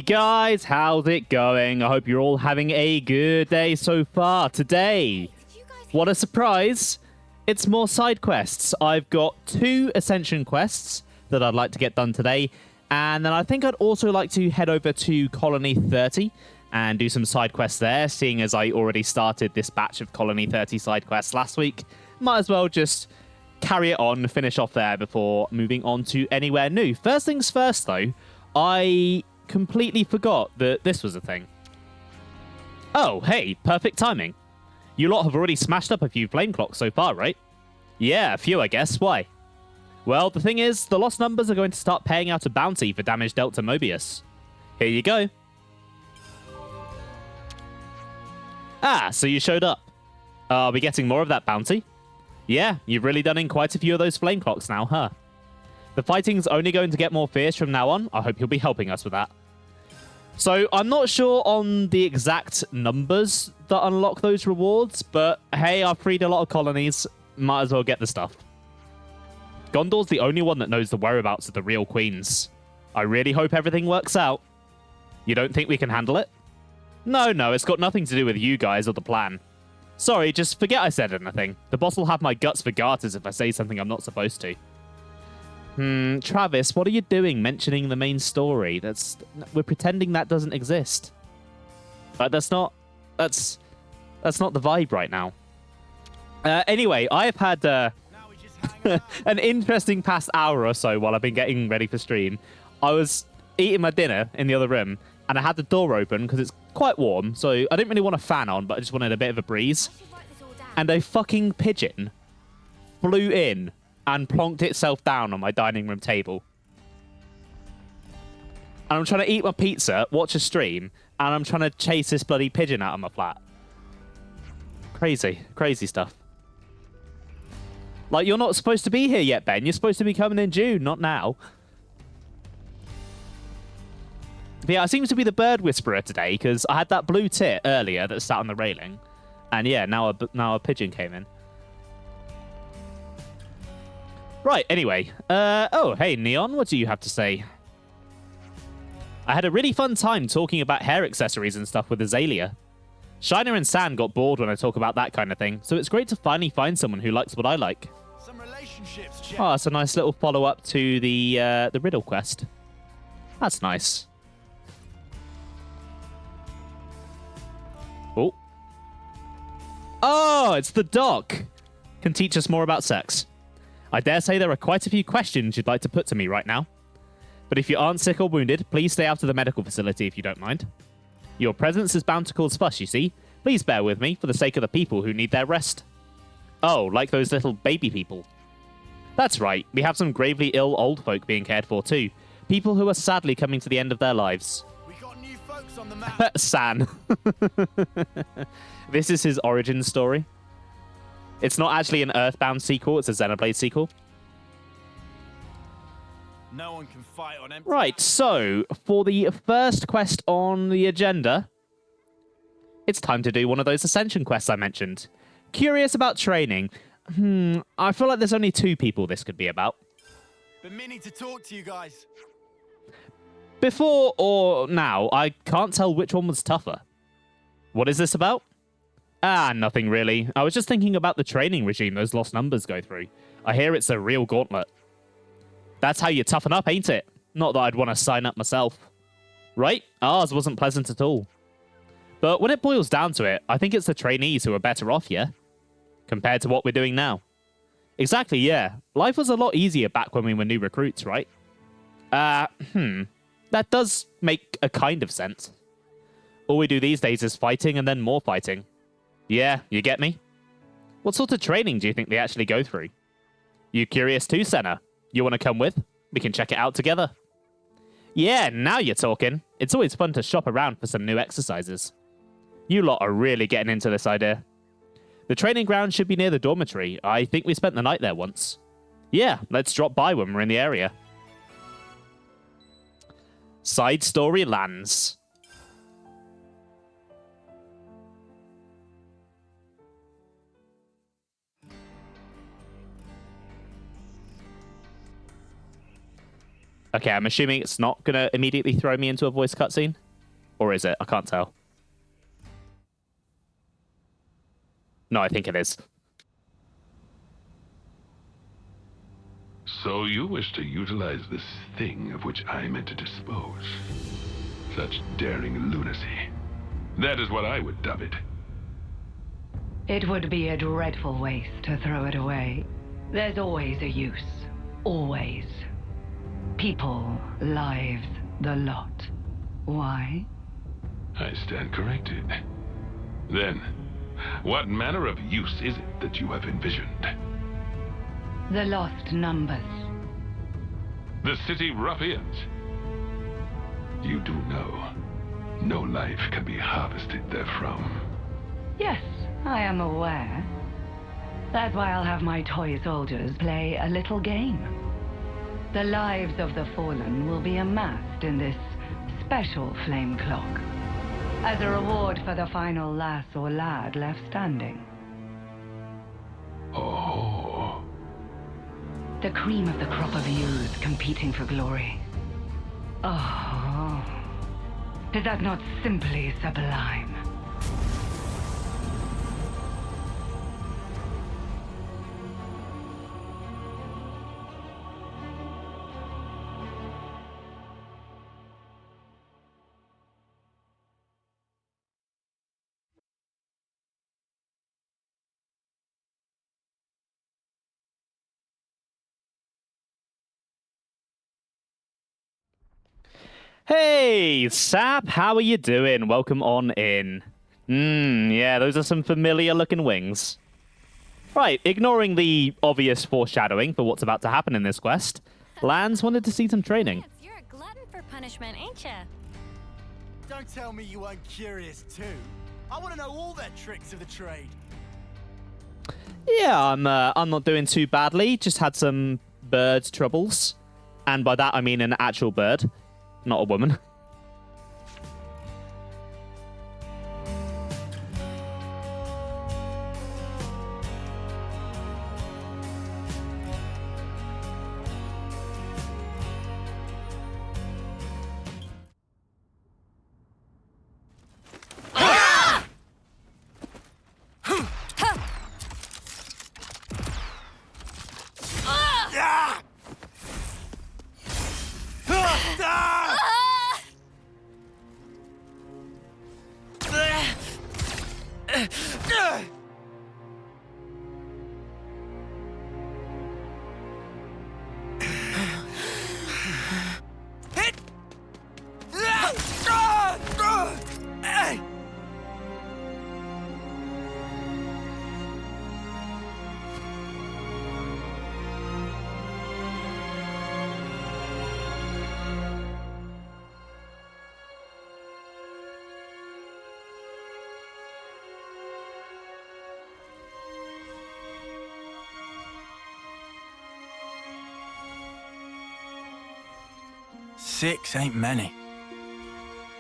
Hey guys, how's it going? I hope you're all having a good day so far. Today, what a surprise! It's more side quests. I've got 2 Ascension quests that I'd like to get done today, and then I think I'd also like to head over to Colony 30 and do some side quests there, seeing as I already started this batch of Colony 30 side quests last week. Might as well just carry it on, finish off there before moving on to anywhere new. First things first, though, I completely forgot that this was a thing. Oh, hey, perfect timing. You lot have already smashed up a few flame clocks so far, right? Yeah, a few, I guess. Why? Well, the thing is, the lost numbers are going to start paying out a bounty for damage dealt to Mobius. Here you go. Ah, so you showed up. Are we getting more of that bounty? Yeah, you've really done in quite a few of those flame clocks now, huh? The fighting's only going to get more fierce from now on. I hope you'll be helping us with that. So, I'm not sure on the exact numbers that unlock those rewards, but hey, I've freed a lot of colonies. Might as well get the stuff. Gondor's the only one that knows the whereabouts of the real queens. I really hope everything works out. You don't think we can handle it? No, it's got nothing to do with you guys or the plan. Sorry, just forget I said anything. The boss will have my guts for garters if I say something I'm not supposed to. Travis, what are you doing mentioning the main story? We're pretending that doesn't exist. But that's not the vibe right now. Anyway, I've had an interesting past hour or so while I've been getting ready for stream. I was eating my dinner in the other room, and I had the door open because it's quite warm, so I didn't really want a fan on, but I just wanted a bit of a breeze. And a fucking pigeon flew in and plonked itself down on my dining room table. And I'm trying to eat my pizza, watch a stream, and I'm trying to chase this bloody pigeon out of my flat. Crazy stuff. Like, you're not supposed to be here yet, Ben. You're supposed to be coming in June, not now. But yeah, I seem to be the bird whisperer today, because I had that blue tit earlier that sat on the railing. And yeah, now a pigeon came in. Right, anyway. Oh, hey, Neon, what do you have to say? I had a really fun time talking about hair accessories and stuff with Azalea. Shiner and San got bored when I talk about that kind of thing, so it's great to finally find someone who likes what I like. Some relationships, Jeff. Oh, it's a nice little follow-up to the riddle quest. That's nice. Oh. Oh, it's the doc. Can teach us more about sex. I dare say there are quite a few questions you'd like to put to me right now. But if you aren't sick or wounded, please stay out of the medical facility if you don't mind. Your presence is bound to cause fuss, you see. Please bear with me for the sake of the people who need their rest. Oh, like those little baby people. That's right, we have some gravely ill old folk being cared for too. People who are sadly coming to the end of their lives. We got new folks on the map. San. This is his origin story. It's not actually an Earthbound sequel, it's a Xenoblade sequel. No one can fight on empty. Right, so for the first quest on the agenda, it's time to do one of those Ascension quests I mentioned. Curious about training. I feel like there's only 2 people this could be about. Been meaning to talk to you guys. Before or now, I can't tell which one was tougher. What is this about? Ah, nothing really. I was just thinking about the training regime those lost numbers go through. I hear it's a real gauntlet. That's how you toughen up, ain't it? Not that I'd want to sign up myself. Right? Ours wasn't pleasant at all. But when it boils down to it, I think it's the trainees who are better off, yeah? Compared to what we're doing now. Exactly, yeah. Life was a lot easier back when we were new recruits, right? That does make a kind of sense. All we do these days is fighting and then more fighting. Yeah, you get me? What sort of training do you think they actually go through? You curious too, Senna? You want to come with? We can check it out together. Yeah, now you're talking. It's always fun to shop around for some new exercises. You lot are really getting into this idea. The training ground should be near the dormitory. I think we spent the night there once. Yeah, let's drop by when we're in the area. Side story Lanz. Okay, I'm assuming it's not going to immediately throw me into a voice cutscene. Or is it? I can't tell. No, I think it is. So you wish to utilize this thing of which I meant to dispose. Such daring lunacy. That is what I would dub it. It would be a dreadful waste to throw it away. There's always a use. Always. People, lives, the lot. Why? I stand corrected. Then, what manner of use is it that you have envisioned? The lost numbers. The city ruffians. You do know, no life can be harvested therefrom. Yes, I am aware. That's why I'll have my toy soldiers play a little game. The lives of the fallen will be amassed in this special flame clock, as a reward for the final lass or lad left standing. Oh. The cream of the crop of youth competing for glory. Oh, is that not simply sublime? Hey, Sap, how are you doing? Welcome on in. Yeah, those are some familiar looking wings. Right, ignoring the obvious foreshadowing for what's about to happen in this quest, Lanz wanted to see some training. Lance, you're a glutton for punishment, ain't ya? Don't tell me you weren't curious too. I want to know all their tricks of the trade. Yeah, I'm not doing too badly. Just had some bird troubles. And by that, I mean an actual bird, not a woman. Six ain't many.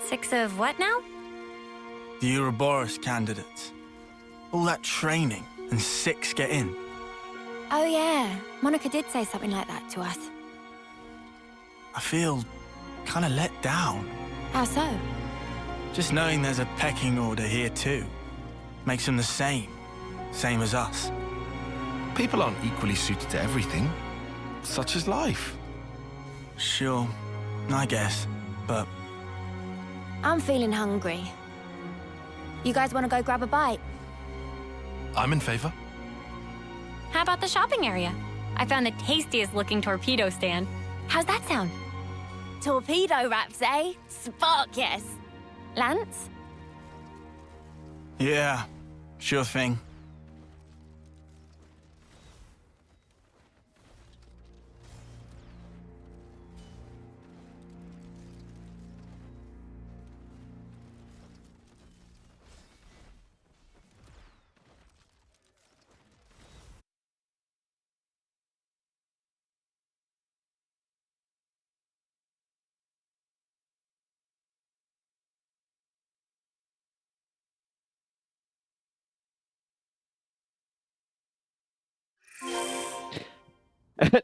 6 of what now? The Ouroboros candidates. All that training, and 6 get in. Oh yeah, Monica did say something like that to us. I feel kind of let down. How so? Just knowing there's a pecking order here too. Makes them the same. Same as us. People aren't equally suited to everything, such as life. Sure, I guess, but I'm feeling hungry. You guys want to go grab a bite? I'm in favor. How about the shopping area? I found the tastiest looking torpedo stand. How's that sound? Torpedo wraps, eh? Spark, yes. Lance? yeah, sure thing.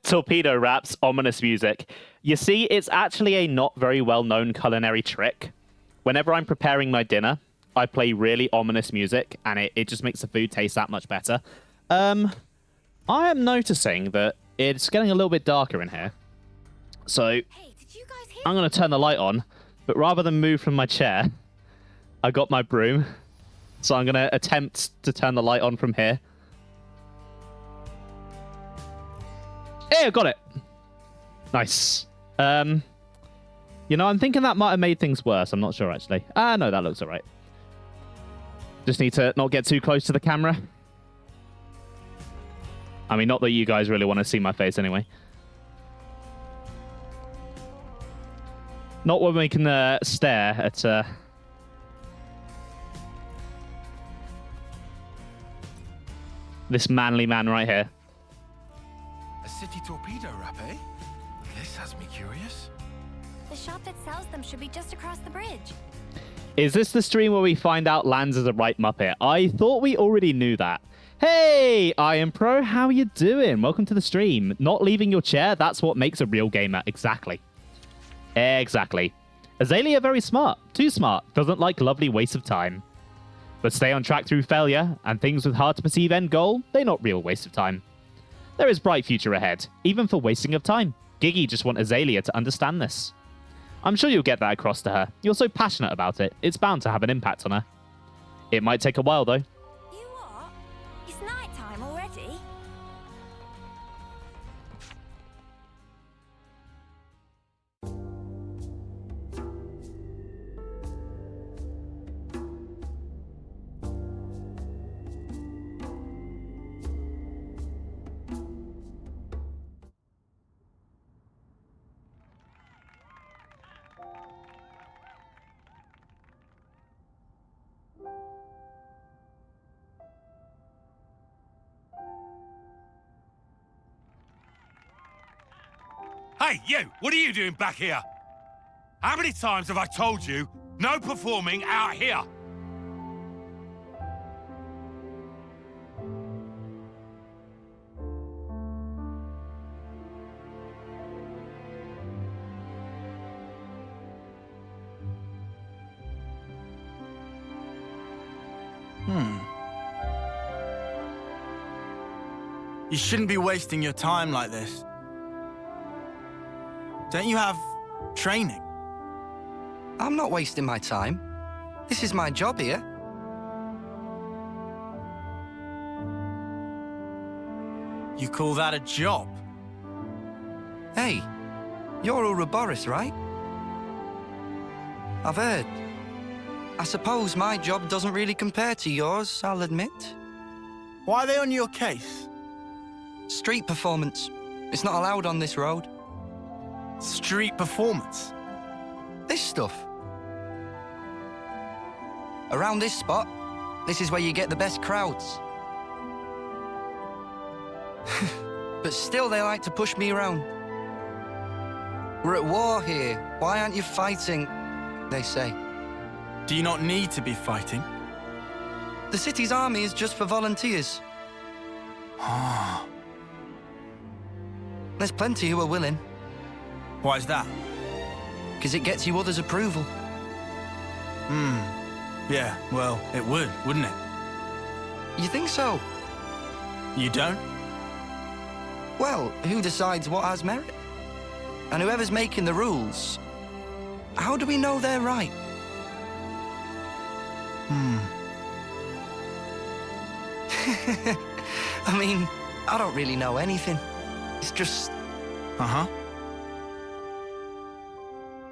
Torpedo raps, ominous music. You see, it's actually a not very well-known culinary trick. Whenever I'm preparing my dinner, I play really ominous music, and it just makes the food taste that much better. I am noticing that it's getting a little bit darker in here. So, Hey, did you guys hear? I'm going to turn the light on, but rather than move from my chair, I got my broom. So I'm going to attempt to turn the light on from here. Hey, I got it. Nice. You know, I'm thinking that might have made things worse. I'm not sure, actually. No, that looks all right. Just need to not get too close to the camera. I mean, not that you guys really want to see my face anyway. Not when we can stare at... this manly man right here. A city torpedo wrap, eh? This has me curious. The shop that sells them should be just across the bridge. Is this the stream where we find out Lanz is a right Muppet? I thought we already knew that. Hey, I am Pro. How you doing? Welcome to the stream. Not leaving your chair, that's what makes a real gamer. Exactly. Exactly. Azalea very smart. Too smart. Doesn't like lovely waste of time. But stay on track through failure, and things with hard to perceive end goal, they're not real waste of time. There is bright future ahead, even for wasting of time. Giggy just want Azalea to understand this. I'm sure you'll get that across to her. You're so passionate about it, it's bound to have an impact on her. It might take a while, though. You what? It's night time already. Hey, you! What are you doing back here? How many times have I told you, no performing out here? You shouldn't be wasting your time like this. Don't you have training? I'm not wasting my time. This is my job here. You call that a job? Hey, you're Ouroboros, right? I've heard. I suppose my job doesn't really compare to yours, I'll admit. Why are they on your case? Street performance. It's not allowed on this road. Street performance? This stuff. Around this spot, this is where you get the best crowds. But still they like to push me around. We're at war here. Why aren't you fighting? They say. Do you not need to be fighting? The city's army is just for volunteers. There's plenty who are willing. Why is that? Because it gets you others' approval. Yeah, well, it would, wouldn't it? You think so? You don't? Well, who decides what has merit? And whoever's making the rules, how do we know they're right? I mean, I don't really know anything. It's just... Uh-huh.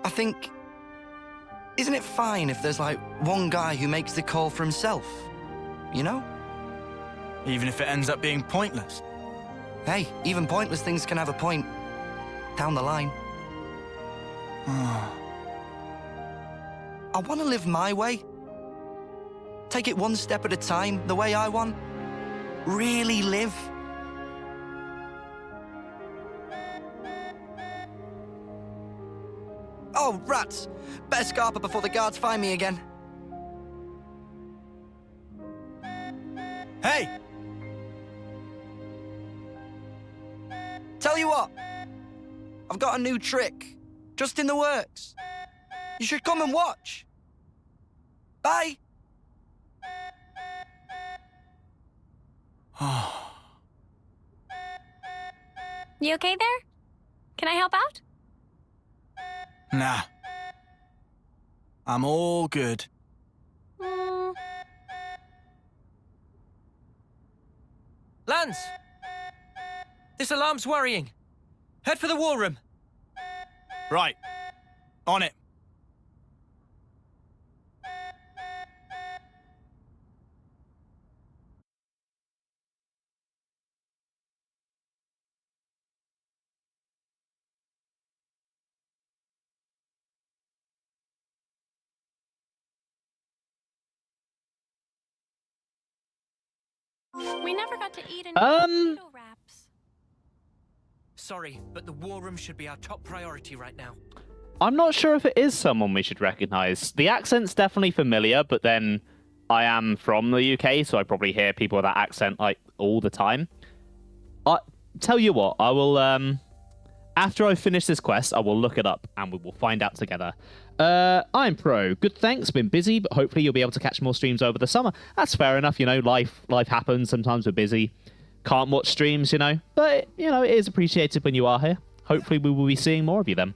I think... Isn't it fine if there's, like, one guy who makes the call for himself? You know? Even if it ends up being pointless. Hey, even pointless things can have a point. Down the line. I want to live my way. Take it one step at a time, the way I want. Really live. Oh, rats! Better scarper before the guards find me again. Hey! Tell you what? I've got a new trick. Just in the works. You should come and watch. Bye. You okay there? Can I help out? Nah. I'm all good. Lanz! This alarm's worrying. Head for the war room. Right. On it. We never got to eat any potato wraps. Sorry, but the war room should be our top priority right now. I'm not sure if it is someone we should recognize. The accent's definitely familiar, but then I am from the UK, so I probably hear people with that accent like all the time. Tell you what, I will after I finish this quest, I will look it up and we will find out together. I'm Pro. Good, thanks. Been busy, but hopefully you'll be able to catch more streams over the summer. That's fair enough, you know, life happens. Sometimes we're busy. Can't watch streams, you know. But, you know, it is appreciated when you are here. Hopefully we will be seeing more of you then.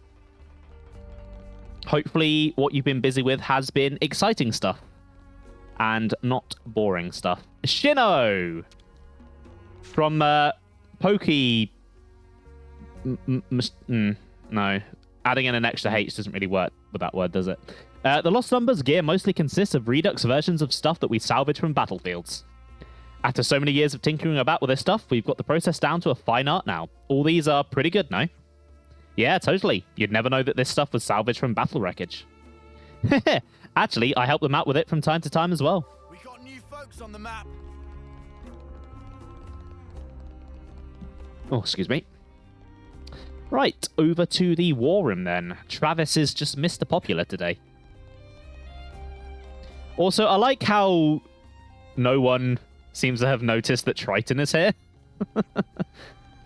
Hopefully what you've been busy with has been exciting stuff. And not boring stuff. Shino! From, Pokey... no. Adding in an extra H doesn't really work with that word, does it? The Lost Numbers gear mostly consists of Redux versions of stuff that we salvage from battlefields. After so many years of tinkering about with this stuff, we've got the process down to a fine art now. All these are pretty good, no? Yeah, totally. You'd never know that this stuff was salvaged from battle wreckage. Actually, I help them out with it from time to time as well. We got new folks on the map. Oh, excuse me. Right, over to the war room then. Travis is just Mr. Popular today. Also, I like how no one seems to have noticed that Triton is here.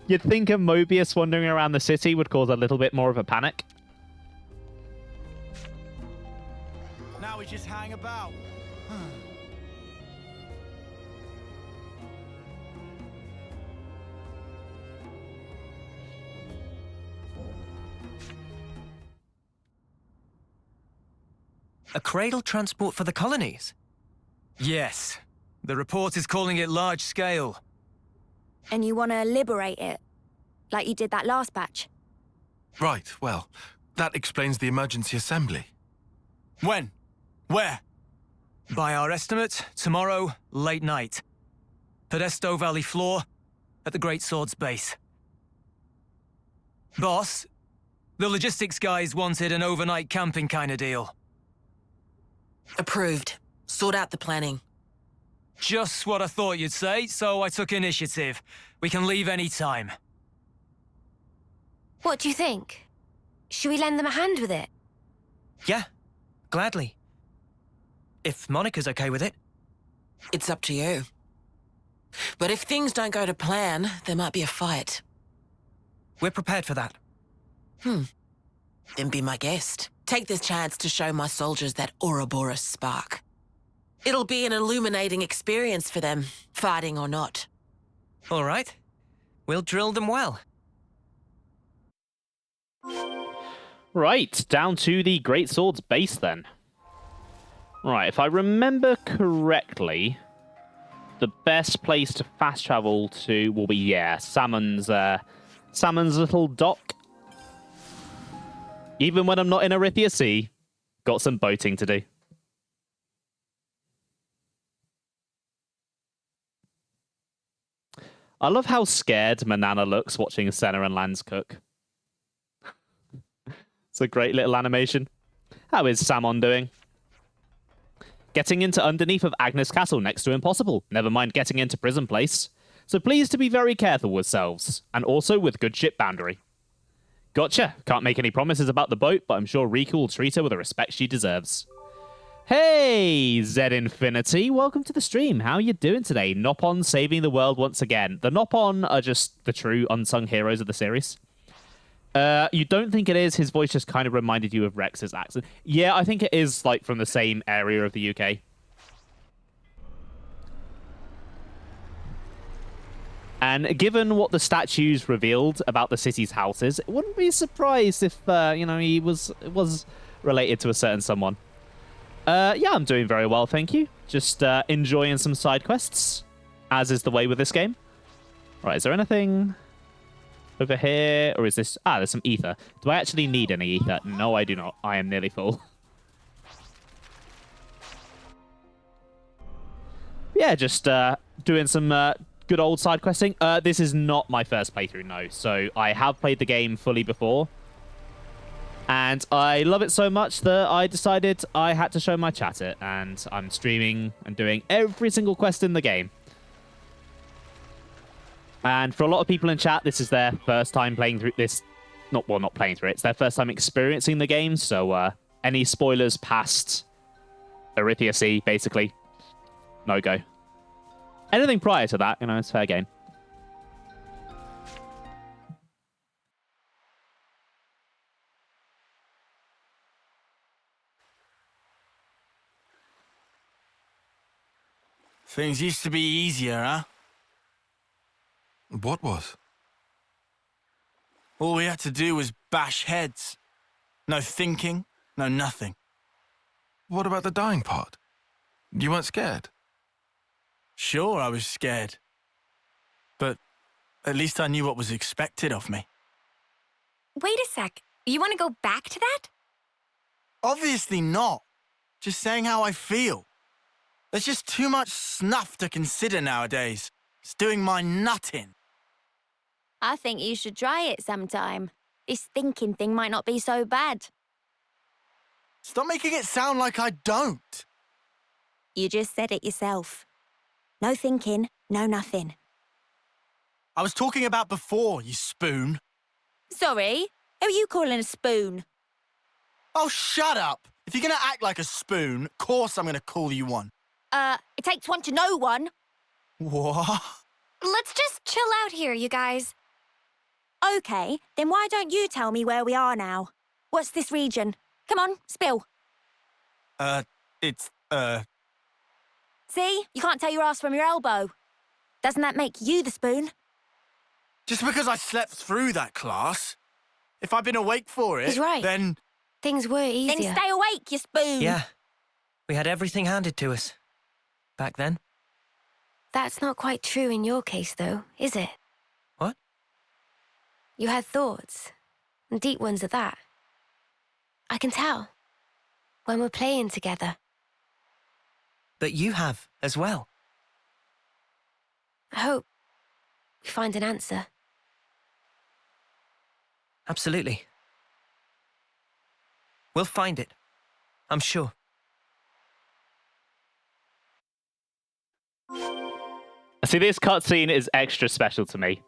You'd think a Mobius wandering around the city would cause a little bit more of a panic. Now we just hang about. A cradle transport for the colonies? Yes. The report is calling it large scale. And you want to liberate it, like you did that last batch? Right, well, that explains the emergency assembly. When? Where? By our estimate, tomorrow, late night. Podesto Valley floor, at the Great Sword's base. Boss, the logistics guys wanted an overnight camping kind of deal. Approved. Sort out the planning. Just what I thought you'd say, so I took initiative. We can leave any time. What do you think? Should we lend them a hand with it? Yeah, gladly. If Monica's okay with it. It's up to you. But if things don't go to plan, there might be a fight. We're prepared for that. Then be my guest. Take this chance to show my soldiers that Ouroboros spark. It'll be an illuminating experience for them, fighting or not. All right. We'll drill them well. Right, down to the Great Sword's base then. Right, if I remember correctly, the best place to fast travel to will be, yeah, Salmon's little dock. Even when I'm not in Arithia Sea, got some boating to do. I love how scared Manana looks watching Senna and Lanz cook. It's a great little animation. How is Samon doing? Getting into underneath of Agnes Castle next to impossible. Never mind getting into Prison Place. So please to be very careful with selves, and also with good ship boundary. Gotcha. Can't make any promises about the boat, but I'm sure Rika will treat her with the respect she deserves. Hey, Z Infinity, welcome to the stream. How are you doing today? Nopon saving the world once again. The Nopon are just the true unsung heroes of the series. You don't think it is? His voice just kind of reminded you of Rex's accent. Yeah, I think it is like from the same area of the UK. And given what the statues revealed about the city's houses, it wouldn't be surprised if, he was related to a certain someone. Yeah, I'm doing very well, thank you. Just enjoying some side quests, as is the way with this game. Right, is there anything over here? Or is this... Ah, there's some ether. Do I actually need any ether? No, I do not. I am nearly full. Yeah, just doing some good old side questing. This is not my first playthrough, no. So I have played the game fully before. And I love it so much that I decided I had to show my chat it. And I'm streaming and doing every single quest in the game. And for a lot of people in chat, this is their first time playing through this. Not playing through it. It's their first time experiencing the game. So any spoilers past Arithia C, basically, no go. Anything prior to that, it's fair game. Things used to be easier, huh? What was? All we had to do was bash heads. No thinking, no nothing. What about the dying part? You weren't scared? Sure, I was scared. But at least I knew what was expected of me. Wait a sec. You want to go back to that? Obviously not. Just saying how I feel. There's just too much snuff to consider nowadays. It's doing my nut in. I think you should try it sometime. This thinking thing might not be so bad. Stop making it sound like I don't. You just said it yourself. No thinking, no nothing. I was talking about before, you spoon. Sorry? Who are you calling a spoon? Oh, shut up. If you're gonna act like a spoon, of course I'm gonna call you one. It takes one to know one. What? Let's just chill out here, you guys. Okay, then why don't you tell me where we are now? What's this region? Come on, spill. It's. See? You can't tell your ass from your elbow. Doesn't that make you the spoon? Just because I slept through that class. If I'd been awake for it, He's right. then... Things were easier. Then stay awake, you spoon. Yeah. We had everything handed to us. Back then. That's not quite true in your case, though, is it? What? You had thoughts. And deep ones at that. I can tell. When we're playing together. But you have, as well. I hope we find an answer. Absolutely. We'll find it. I'm sure. See, this cutscene is extra special to me.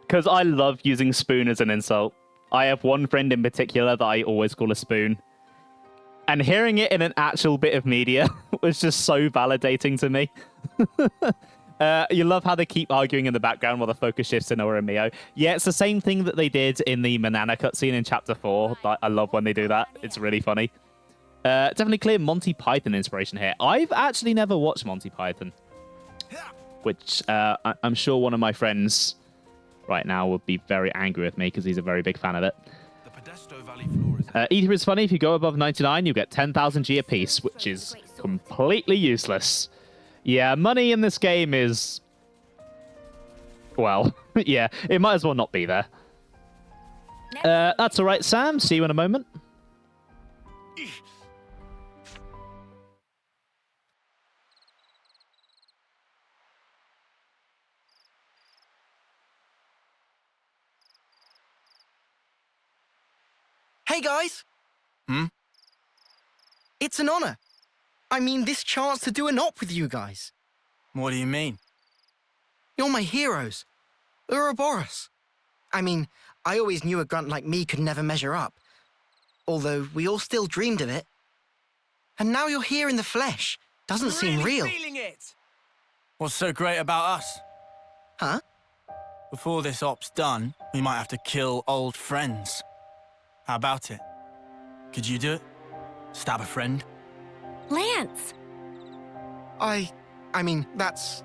Because I love using spoon as an insult. I have one friend in particular that I always call a spoon. And hearing it in an actual bit of media was just so validating to me. You love how they keep arguing in the background while the focus shifts in Aura and Mio. Yeah, it's the same thing that they did in the Manana cutscene in Chapter 4. I love when they do that. It's really funny. Definitely clear Monty Python inspiration here. I've actually never watched Monty Python. Which I'm sure one of my friends right now would be very angry with me because he's a very big fan of it. Ether is funny. If you go above 99, you get 10,000 G apiece, which is completely useless. Yeah, money in this game is... Well, yeah, it might as well not be there. That's all right, Sam. See you in a moment. Hey, guys. It's an honor. I mean, this chance to do an op with you guys. What do you mean? You're my heroes. Ouroboros. I mean, I always knew a grunt like me could never measure up. Although we all still dreamed of it. And now you're here in the flesh. Doesn't seem real. Feeling it. What's so great about us? Huh? Before this op's done, we might have to kill old friends. How about it? Could you do it? Stab a friend? Lance! I mean, that's...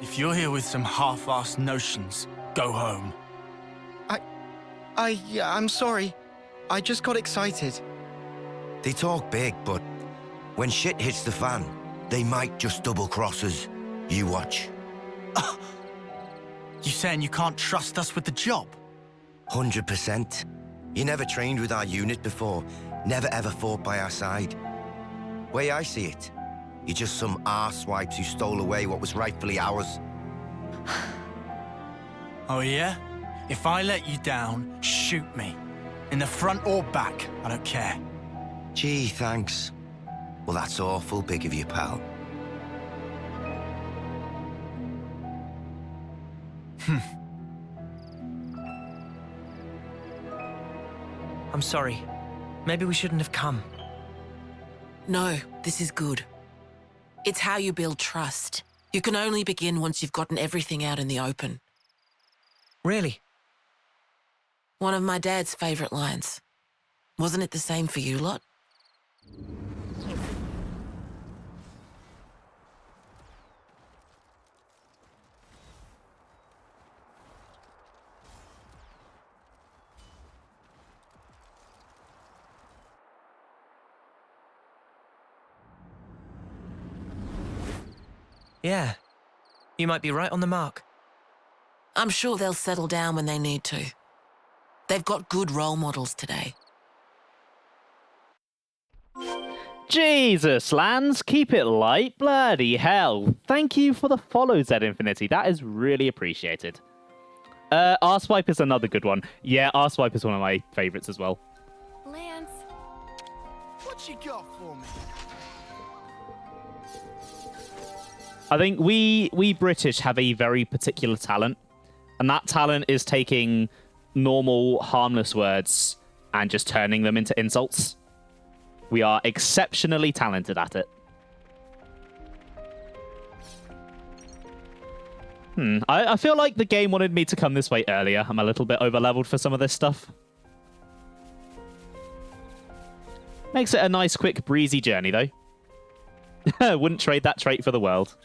If you're here with some half-assed notions, go home. I'm sorry. I just got excited. They talk big, but when shit hits the fan, they might just double-cross us. You watch. You saying you can't trust us with the job? 100%. You never trained with our unit before. Never ever fought by our side. Way I see it, you're just some arsewipes who stole away what was rightfully ours. Oh yeah? If I let you down, shoot me. In the front or back, I don't care. Gee, thanks. Well, that's awful big of you, pal. I'm sorry. Maybe we shouldn't have come. No, this is good. It's how you build trust. You can only begin once you've gotten everything out in the open. Really? One of my dad's favourite lines. Wasn't it the same for you lot? Yeah. You might be right on the mark. I'm sure they'll settle down when they need to. They've got good role models today. Jesus, Lanz, keep it light. Bloody hell. Thank you for the follow, Z Infinity. That is really appreciated. Arswipe is another good one. Yeah, Arswipe is one of my favorites as well. Lance. What you got for me? I think we British have a very particular talent, and that talent is taking normal, harmless words and just turning them into insults. We are exceptionally talented at it. I feel like the game wanted me to come this way earlier. I'm a little bit over-leveled for some of this stuff. Makes it a nice, quick, breezy journey, though. Wouldn't trade that trait for the world.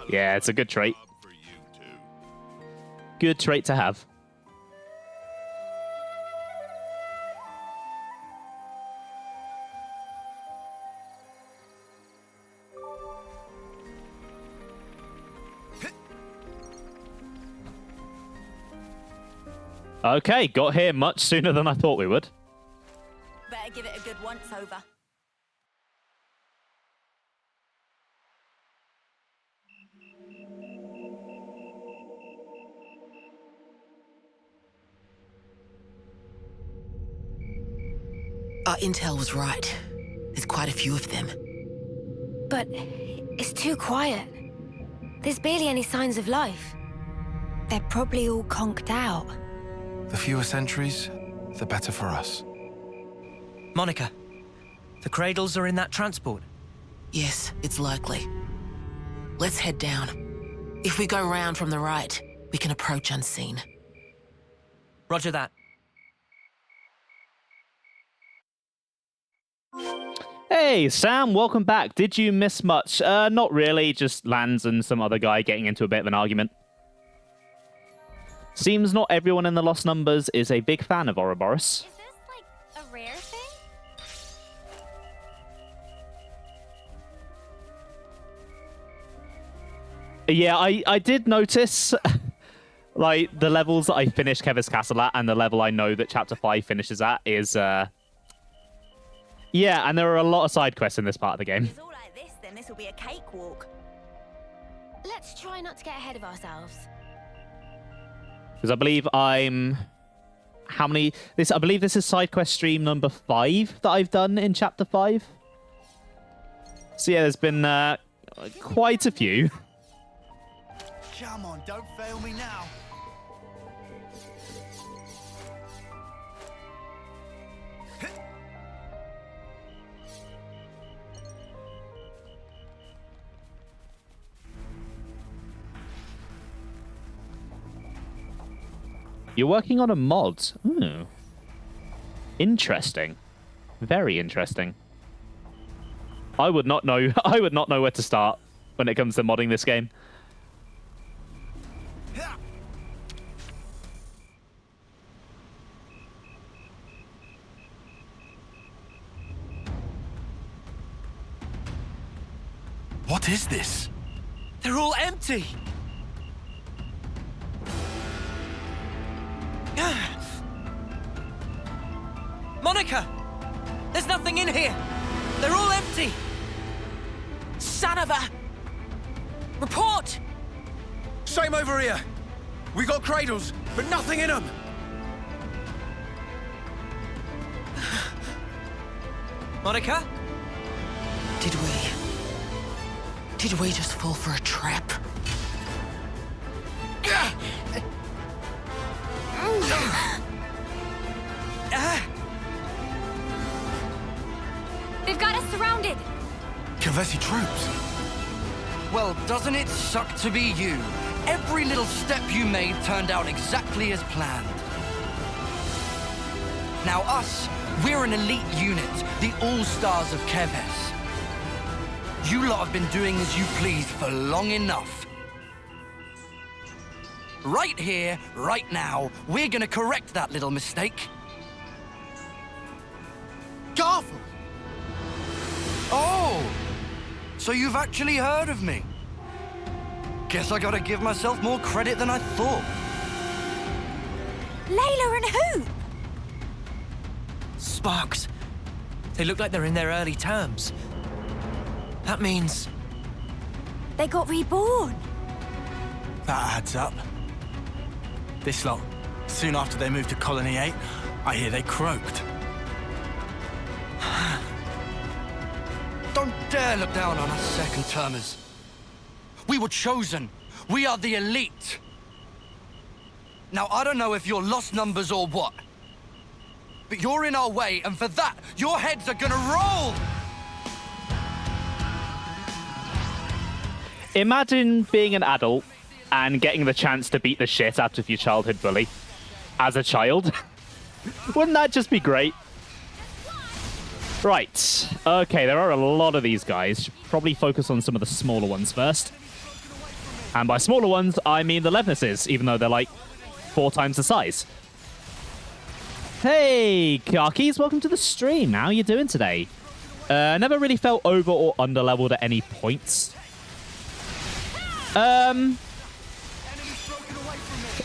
Yeah, it's a good trait. Good trait to have. Okay, got here much sooner than I thought we would. Better give it a good once-over. Our intel was right. There's quite a few of them. But it's too quiet. There's barely any signs of life. They're probably all conked out. The fewer sentries, the better for us. Monica, the cradles are in that transport. Yes, it's likely. Let's head down. If we go round from the right, we can approach unseen. Roger that. Hey, Sam, welcome back. Did you miss much? Not really, just Lanz and some other guy getting into a bit of an argument. Seems not everyone in the Lost Numbers is a big fan of Ouroboros. Is this, like, a rare thing? Yeah, I did notice, like, the levels that I finished Kevis Castle at and the level I know that Chapter 5 finishes at is, yeah, and there are a lot of side quests in this part of the game. If it's all like this, then this will be a cakewalk. Let's try not to get ahead of ourselves. Because I believe I'm... How many... I believe this is side quest stream number 5 that I've done in Chapter 5. So yeah, there's been quite a few. Come on, don't fail me now. You're working on a mod. Ooh. Interesting. Very interesting. I would not know. I would not know where to start when it comes to modding this game. What is this? They're all empty! Monica! There's nothing in here! They're all empty! Son of a... Report! Same over here. We got cradles, but nothing in them. Monica? Did we just fall for a trap? They've got us surrounded. Kavesi troops. Well, doesn't it suck to be you? Every little step you made turned out exactly as planned. Now us, we're an elite unit, the all-stars of Keves. You lot have been doing as you please for long enough. Right here, right now, we're gonna correct that little mistake. Garfield! Oh! So you've actually heard of me? Guess I gotta give myself more credit than I thought. Layla and who? Sparks. They look like they're in their early terms. That means... They got reborn. That adds up. This lot, soon after they moved to Colony 8, I hear they croaked. Don't dare look down on us second-termers. We were chosen. We are the elite. Now, I don't know if you're lost numbers or what, but you're in our way, and for that, your heads are gonna roll! Imagine being an adult and getting the chance to beat the shit out of your childhood bully as a child. Wouldn't that just be great? Right. Okay, there are a lot of these guys. Should probably focus on some of the smaller ones first. And by smaller ones, I mean the Levnesses, even though they're like 4 times the size. Hey, Karkis, welcome to the stream. How are you doing today? Never really felt over or under leveled at any points.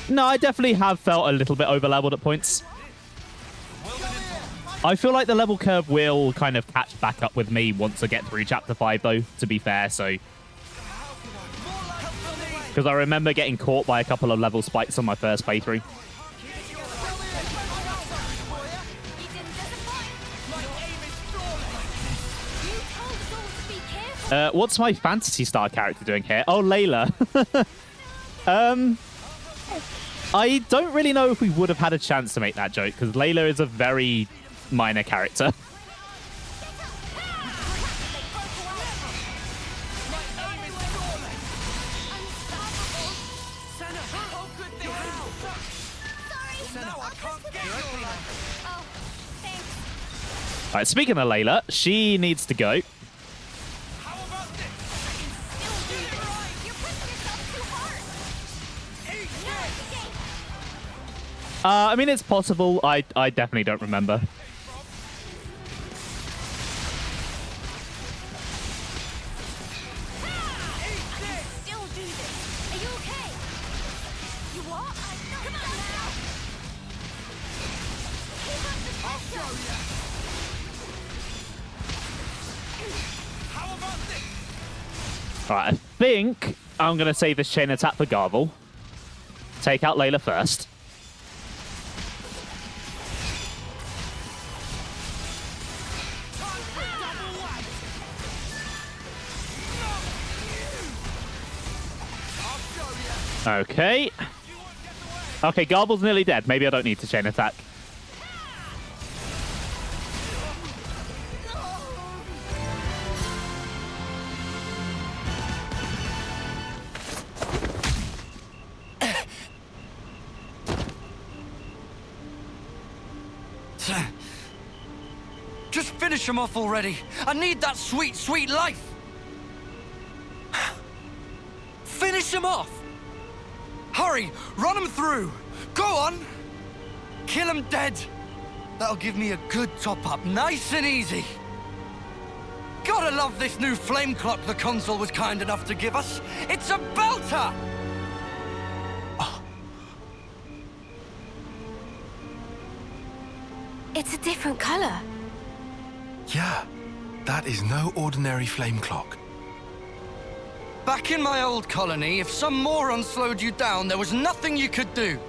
No, I definitely have felt a little bit over leveled at points. I feel like the level curve will kind of catch back up with me once I get through Chapter 5, though, to be fair, so... Because I remember getting caught by a couple of level spikes on my first playthrough. What's my Phantasy Star character doing here? Oh, Layla. I don't really know if we would have had a chance to make that joke, because Layla is a very minor character. Alright, speaking of Layla, she needs to go. I mean, it's possible. I definitely don't remember. Alright, I think I'm going to save this chain attack for Garvel. Take out Layla first. Okay. Okay, Garvel's nearly dead. Maybe I don't need to chain attack. Just finish him off already. I need that sweet, sweet life. Finish him off! Hurry, run him through. Go on. Kill him dead. That'll give me a good top-up, nice and easy. Gotta love this new flame clock the console was kind enough to give us. It's a belter! It's a different color. Yeah, that is no ordinary flame clock. Back in my old colony, if some moron slowed you down, there was nothing you could do.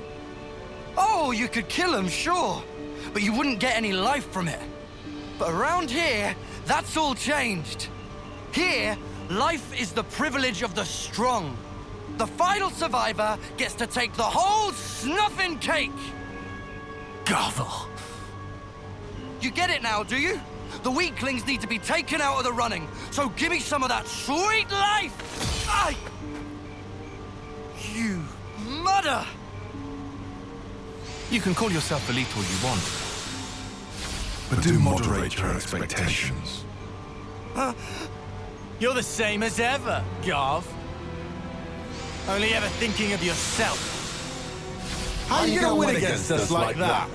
Oh, you could kill him, sure, but you wouldn't get any life from it. But around here, that's all changed. Here, life is the privilege of the strong. The final survivor gets to take the whole snuffing cake. Garvel. You get it now, do you? The weaklings need to be taken out of the running, so give me some of that sweet life! Aye! You mother! You can call yourself elite all you want, but do moderate your expectations. You're the same as ever, Garv. Only ever thinking of yourself. How are you gonna win against us like that?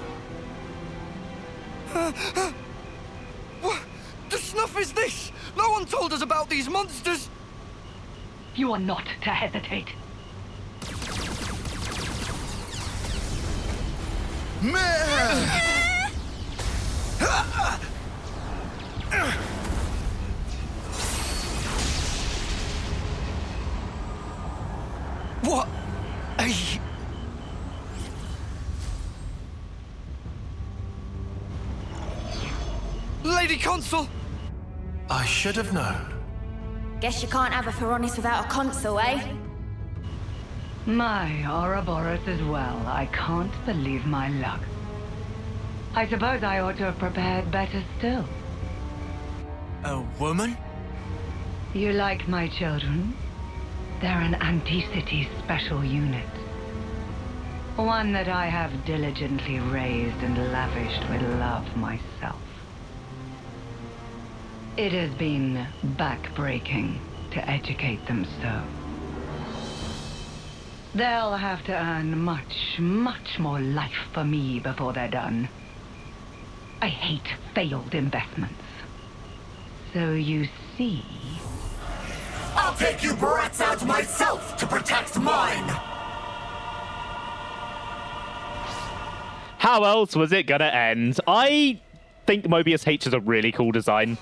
What the snuff is this? No one told us about these monsters! You are not to hesitate. What? Lady Consul! I should have known. Guess you can't have a Feronis without a consul, eh? My Ouroboros as well. I can't believe my luck. I suppose I ought to have prepared better still. A woman? You like my children? They're an Anti-City special unit. One that I have diligently raised and lavished with love myself. It has been backbreaking to educate them so. They'll have to earn much, much more life for me before they're done. I hate failed investments. So you see... I'll take you brats out myself to protect mine! How else was it gonna end? I think Mobius H is a really cool design.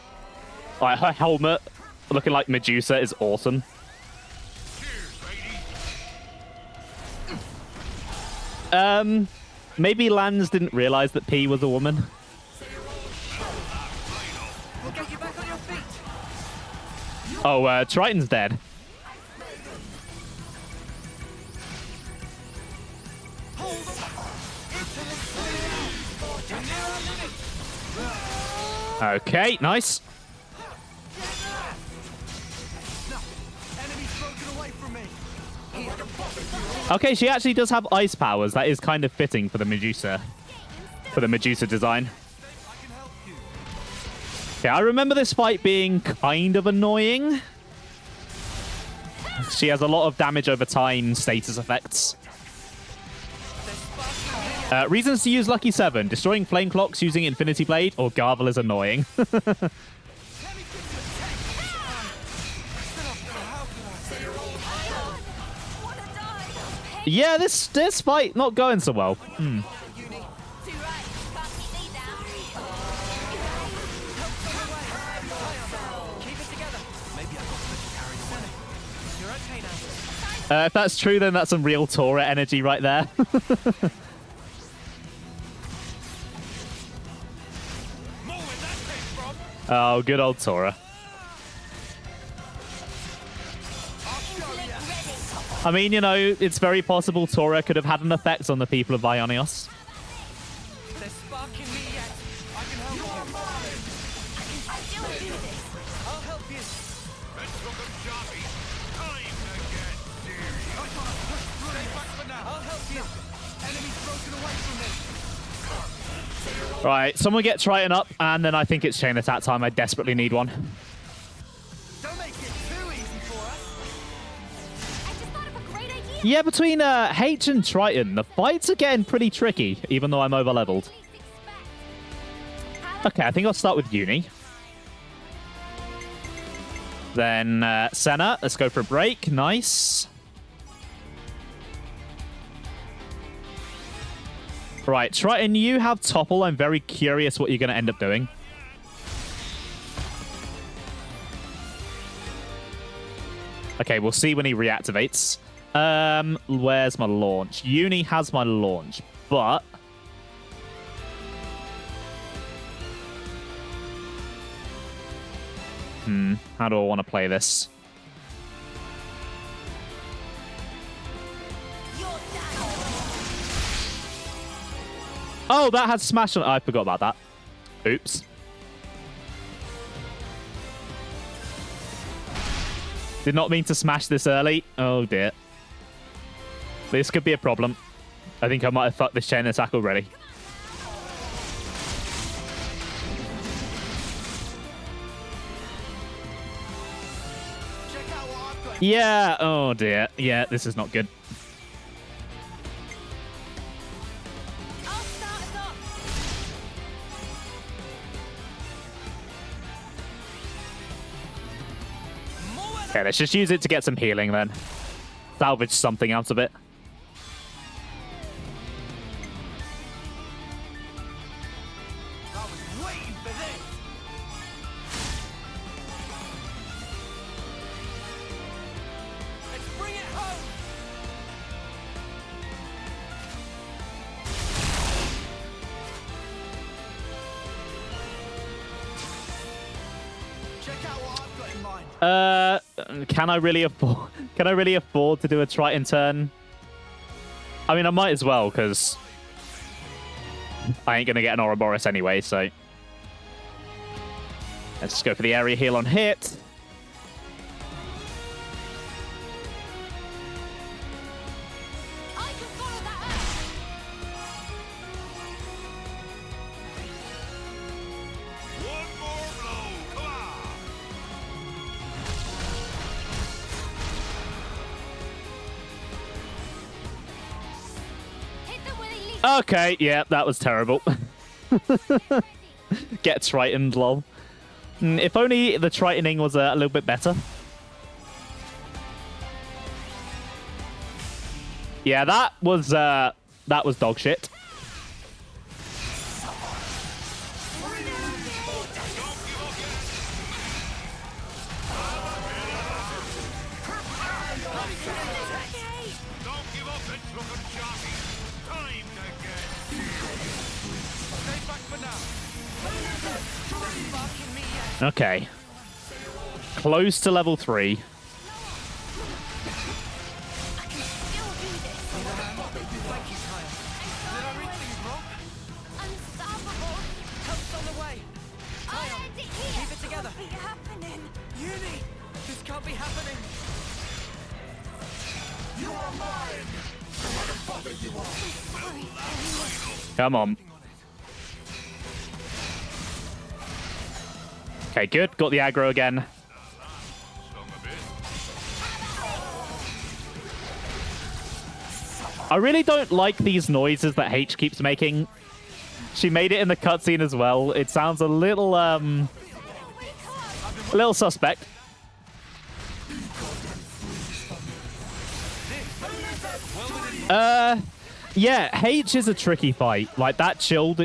Like, her helmet looking like Medusa is awesome. Maybe Lanz didn't realize that P was a woman. We'll get you back on your feet. Oh, Triton's dead. Okay, nice. Okay, she actually does have ice powers. That is kind of fitting for the Medusa. For the Medusa design. Okay, I remember this fight being kind of annoying. She has a lot of damage over time status effects. Reasons to use Lucky 7. Destroying flame clocks using Infinity Blade or Garvel is annoying. Yeah, this fight not going so well. If that's true, then that's some real Tora energy right there. Oh, good old Tora. I mean, you know, it's very possible Tora could have had an effect on the people of Ionios. There's spark in me yet. I can help you. I still do this. I'll help you. Let's look at Johnny. Time to get serious. Stay back for now. I'll help you. Enemy's broken away from me. Right, someone get Triton up, and then I think it's chain attack time. I desperately need one. Don't make it too easy for us. I just thought of a great idea. Yeah, between H and Triton, the fights are getting pretty tricky, even though I'm over-leveled. Okay, I think I'll start with Uni. Then Senna, let's go for a break. Nice. Right, Triton, you have Topple. I'm very curious what you're going to end up doing. Okay, we'll see when he reactivates. Where's my launch? Uni has my launch, but... how do I want to play this? Oh, that has smash on it. I forgot about that. Oops. Did not mean to smash this early. Oh, dear. This could be a problem. I think I might have fucked this chain attack already. Yeah. Oh, dear. Yeah, this is not good. Okay, let's just use it to get some healing then. Salvage something out of it. I was waiting for this. Let's bring it home. Check out what I've got in mind. Can I really afford to do a Triton turn? I mean, I might as well, because I ain't gonna get an Ouroboros anyway, so let's just go for the area heal on hit. Okay, yeah, that was terrible. Get Tritoned, lol. If only the Tritoning was a little bit better. Yeah, that was dog shit. Okay. Close to level 3. Come on. Okay, good. Got the aggro again. I really don't like these noises that H keeps making. She made it in the cutscene as well. It sounds a little suspect. Yeah, H is a tricky fight. Like that chill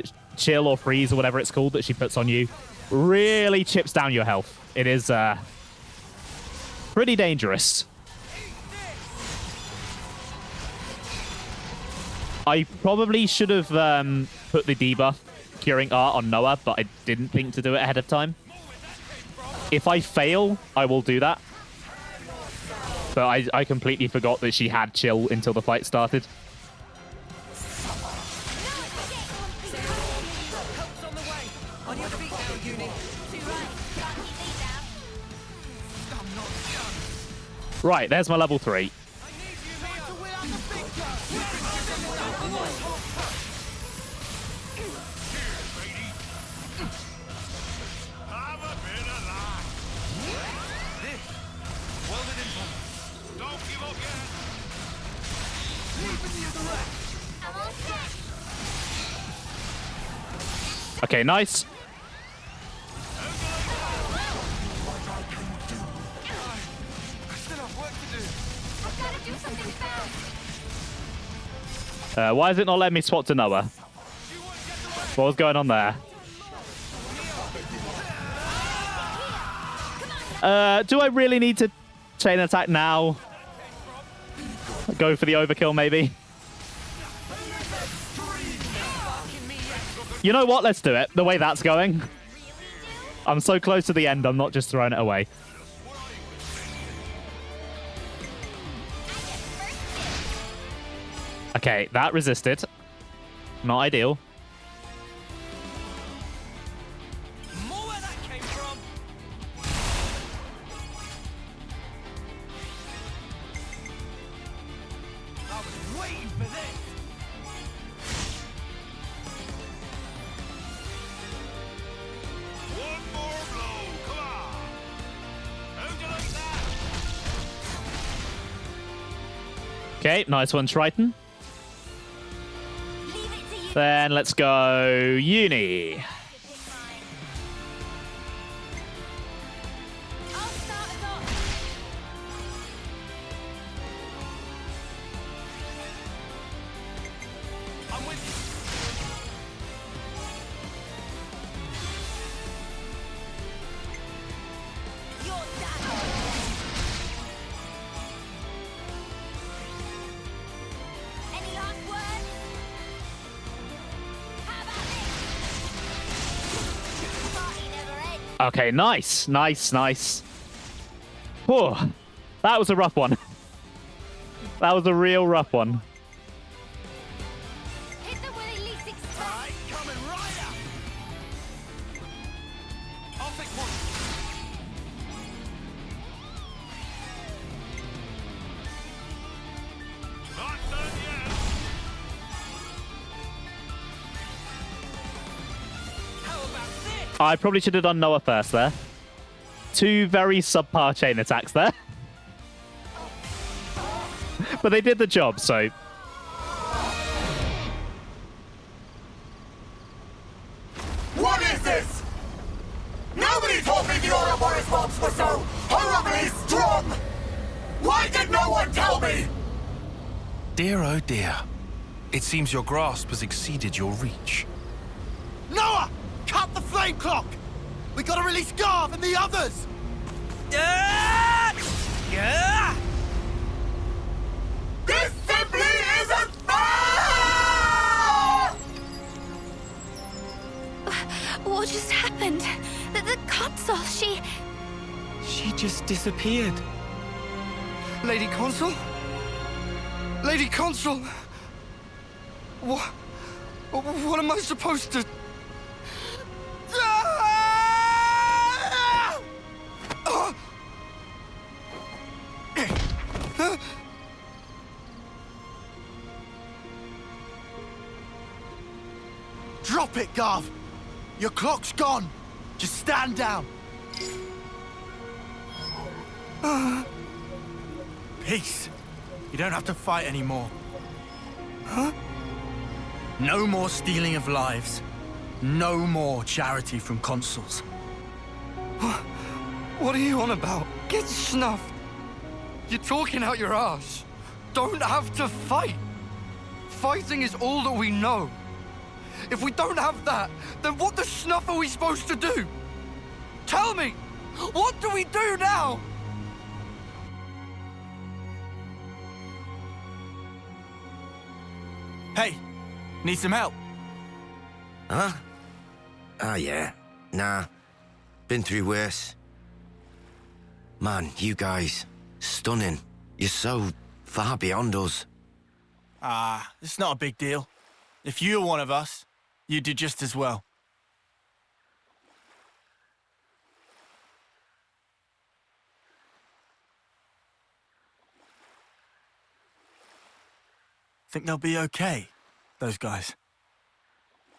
or freeze or whatever it's called that she puts on you really chips down your health. It is pretty dangerous. I probably should have put the debuff Curing Art on Noah, but I didn't think to do it ahead of time. If I fail, I will do that. But I completely forgot that she had chill until the fight started. Right, there's my level 3. Have a bit of luck. This. Welded impulse. Don't give up yet. Leave me the rest. I'm all set. Okay, nice. I still have work to do. I've got to do something fast. Why is it not letting me swap to Noah? What was going on there? Do I really need to chain attack now? Go for the overkill, maybe? You know what? Let's do it. The way that's going. I'm so close to the end, I'm not just throwing it away. Okay, that resisted. Not ideal. More where that came from. I was waiting for this. One more blow. Come on. How'd you like that? Okay, nice one, Triton. Then let's go Uni. I'm with you. You're done. Any last words? How about this? Party never ends. Okay, nice, nice, nice. Whew. That was a rough one. That was a real rough one. Hit them where they least expect. Alright, coming right up. I'll take one. Not done yet. How about this? I probably should have done Noah first there. Two very subpar chain attacks there. But they did the job, so... What is this? Nobody told me the Ouroboros bolts were so horribly strong! Why did no one tell me? Dear, oh dear. It seems your grasp has exceeded your reach. Noah! Cut the flame clock! We gotta release Garv and the others! Yeah! Yeah! This simply isn't fair! What just happened? The console, she just disappeared. Lady Consul? Lady Consul! What am I supposed to... Drop it, Garv! Your clock's gone! Just stand down! Peace. You don't have to fight anymore. Huh? No more stealing of lives. No more charity from consuls. What are you on about? Get snuffed. You're talking out your ass. Don't have to fight. Fighting is all that we know. If we don't have that, then what the snuff are we supposed to do? Tell me! What do we do now? Hey, need some help? Huh? Ah, yeah. Nah. Been through worse. Man, you guys. Stunning. You're so far beyond us. Ah, it's not a big deal. If you were one of us, you'd do just as well. Think they'll be okay, those guys?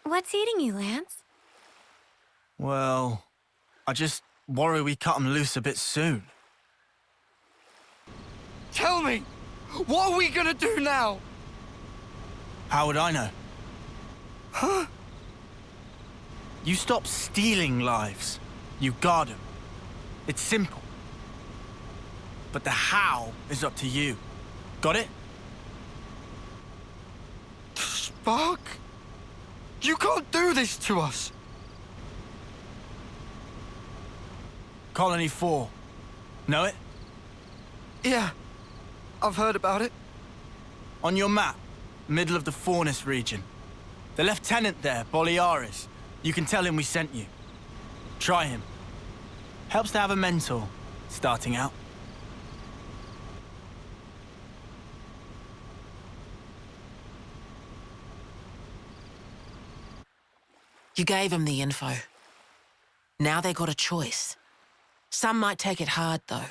What's eating you, Lance? Well, I just worry we cut them loose a bit soon. Tell me, what are we gonna do now? How would I know? Huh? You stop stealing lives. You guard them. It's simple. But the how is up to you. Got it? Spark? You can't do this to us. Colony 4. Know it? Yeah, I've heard about it. On your map, middle of the Faunus region. The lieutenant there, Boliaris. You can tell him we sent you. Try him. Helps to have a mentor, starting out. You gave them the info. Now they got a choice. Some might take it hard, though.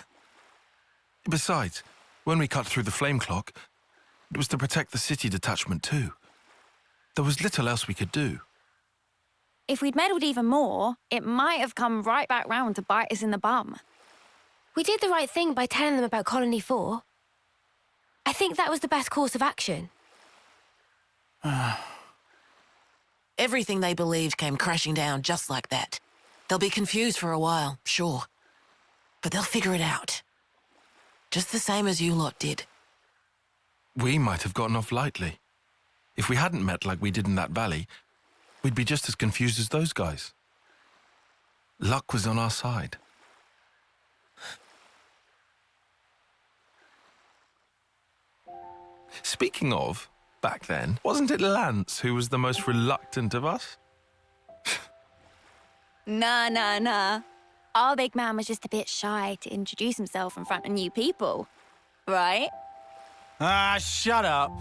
Besides, when we cut through the flame clock, it was to protect the city detachment too. There was little else we could do. If we'd meddled even more, it might have come right back round to bite us in the bum. We did the right thing by telling them about Colony 4. I think that was the best course of action. Everything they believed came crashing down just like that. They'll be confused for a while, sure. But they'll figure it out. Just the same as you lot did. We might have gotten off lightly. If we hadn't met like we did in that valley, we'd be just as confused as those guys. Luck was on our side. Speaking of, back then, wasn't it Lanz who was the most reluctant of us? Nah. Our big man was just a bit shy to introduce himself in front of new people. Right? Shut up.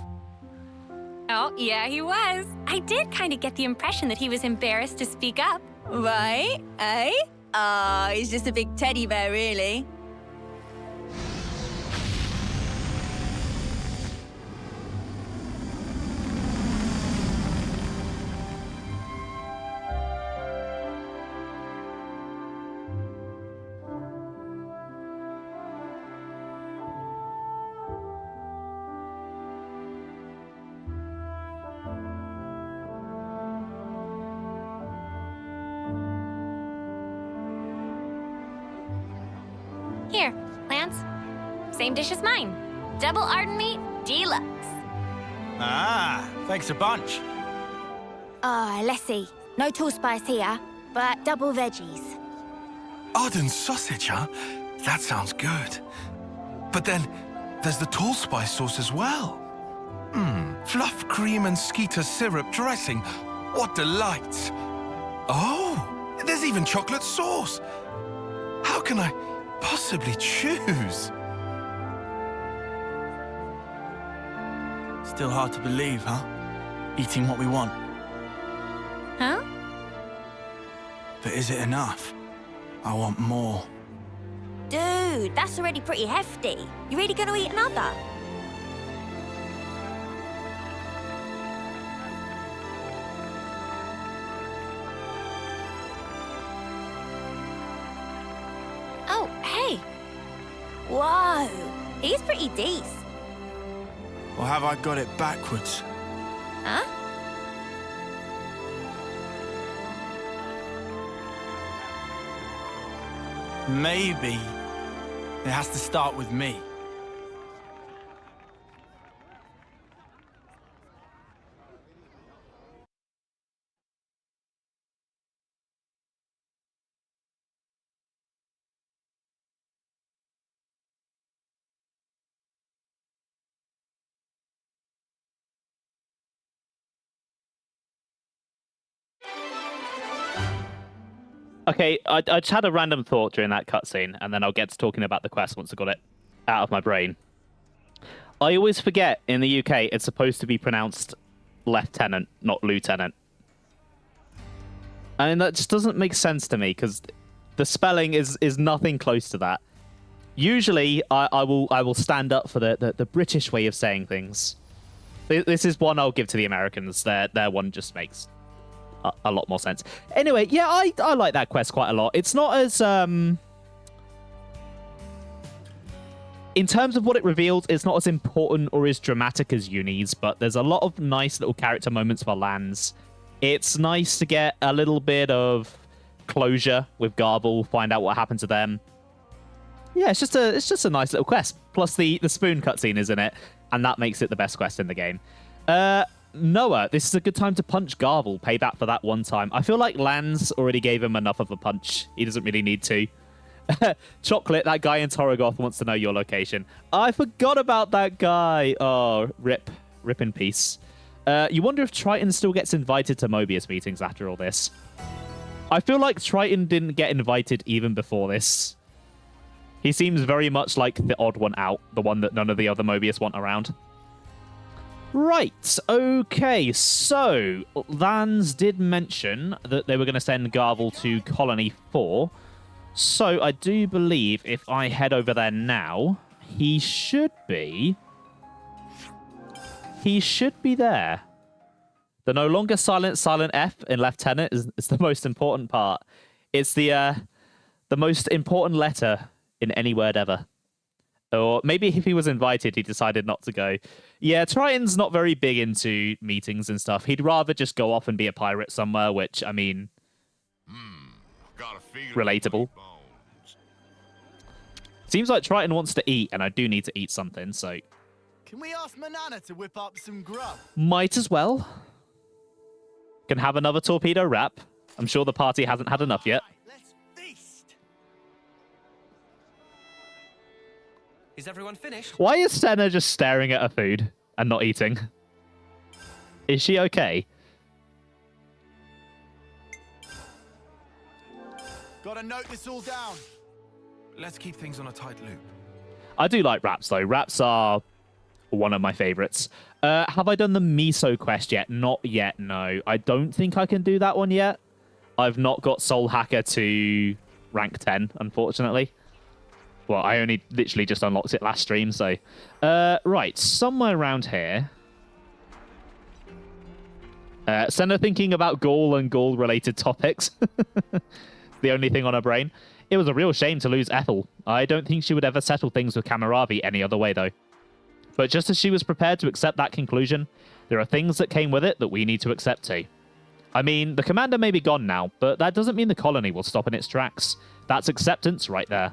Oh, yeah, he was. I did kind of get the impression that he was embarrassed to speak up. Right? Eh? He's just a big teddy bear, really. Here, Lance. Same dish as mine. Double Arden meat, deluxe. Thanks a bunch. Let's see. No tall spice here, but double veggies. Arden sausage, huh? That sounds good. But then, there's the tall spice sauce as well. Fluff cream and skeeter syrup dressing. What delights. Oh, there's even chocolate sauce. How can I possibly choose? Still hard to believe, huh? Eating what we want. Huh? But is it enough? I want more. Dude, that's already pretty hefty. You really gonna eat another? Oh, hey. Whoa, he's pretty decent. Or have I got it backwards? Huh? Maybe it has to start with me. Okay, I just had a random thought during that cutscene, and then I'll get to talking about the quest once I got it out of my brain. I always forget in the UK it's supposed to be pronounced lieutenant, not lieutenant. And that just doesn't make sense to me, because the spelling is nothing close to that. Usually, I will stand up for the British way of saying things. This is one I'll give to the Americans. Their one just makes a lot more sense. Anyway, yeah, I like that quest quite a lot. It's not as... In terms of what it reveals, it's not as important or as dramatic as Uni's, but there's a lot of nice little character moments for Lanz. It's nice to get a little bit of closure with Garble, find out what happened to them. Yeah, it's just a nice little quest. Plus the spoon cutscene is in it, and that makes it the best quest in the game. Noah, this is a good time to punch Garble, pay back for that one time. I feel like Lanz already gave him enough of a punch. He doesn't really need to. Chocolate, that guy in Torogoth wants to know your location. I forgot about that guy. Oh, rip in peace. You wonder if Triton still gets invited to Mobius meetings after all this. I feel like Triton didn't get invited even before this. He seems very much like the odd one out, the one that none of the other Mobius want around. Right, okay, so Lanz did mention that they were going to send Garble to Colony 4. So I do believe if I head over there now, he should be there. The no longer silent F in Lieutenant is the most important part. It's the most important letter in any word ever. Or maybe if he was invited, he decided not to go. Yeah, Triton's not very big into meetings and stuff. He'd rather just go off and be a pirate somewhere, which, I mean, relatable. Seems like Triton wants to eat, and I do need to eat something, so... Can we ask Manana to whip up some grub? Might as well. Can have another torpedo wrap. I'm sure the party hasn't had enough yet. Let's feast. Is everyone finished? Why is Senna just staring at her food and not eating? Is she okay? Gotta note this all down. Let's keep things on a tight loop. I do like wraps, though. Wraps are one of my favorites. Have I done the Miso quest yet? Not yet, no. I don't think I can do that one yet. I've not got Soul Hacker to rank 10, unfortunately. Well, I only literally just unlocked it last stream, so... right, somewhere around here. Senna thinking about Gaul and Gaul-related topics. The only thing on her brain. It was a real shame to lose Ethel. I don't think she would ever settle things with Kamaravi any other way, though. But just as she was prepared to accept that conclusion, there are things that came with it that we need to accept too. I mean, the commander may be gone now, but that doesn't mean the colony will stop in its tracks. That's acceptance right there.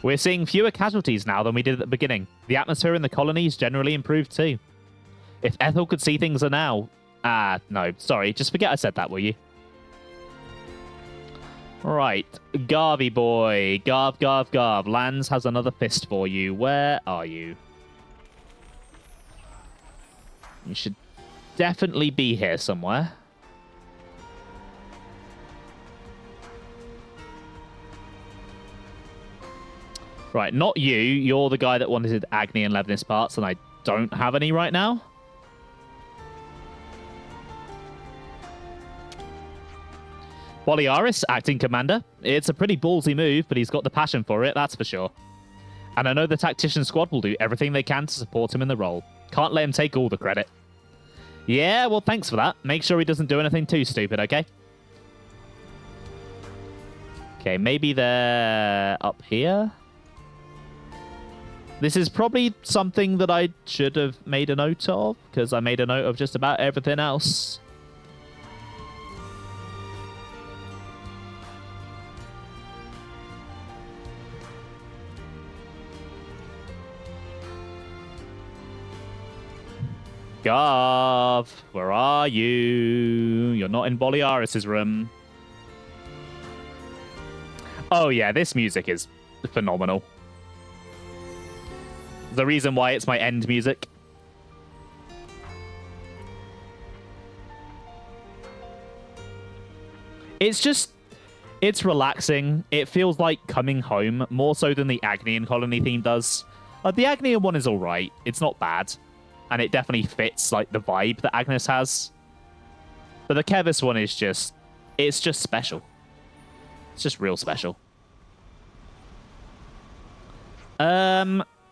We're seeing fewer casualties now than we did at the beginning. The atmosphere in the colonies generally improved too. If Ethel could see things are now... no, sorry, just forget I said that, will you? Right, Garvey boy. Garv. Lanz has another fist for you. Where are you? You should definitely be here somewhere. Right, not you. You're the guy that wanted Agni and Levinus parts, and I don't have any right now. Boliaris, acting commander. It's a pretty ballsy move, but he's got the passion for it, that's for sure. And I know the tactician squad will do everything they can to support him in the role. Can't let him take all the credit. Yeah, well, thanks for that. Make sure he doesn't do anything too stupid, okay? Okay, maybe they're up here? This is probably something that I should have made a note of, because I made a note of just about everything else. Garv, where are you? You're not in Boliaris' room. Oh yeah, this music is phenomenal. The reason why it's my end music. It's relaxing. It feels like coming home, more so than the Agnian colony theme does. The Agnian one is alright. It's not bad. And it definitely fits like the vibe that Agnes has. But the Kevis one is just... It's just special. It's just real special.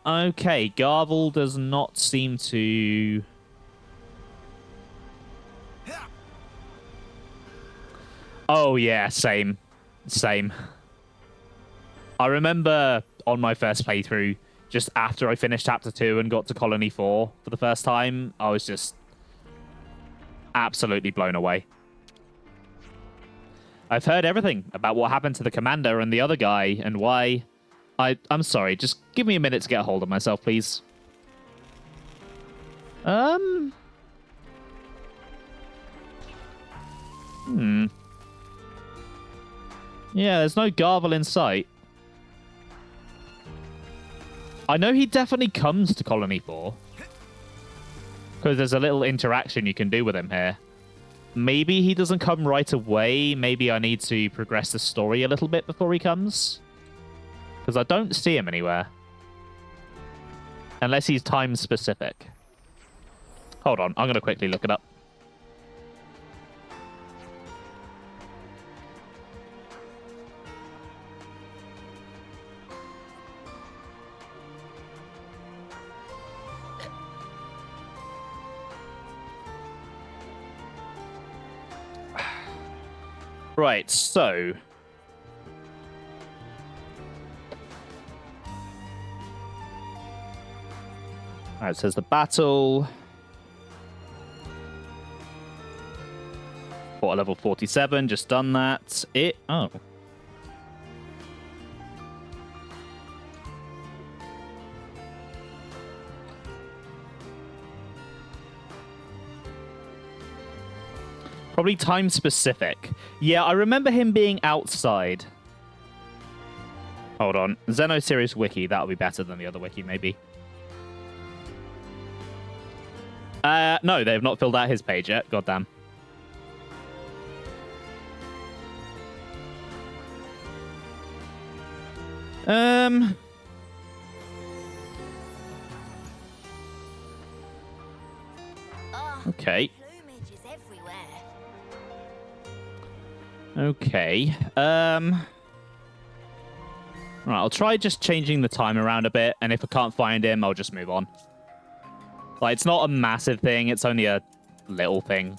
Okay, Garble does not seem to Oh, yeah, same. Same. I remember on my first playthrough, just after I finished Chapter 2 and got to Colony 4 for the first time, I was just absolutely blown away. I've heard everything about what happened to the commander and the other guy and why. I'm sorry, just give me a minute to get a hold of myself, please. Yeah, there's no Garvel in sight. I know he definitely comes to Colony 4. Because there's a little interaction you can do with him here. Maybe he doesn't come right away. Maybe I need to progress the story a little bit before he comes. Because I don't see him anywhere. Unless he's time specific. Hold on, I'm going to quickly look it up. Right, so... Alright, it says the battle. Fought at level 47, just done that. Oh. Probably time specific. Yeah, I remember him being outside. Hold on. Xeno Series Wiki, that'll be better than the other wiki, maybe. No, they have not filled out his page yet. Goddamn. Okay. Okay. Right, I'll try just changing the time around a bit, and if I can't find him, I'll just move on. Like, it's not a massive thing, it's only a little thing.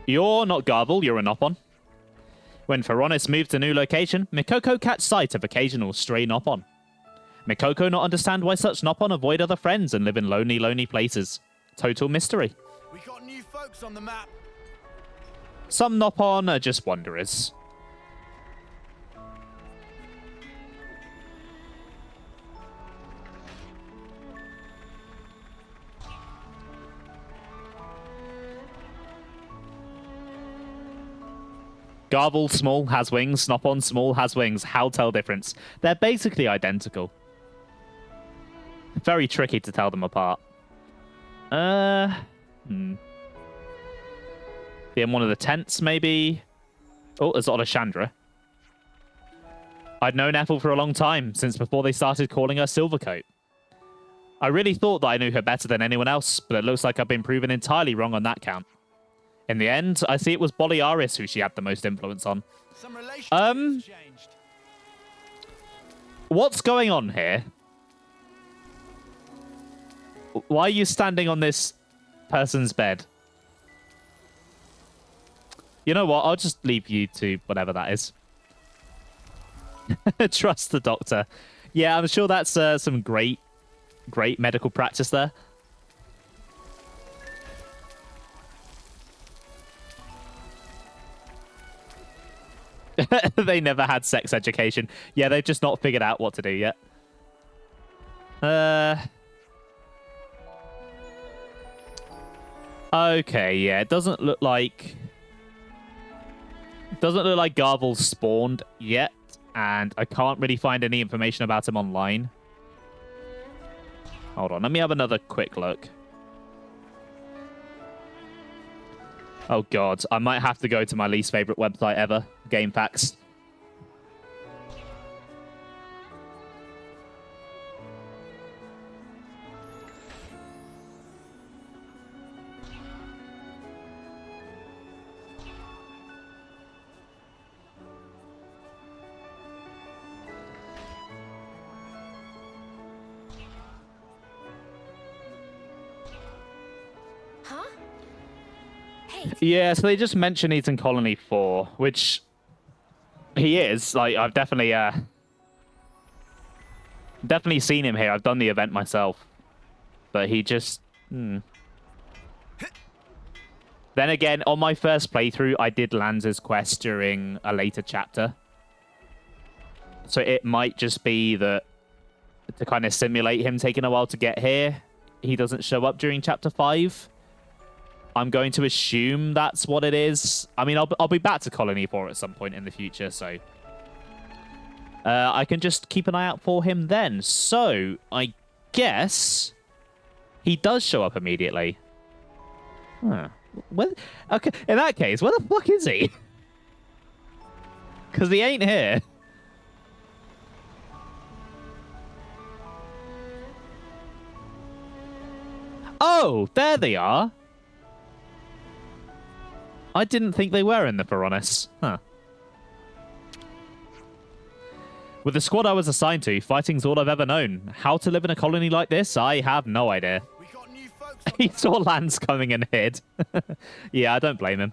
You're not Garvel, you're a Nopon. When Feronis moved to new location, Mikoko catch sight of occasional stray Nopon. Mikoko not understand why such Nopon avoid other friends and live in lonely, lonely places. Total mystery. We got new folks on the map. Some Nopon are just wanderers. Garvel small has wings, Nopon small has wings. How tell difference? They're basically identical. Very tricky to tell them apart. Be in one of the tents, maybe? Oh, there's Odashandra. I'd known Ethel for a long time, since before they started calling her Silvercoat. I really thought that I knew her better than anyone else, but it looks like I've been proven entirely wrong on that count. In the end, I see it was Boliaris who she had the most influence on. What's going on here? Why are you standing on this person's bed? You know what? I'll just leave you to whatever that is. Trust the doctor. Yeah, I'm sure that's some great medical practice there. They never had sex education. Yeah, they've just not figured out what to do yet. Okay, yeah, it doesn't look like Garvel's spawned yet, and I can't really find any information about him online. Hold on, let me have another quick look. Oh god, I might have to go to my least favorite website ever, GameFAQs. Huh? Hey. Yeah, so they just mentioned he's in Colony 4, which he is. Like, I've definitely seen him here. I've done the event myself. But he just... Then again, on my first playthrough, I did Lanz's quest during a later chapter. So it might just be that to kind of simulate him taking a while to get here, he doesn't show up during chapter 5. I'm going to assume that's what it is. I mean, I'll be back to Colony 4 at some point in the future, so... I can just keep an eye out for him then. So, I guess... he does show up immediately. Huh. Okay, in that case, where the fuck is he? Because he ain't here. Oh, there they are. I didn't think they were in the Piranhas. Huh. With the squad I was assigned to, fighting's all I've ever known. How to live in a colony like this, I have no idea. He saw Lanz coming and hid. Yeah, I don't blame him.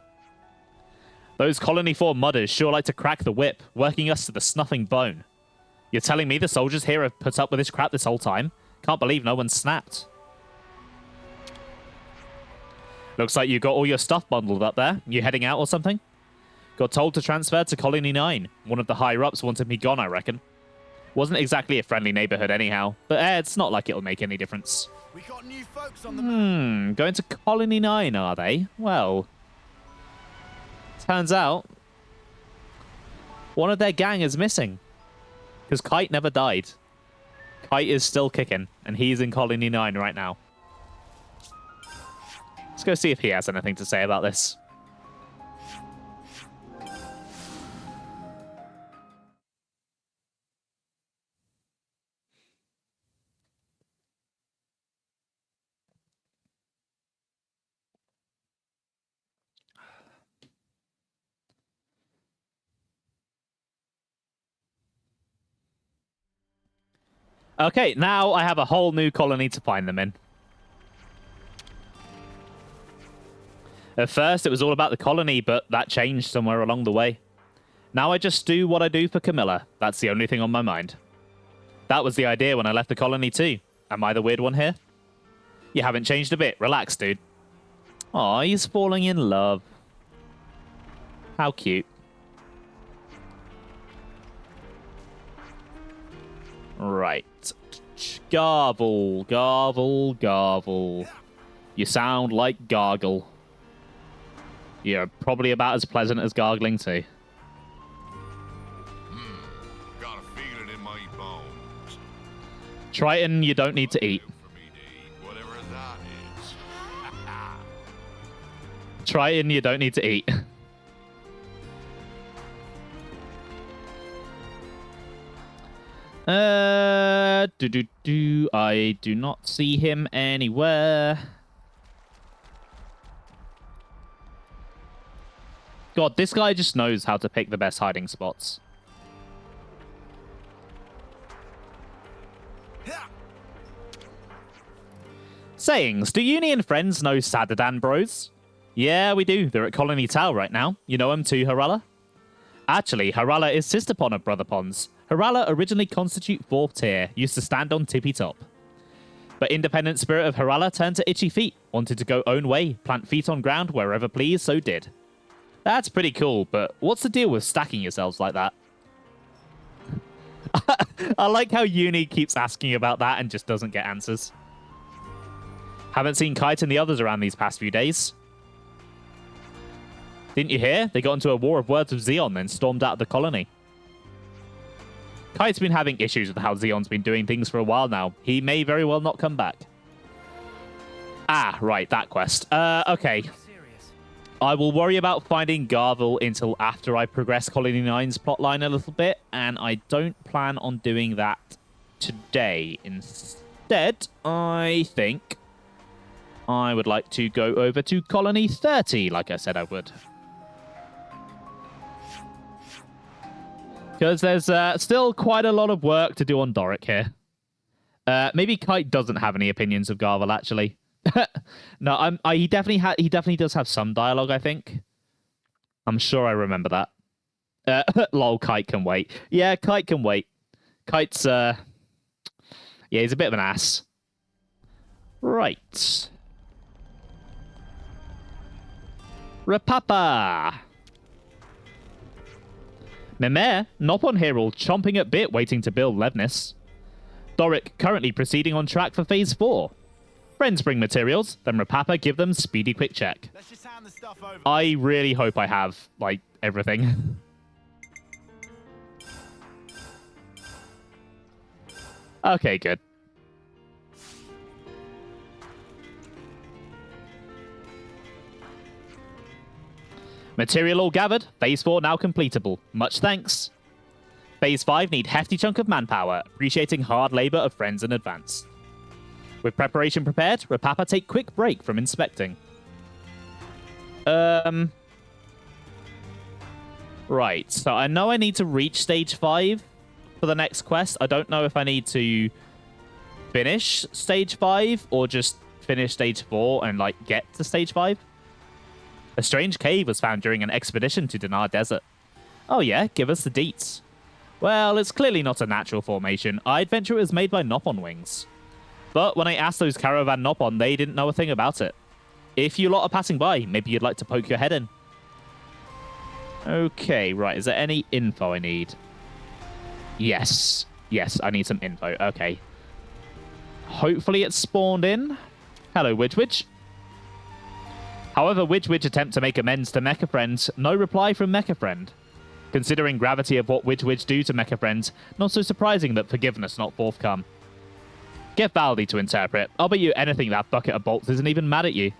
Those Colony 4 mudders sure like to crack the whip, working us to the snuffing bone. You're telling me the soldiers here have put up with this crap this whole time? Can't believe no one snapped. Looks like you got all your stuff bundled up there. You heading out or something? Got told to transfer to Colony 9. One of the higher-ups wanted me gone, I reckon. Wasn't exactly a friendly neighborhood anyhow, but it's not like it'll make any difference. We got new folks on the Going to Colony 9, are they? Well, turns out one of their gang is missing. Because Kite never died. Kite is still kicking, and he's in Colony 9 right now. Let's go see if he has anything to say about this. Okay, now I have a whole new colony to find them in. At first, it was all about the colony, but that changed somewhere along the way. Now I just do what I do for Camilla. That's the only thing on my mind. That was the idea when I left the colony too. Am I the weird one here? You haven't changed a bit. Relax, dude. Aw, he's falling in love. How cute. Right. Garble, garble, garble. You sound like Gargle. You're probably about as pleasant as gargling too. Got a feeling in my bones. Triton, you don't need to eat. Whatever that is. Triton, you don't need to eat. I do not see him anywhere. God, this guy just knows how to pick the best hiding spots. Sayings. Do Uni and friends know Sadadan bros? Yeah, we do. They're at Colony Tau right now. You know them too, Harala? Actually, Harala is sister pond of Brother Ponds. Harala originally constitute 4th tier, used to stand on tippy top. But independent spirit of Harala turned to itchy feet, wanted to go own way, plant feet on ground wherever please, so did. That's pretty cool, but what's the deal with stacking yourselves like that? I like how Uni keeps asking about that and just doesn't get answers. Haven't seen Kite and the others around these past few days. Didn't you hear? They got into a war of words with Xeon, then stormed out of the colony. Kite's been having issues with how Xeon's been doing things for a while now. He may very well not come back. Ah, right, that quest. Okay. I will worry about finding Garvel until after I progress Colony 9's plotline a little bit, and I don't plan on doing that today. Instead, I think I would like to go over to Colony 30, like I said I would. Because there's still quite a lot of work to do on Doric here. Maybe Kite doesn't have any opinions of Garvel, actually. No, he definitely does have some dialogue, I think. I'm sure I remember that. Lol, Kite can wait. Yeah, Kite can wait. Kite's, yeah, he's a bit of an ass. Right. Rapapa! Mimere, Nopon here all chomping at bit waiting to build Levnis. Doric currently proceeding on track for Phase 4. Friends bring materials, then Rapapa give them speedy quick check. Let's just hand the stuff over. I really hope I have, like, everything. Okay, good. Material all gathered. Phase 4 now completable. Much thanks. Phase 5 need hefty chunk of manpower, appreciating hard labor of friends in advance. With preparation prepared, Rapapa take quick break from inspecting. Right, so I know I need to reach stage 5 for the next quest. I don't know if I need to finish stage 5 or just finish stage 4 and, like, get to stage 5. A strange cave was found during an expedition to Dinar Desert. Oh yeah, give us the deets. Well, it's clearly not a natural formation. I'd venture it was made by Nopon wings. But when I asked those caravan Nopon, they didn't know a thing about it. If you lot are passing by, maybe you'd like to poke your head in. Okay, right. Is there any info I need? Yes. Yes, I need some info. Okay. Hopefully it's spawned in. Hello, Widge. However, Widge attempt to make amends to Mecha Friend. No reply from Mecha Friend. Considering gravity of what Widge do to Mecha Friend, not so surprising that forgiveness not forthcome. Get Valdi to interpret. I'll bet you anything that bucket of bolts isn't even mad at you.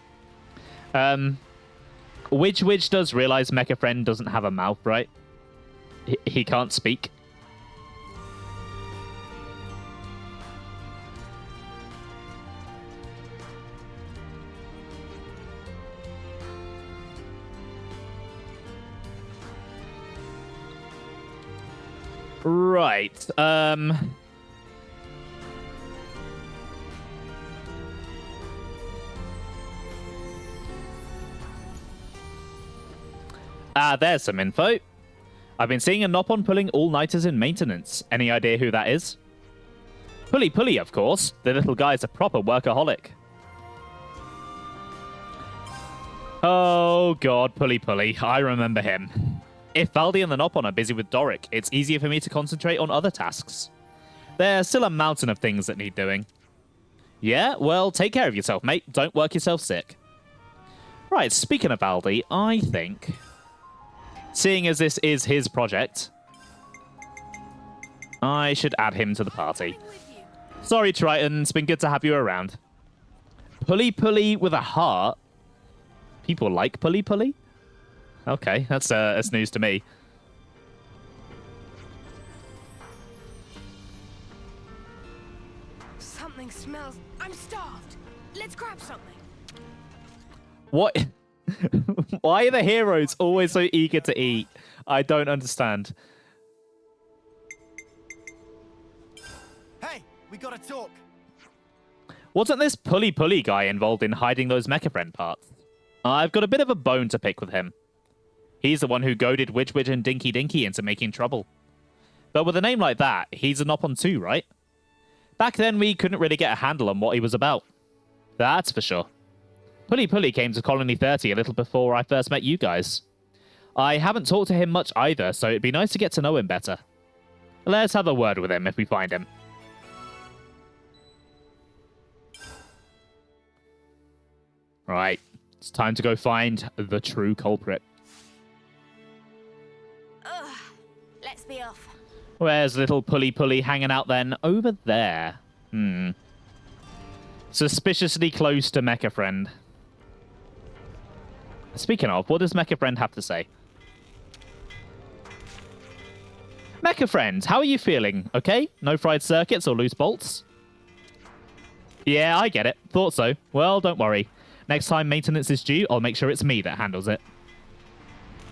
Widge does realize Mecha Friend doesn't have a mouth, right? He can't speak. Right. There's some info. I've been seeing a Nopon pulling all-nighters in maintenance. Any idea who that is? Pulley, of course. The little guy's a proper workaholic. Oh, God, Pulley. I remember him. If Valdi and the Nopon are busy with Doric, it's easier for me to concentrate on other tasks. There's still a mountain of things that need doing. Yeah, well, take care of yourself, mate. Don't work yourself sick. Right, speaking of Valdi, I think, seeing as this is his project, I should add him to the party. Sorry, Triton. It's been good to have you around. Pulley with a heart? People like Pulley? Okay, that's news to me. Something smells. I'm starved. Let's grab something. What? Why are the heroes always so eager to eat? I don't understand. Hey, we gotta talk. Wasn't this Pulley guy involved in hiding those Mecha Friend parts? I've got a bit of a bone to pick with him. He's the one who goaded Widge and Dinky into making trouble. But with a name like that, he's a Nopon too, right? Back then, we couldn't really get a handle on what he was about. That's for sure. Pulley came to Colony 30 a little before I first met you guys. I haven't talked to him much either, so it'd be nice to get to know him better. Let's have a word with him if we find him. Right, it's time to go find the true culprit. Ugh, let's be off. Where's little Pulley hanging out then? Over there. Suspiciously close to Mecha Friend. Speaking of, what does Mecha Friend have to say? Mecha Friend, how are you feeling? Okay? No fried circuits or loose bolts? Yeah, I get it. Thought so. Well, don't worry. Next time maintenance is due, I'll make sure it's me that handles it.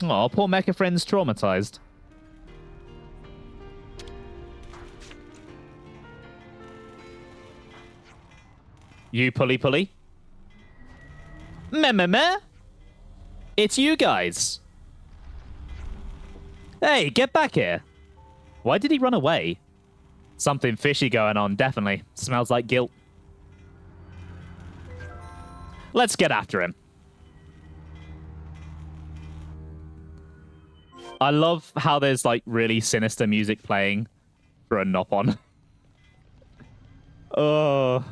Aw, poor Mecha Friend's traumatized. You Pulley? Meh. It's you guys. Hey, get back here. Why did he run away? Something fishy going on, definitely. Smells like guilt. Let's get after him. I love how there's like really sinister music playing for a Nopon. Oh,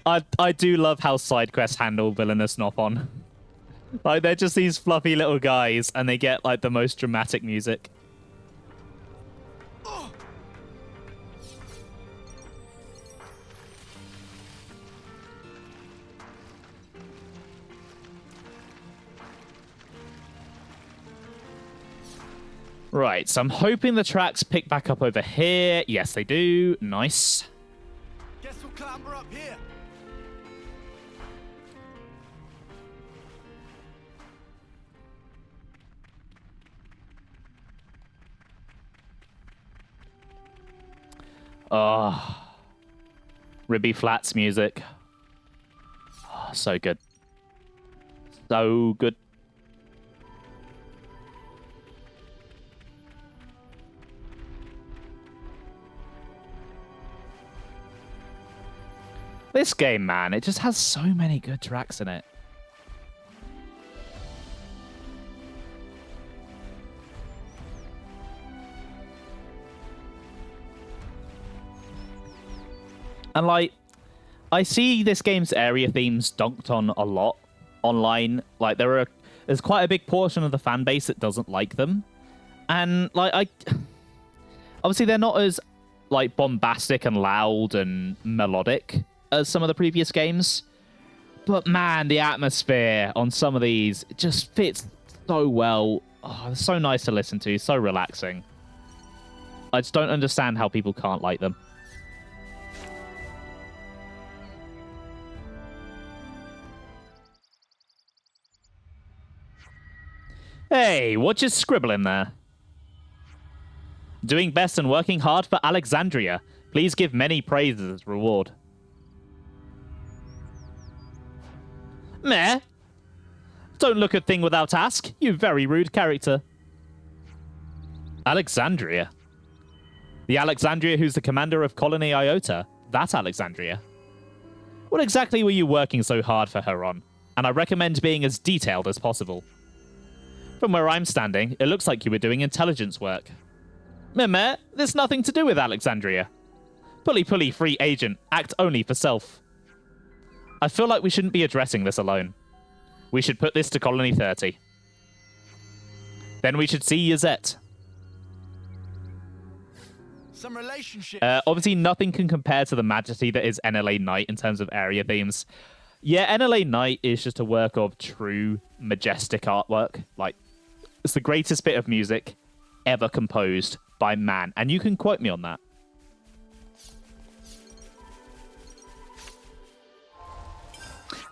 I do love how side quests handle villainous Nopon. Like they're just these fluffy little guys, and they get like the most dramatic music. Right, so I'm hoping the tracks pick back up over here. Yes, they do. Nice. Guess we'll clamber up here. Oh, Ribby Flats music. Oh, so good. So good. This game, man, it just has so many good tracks in it. And like, I see this game's area themes dunked on a lot online. Like, there's quite a big portion of the fan base that doesn't like them. And like, obviously they're not as like bombastic and loud and melodic as some of the previous games, but man, the atmosphere on some of these just fits so well. Oh, it's so nice to listen to, so relaxing. I just don't understand how people can't like them. Hey, what you scribbling there? Doing best and working hard for Alexandria. Please give many praises as reward. Meh. Don't look a thing without ask. You very rude character. Alexandria. The Alexandria who's the commander of Colony Iota. That Alexandria. What exactly were you working so hard for her on? And I recommend being as detailed as possible. From where I'm standing, it looks like you were doing intelligence work. Meh, there's nothing to do with Alexandria. Pulley free agent, act only for self. I feel like we shouldn't be addressing this alone. We should put this to Colony 30. Then we should see Yazette. Some relationship. Obviously, nothing can compare to the majesty that is NLA Night in terms of area themes. Yeah, NLA Night is just a work of true, majestic artwork. Like, it's the greatest bit of music ever composed by man. And you can quote me on that.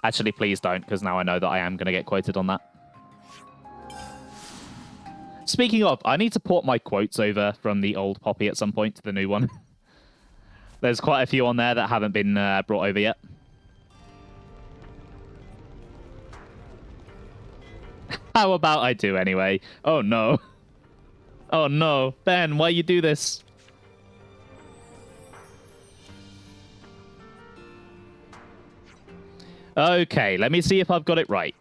Actually, please don't, because now I know that I am going to get quoted on that. Speaking of, I need to port my quotes over from the old Poppy at some point to the new one. There's quite a few on there that haven't been brought over yet. How about I do anyway? Oh no. Oh no. Ben, why you do this? Okay, let me see if I've got it right.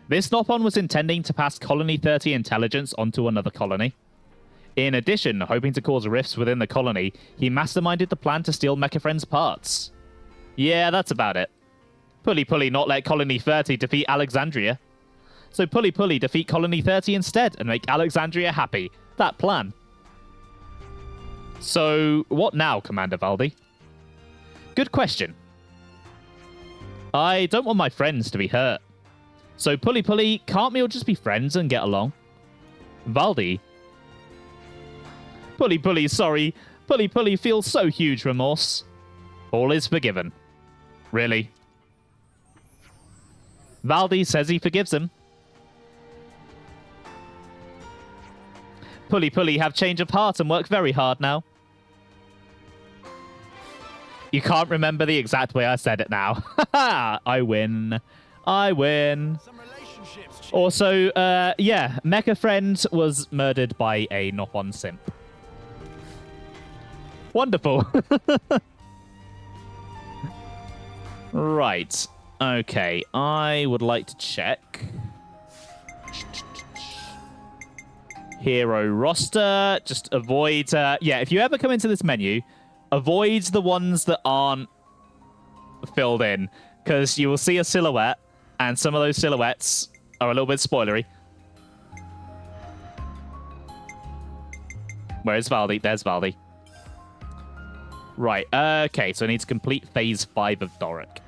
This Nopon was intending to pass Colony 30 intelligence onto another colony. In addition, hoping to cause rifts within the colony, he masterminded the plan to steal Mechafriend's parts. Yeah, that's about it. Pulley not let Colony 30 defeat Alexandria. So Pulley defeat Colony 30 instead and make Alexandria happy. That plan. So, what now, Commander Valdi? Good question. I don't want my friends to be hurt. So Pulley, can't we all just be friends and get along? Valdi. Pulley, sorry. Pulley feels so huge remorse. All is forgiven. Really? Valdi says he forgives him. Pulley have change of heart and work very hard now. You can't remember the exact way I said it now. I win. I win. Also, yeah, Mecha Friend was murdered by a Nopon simp. Wonderful. Right. Okay, I would like to check. Hero roster. Just avoid... yeah, if you ever come into this menu, avoid the ones that aren't filled in, because you will see a silhouette, and some of those silhouettes are a little bit spoilery. Where's Valdi? There's Valdi. Right, okay, so I need to complete Phase 5 of Doric.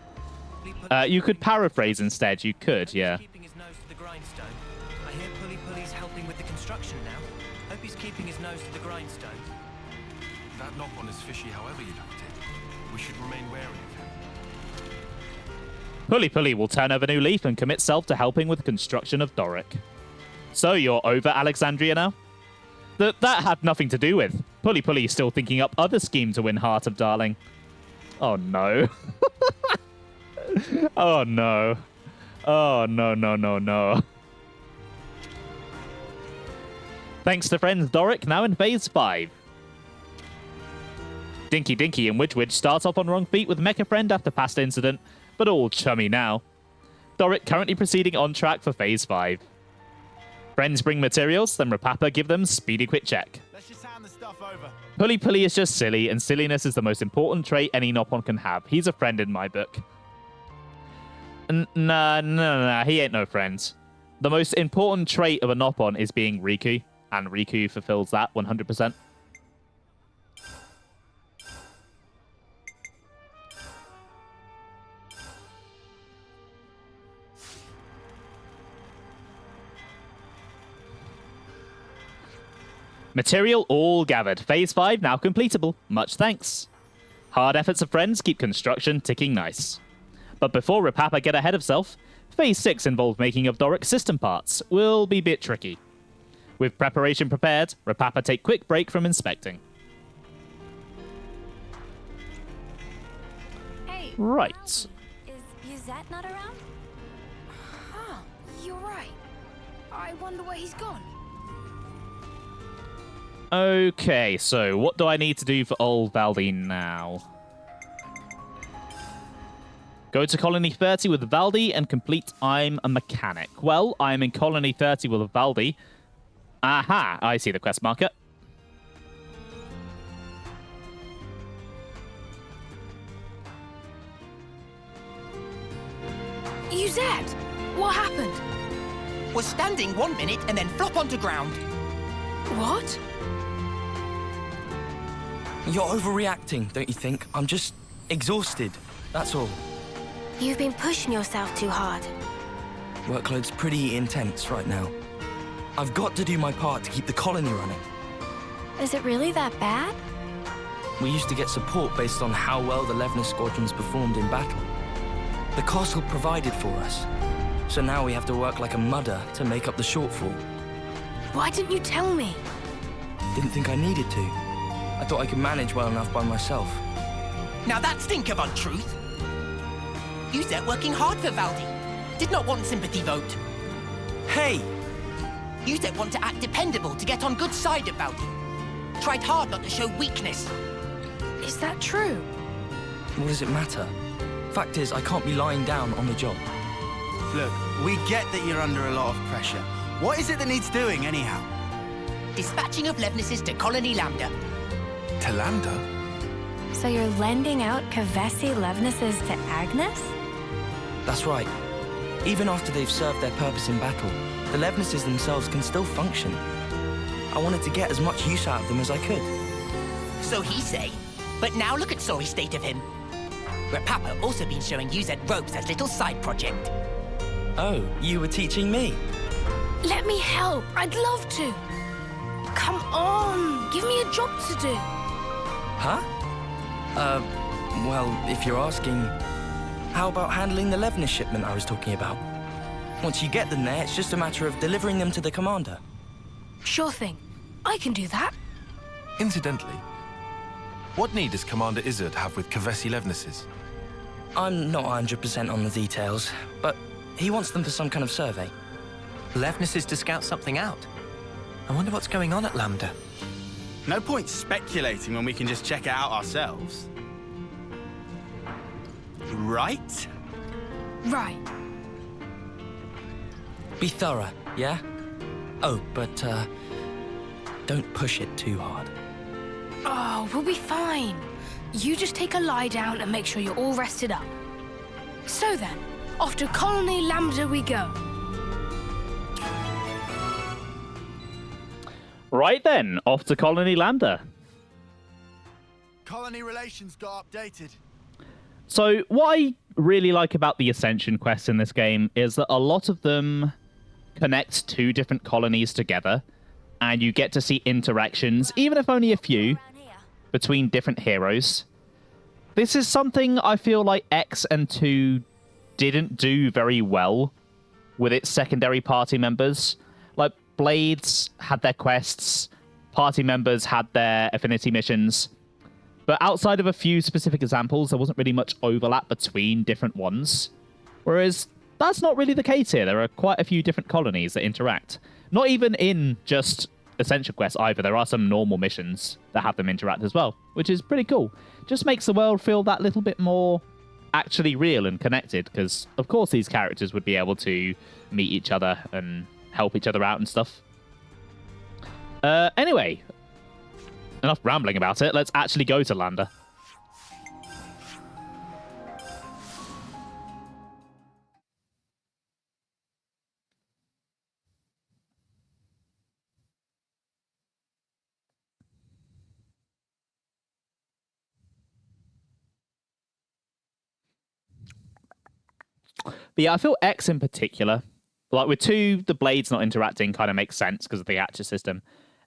You could paraphrase instead, you could, yeah. Keeping his nose to the grindstone. I hear Pulley's helping with the construction now. Hope he's keeping his nose to the grindstone. That knock-on is fishy however you look at it. We should remain wary of him. Pulley will turn over a new leaf and commit self to helping with the construction of Doric. So you're over Alexandria now? That had nothing to do with. Pulley is still thinking up other scheme to win Heart of Darling. Oh no. Oh no. Oh no. Thanks to friends Doric, now in Phase 5. Dinky and Widge start off on wrong feet with Mecha Friend after past incident, but all chummy now. Doric currently proceeding on track for Phase 5. Friends bring materials, then Rapapa give them speedy quick check. Let's just hand the stuff over. Pulley is just silly, and silliness is the most important trait any Nopon can have. He's a friend in my book. Nah, he ain't no friend. The most important trait of a Nopon is being Riku, and Riku fulfills that 100%. Material all gathered. Phase 5 now completable. Much thanks. Hard efforts of friends keep construction ticking nice. But before Rapapa get ahead of self, Phase 6 involves making of Doric system parts. Will be a bit tricky. With preparation prepared, Rapapa take quick break from inspecting. Hey, right. Is Yuzette not around? Huh, you're right. I wonder where he's gone. Okay, so what do I need to do for old Valdi now? Go to Colony 30 with Valdi and complete I'm a Mechanic. Well, I'm in Colony 30 with Valdi. Aha, I see the quest marker. Yuzette, what happened? Was standing 1 minute and then flop onto ground. What? You're overreacting, don't you think? I'm just exhausted, that's all. You've been pushing yourself too hard. Workload's pretty intense right now. I've got to do my part to keep the colony running. Is it really that bad? We used to get support based on how well the Levna squadrons performed in battle. The castle provided for us, so now we have to work like a mudder to make up the shortfall. Why didn't you tell me? Didn't think I needed to. I thought I could manage well enough by myself. Now that stink of untruth. Yuzette working hard for Valdi. Did not want sympathy vote. Hey! Yuzette want to act dependable to get on good side of Valdi. Tried hard not to show weakness. Is that true? What does it matter? Fact is, I can't be lying down on the job. Look, we get that you're under a lot of pressure. What is it that needs doing, anyhow? Dispatching of Levnesses to Colony Lambda. To Lambda? So you're lending out Kavesi Levnesses to Agnes? That's right. Even after they've served their purpose in battle, the Levnesses themselves can still function. I wanted to get as much use out of them as I could. So he say. But now look at sorry state of him. Rapapa also been showing Yuzette ropes as little side project. Oh, you were teaching me? Let me help. I'd love to. Come on. Give me a job to do. Huh? Well, if you're asking, how about handling the Levnis shipment I was talking about? Once you get them there, it's just a matter of delivering them to the commander. Sure thing. I can do that. Incidentally, what need does Commander Izzard have with Kavesi Levnesses? I'm not 100% on the details, but He wants them for some kind of survey. Levnis is to scout something out. I wonder what's going on at Lambda. No point speculating when we can just check it out ourselves. Right? Right. Be thorough, yeah? Oh, but, don't push it too hard. Oh, we'll be fine. You just take a lie down and make sure you're all rested up. So then, off to Colony Lambda we go. Right then, off to Colony Lambda. Colony relations got updated. So what I really like about the Ascension quests in this game is that a lot of them connect two different colonies together, and you get to see interactions, even if only a few, between different heroes. This is something I feel like X and 2 didn't do very well with its secondary party members. Like, Blades had their quests, party members had their affinity missions, but outside of a few specific examples, there wasn't really much overlap between different ones. Whereas, that's not really the case here. There are quite a few different colonies that interact. Not even in just Ascension quests either. There are some normal missions that have them interact as well, which is pretty cool. Just makes the world feel that little bit more actually real and connected, because of course these characters would be able to meet each other and help each other out and stuff. Anyway, enough rambling about it. Let's actually go to Lambda. But yeah, I feel X in particular, like with 2, the blades not interacting kind of makes sense because of the Atcha system.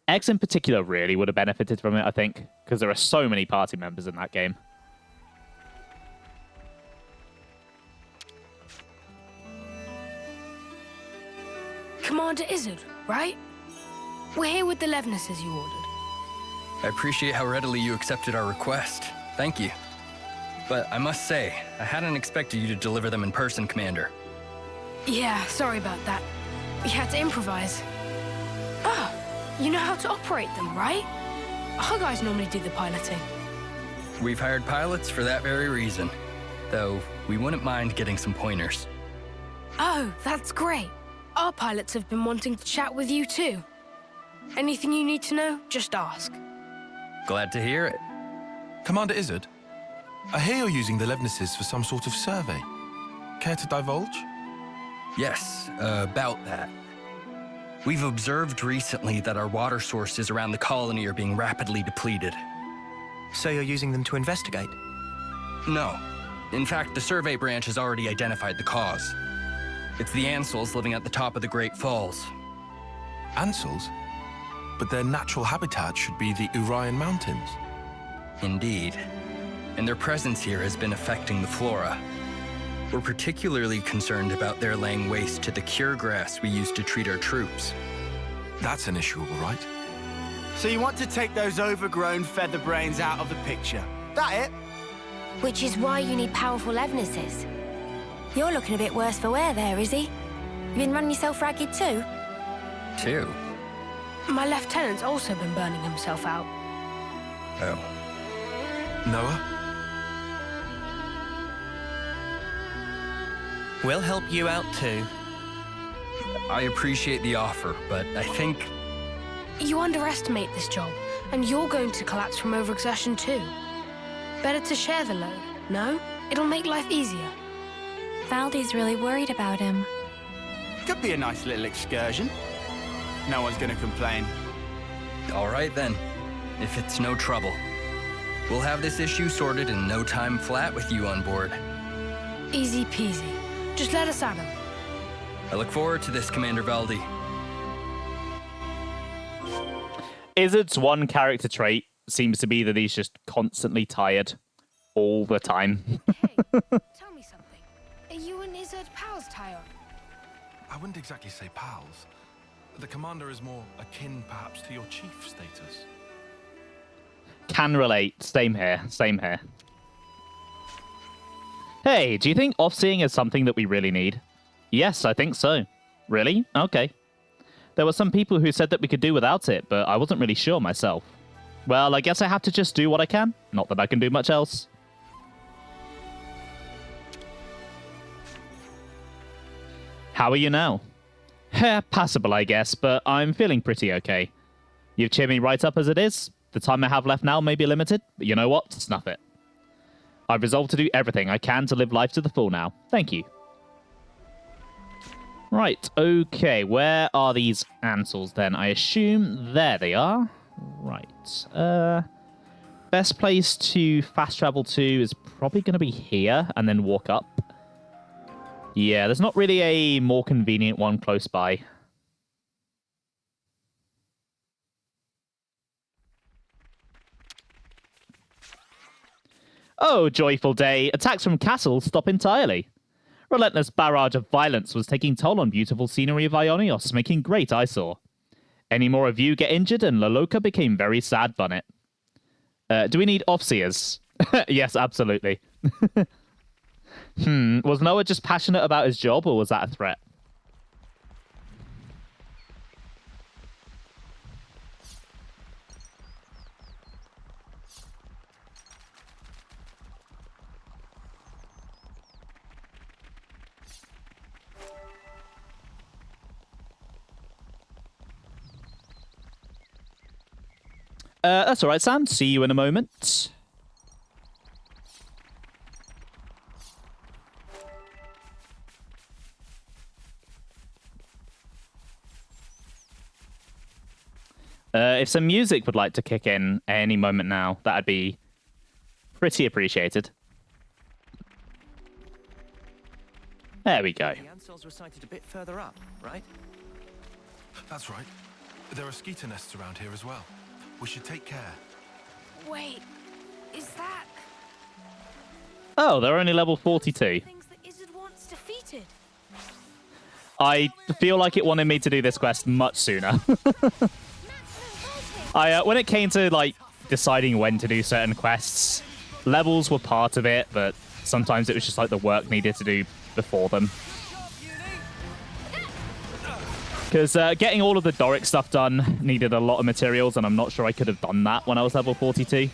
X in particular really would have benefited from it, I think, because there are so many party members in that game. Commander Izzard, right? We're here with the Levnesses you ordered. I appreciate how readily you accepted our request. Thank you. But I must say, I hadn't expected you to deliver them in person, Commander. Yeah, sorry about that. We had to improvise. Ah, you know how to operate them, right? Our guys normally do the piloting. We've hired pilots for that very reason. Though, we wouldn't mind getting some pointers. Oh, that's great. Our pilots have been wanting to chat with you too. Anything you need to know, just ask. Glad to hear it. Commander Izzard, I hear you're using the Levnesses for some sort of survey. Care to divulge? Yes, about that. We've observed recently that our water sources around the colony are being rapidly depleted. So you're using them to investigate? No. In fact, the survey branch has already identified the cause. It's the Ansels living at the top of the Great Falls. Ansels? But their natural habitat should be the Urian Mountains. Indeed. And their presence here has been affecting the flora. We're particularly concerned about their laying waste to the cure grass we use to treat our troops. That's an issue, all right. So you want to take those overgrown feather brains out of the picture? That it? Which is why you need powerful Levnesses. You're looking a bit worse for wear there, Izzy. You been running yourself ragged too? Too? My lieutenant's also been burning himself out. Oh. Noah? We'll help you out too. I appreciate the offer, but I think... You underestimate this job, and you're going to collapse from overexertion too. Better to share the load, no? It'll make life easier. Valdi's really worried about him. Could be a nice little excursion. No one's gonna complain. All right then, if it's no trouble. We'll have this issue sorted in no time flat with you on board. Easy peasy. Just let us at him. I look forward to this, Commander Valdi. Izzard's one character trait seems to be that he's just constantly tired all the time. Hey, tell me something. Are you and Izzard pals, Tyon? I wouldn't exactly say pals. The commander is more akin, perhaps, to your chief status. Can relate. Same here. Same here. Hey, do you think off-seeing is something that we really need? Yes, I think so. Really? Okay. There were some people who said that we could do without it, but I wasn't really sure myself. Well, I guess I have to just do what I can. Not that I can do much else. How are you now? Passable, I guess, but I'm feeling pretty okay. You've cheered me right up as it is. The time I have left now may be limited, but you know what? Snuff it. I've resolved to do everything I can to live life to the full now. Thank you. Right, okay, where are these answers then? I assume there they are. Right. Best place to fast travel to is probably going to be here and then walk up. Yeah, there's not really a more convenient one close by. Oh, joyful day. Attacks from castles stop entirely. Relentless barrage of violence was taking toll on beautiful scenery of Ionios, making great eyesore. Any more of you get injured and La Loca became very sad bonnet. Do we need offseers? Yes, absolutely. Was Noah just passionate about his job, or was that a threat? That's all right, Sam. See you in a moment. If some music would like to kick in any moment now, that'd be pretty appreciated. There we go. The Ansels were sighted a bit further up, right? That's right. There are skeeter nests around here as well. We should take care. Wait, is that Oh, they're only level 42. things the Izzard once defeated? I feel like it wanted me to do this quest much sooner. When it came to like deciding when to do certain quests, levels were part of it, but sometimes it was just like the work needed to do before them. Because getting all of the Doric stuff done needed a lot of materials, and I'm not sure I could have done that when I was level 42.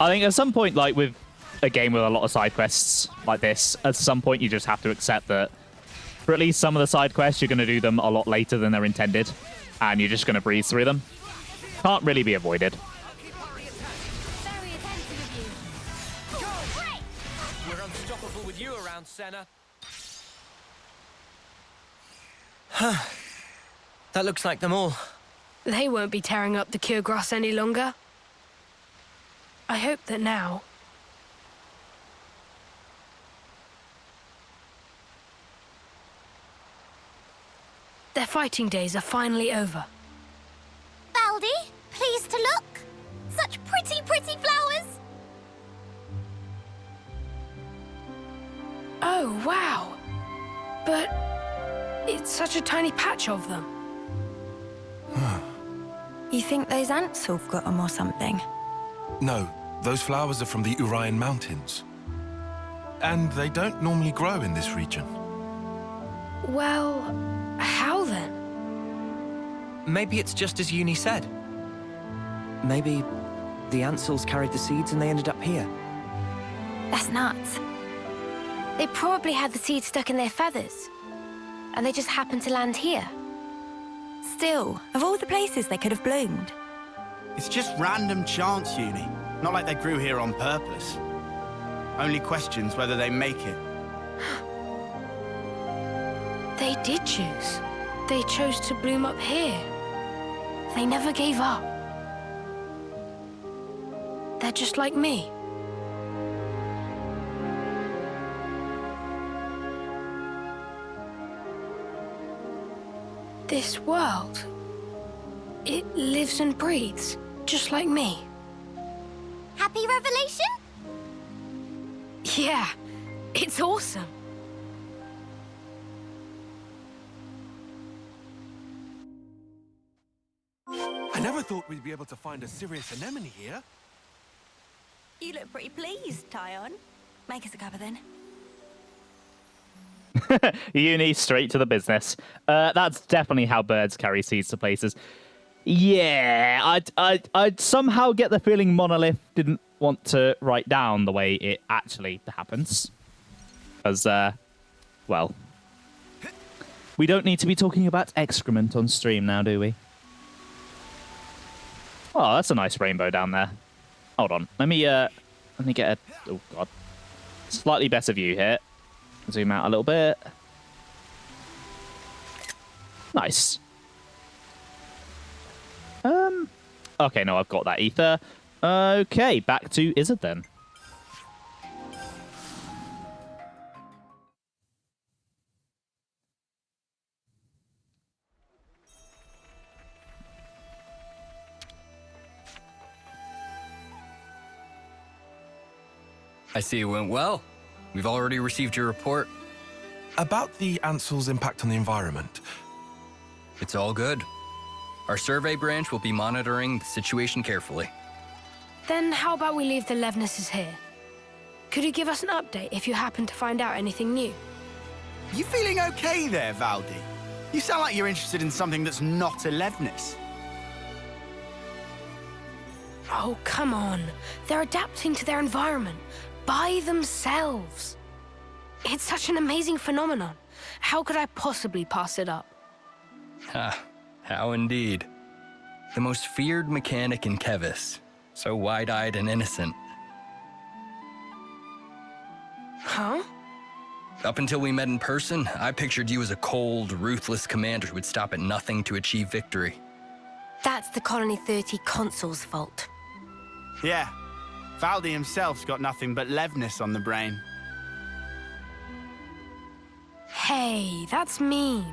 I think at some point, like with a game with a lot of side quests like this, at some point you just have to accept that for at least some of the side quests, you're going to do them a lot later than they're intended, and you're just going to breeze through them. Can't really be avoided. We're unstoppable with you around, Senna. That looks like them all. They won't be tearing up the cure grass any longer. I hope that now... their fighting days are finally over. Valdi, pleased to look. Such pretty, pretty flowers. Oh, wow. But it's such a tiny patch of them. You think those ants have got them or something? No, those flowers are from the Urian Mountains. And they don't normally grow in this region. Well, how then? Maybe it's just as Uni said. Maybe the Ansels carried the seeds and they ended up here. That's nuts. They probably had the seeds stuck in their feathers. And they just happened to land here. Still, of all the places they could have bloomed. It's just random chance, Uni. Not like they grew here on purpose. Only questions whether they make it. They did choose. They chose to bloom up here. They never gave up. They're just like me. This world, it lives and breathes, just like me. Happy revelation? Yeah, it's awesome. I never thought we'd be able to find a serious anemone here. You look pretty pleased, Tyon. Make us a cuppa then. Uni, straight to the business. That's definitely how birds carry seeds to places. Yeah, I'd somehow get the feeling Monolith didn't want to write down the way it actually happens. Because, well, we don't need to be talking about excrement on stream now, do we? Oh, that's a nice rainbow down there. Hold on, let me get a, oh god, slightly better view here. Zoom out a little bit. Nice. Okay, no, I've got that ether. Okay, back to Izzard then. I see it went well. We've already received your report. About the Ansel's impact on the environment. It's all good. Our survey branch will be monitoring the situation carefully. Then how about we leave the Levnesses here? Could you give us an update if you happen to find out anything new? You feeling okay there, Valdi? You sound like you're interested in something that's not a Levness. Oh, come on. They're adapting to their environment by themselves. It's such an amazing phenomenon. How could I possibly pass it up? Ha, how indeed. The most feared mechanic in Kevis. So wide-eyed and innocent. Huh? Up until we met in person, I pictured you as a cold, ruthless commander who would stop at nothing to achieve victory. That's the Colony 30 Consul's fault. Yeah, Valdi himself's got nothing but Levness on the brain. Hey, that's mean.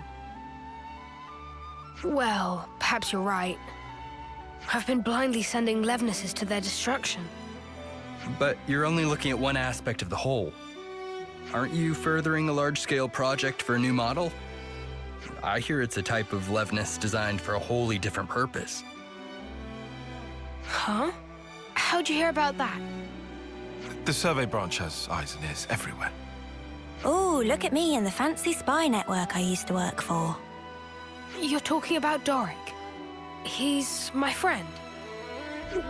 Well, perhaps you're right. I've been blindly sending Levnesses to their destruction. But you're only looking at one aspect of the whole. Aren't you furthering a large-scale project for a new model? I hear it's a type of Levness designed for a wholly different purpose. Huh? How'd you hear about that? The survey branch has eyes and ears everywhere. Oh, look at me and the fancy spy network I used to work for. You're talking about Doric. He's my friend.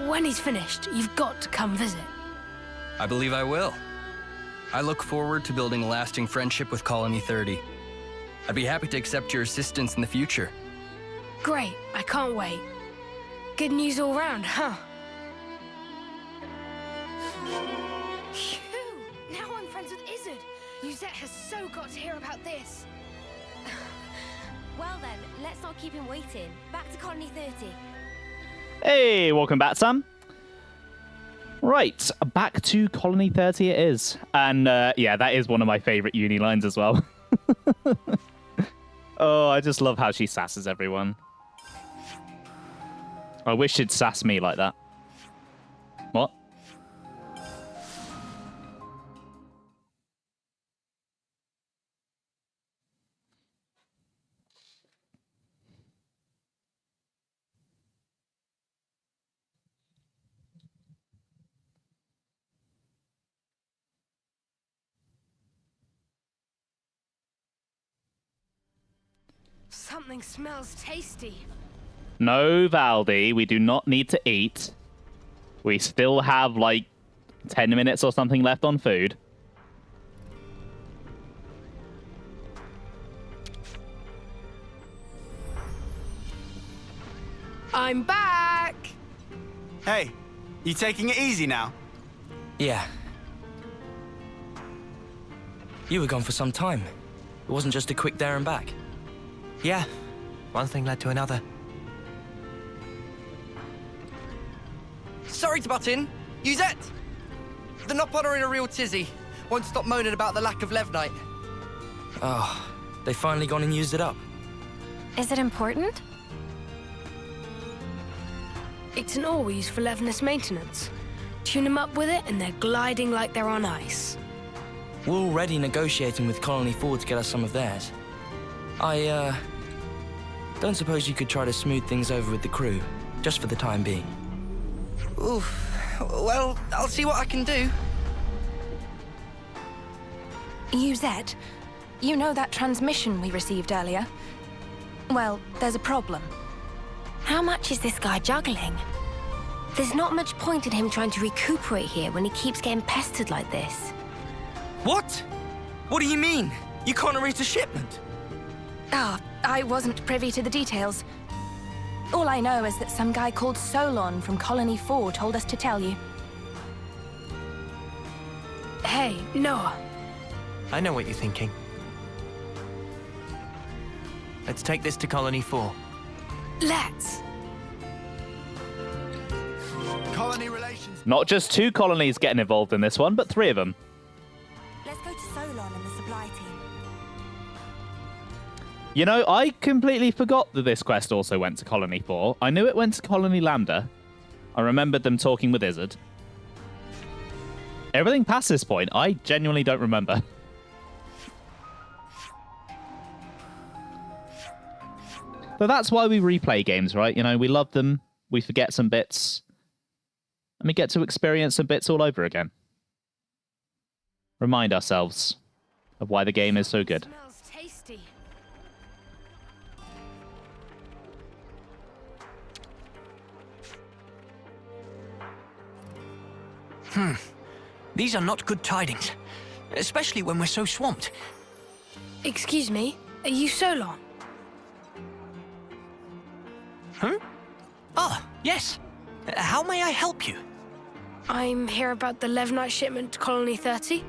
When he's finished, you've got to come visit. I believe I will. I look forward to building a lasting friendship with Colony 30. I'd be happy to accept your assistance in the future. Great, I can't wait. Good news all round, huh? Phew, now I'm friends with Izzard. Yuzette has so got to hear about this. Well then, let's not keep him waiting. Back to Colony 30. Hey, welcome back, Sam. Right, back to Colony 30 it is. And yeah, that is one of my favorite uni lines as well. Oh, I just love how she sasses everyone. I wish she'd sass me like that. What? Something smells tasty. No, Valdi, we do not need to eat. We still have like 10 minutes or something left on food. I'm back! Hey, you taking it easy now? Yeah. You were gone for some time. It wasn't just a quick there and back. Yeah, one thing led to another. Sorry to butt in. Yuzette! The Nopon are in a real tizzy. Won't stop moaning about the lack of Levnite. Oh, they finally gone and used it up. Is it important? It's an ore we use for Levness maintenance. Tune them up with it and they're gliding like they're on ice. We're already negotiating with Colony 4 to get us some of theirs. I, don't suppose you could try to smooth things over with the crew, just for the time being. Oof. Well, I'll see what I can do. Zed, you know that transmission we received earlier? Well, there's a problem. How much is this guy juggling? There's not much point in him trying to recuperate here when he keeps getting pestered like this. What? What do you mean? You can't erase a shipment? Ah, I wasn't privy to the details. All I know is that some guy called Solon from Colony 4 told us to tell you. Hey, Noah. I know what you're thinking. Let's take this to Colony 4. Let's. Colony relations. Not just 2 colonies getting involved in this one, but 3 of them. Let's go to Solon and the supply team. You know, I completely forgot that this quest also went to Colony 4. I knew it went to Colony Lambda. I remembered them talking with Izzard. Everything past this point, I genuinely don't remember. So that's why we replay games, right? You know, we love them, we forget some bits, and we get to experience some bits all over again. Remind ourselves of why the game is so good. Smells tasty. These are not good tidings, especially when we're so swamped. Excuse me, are you Solon? Huh? Ah, yes. How may I help you? I'm here about the Levnite shipment to Colony 30.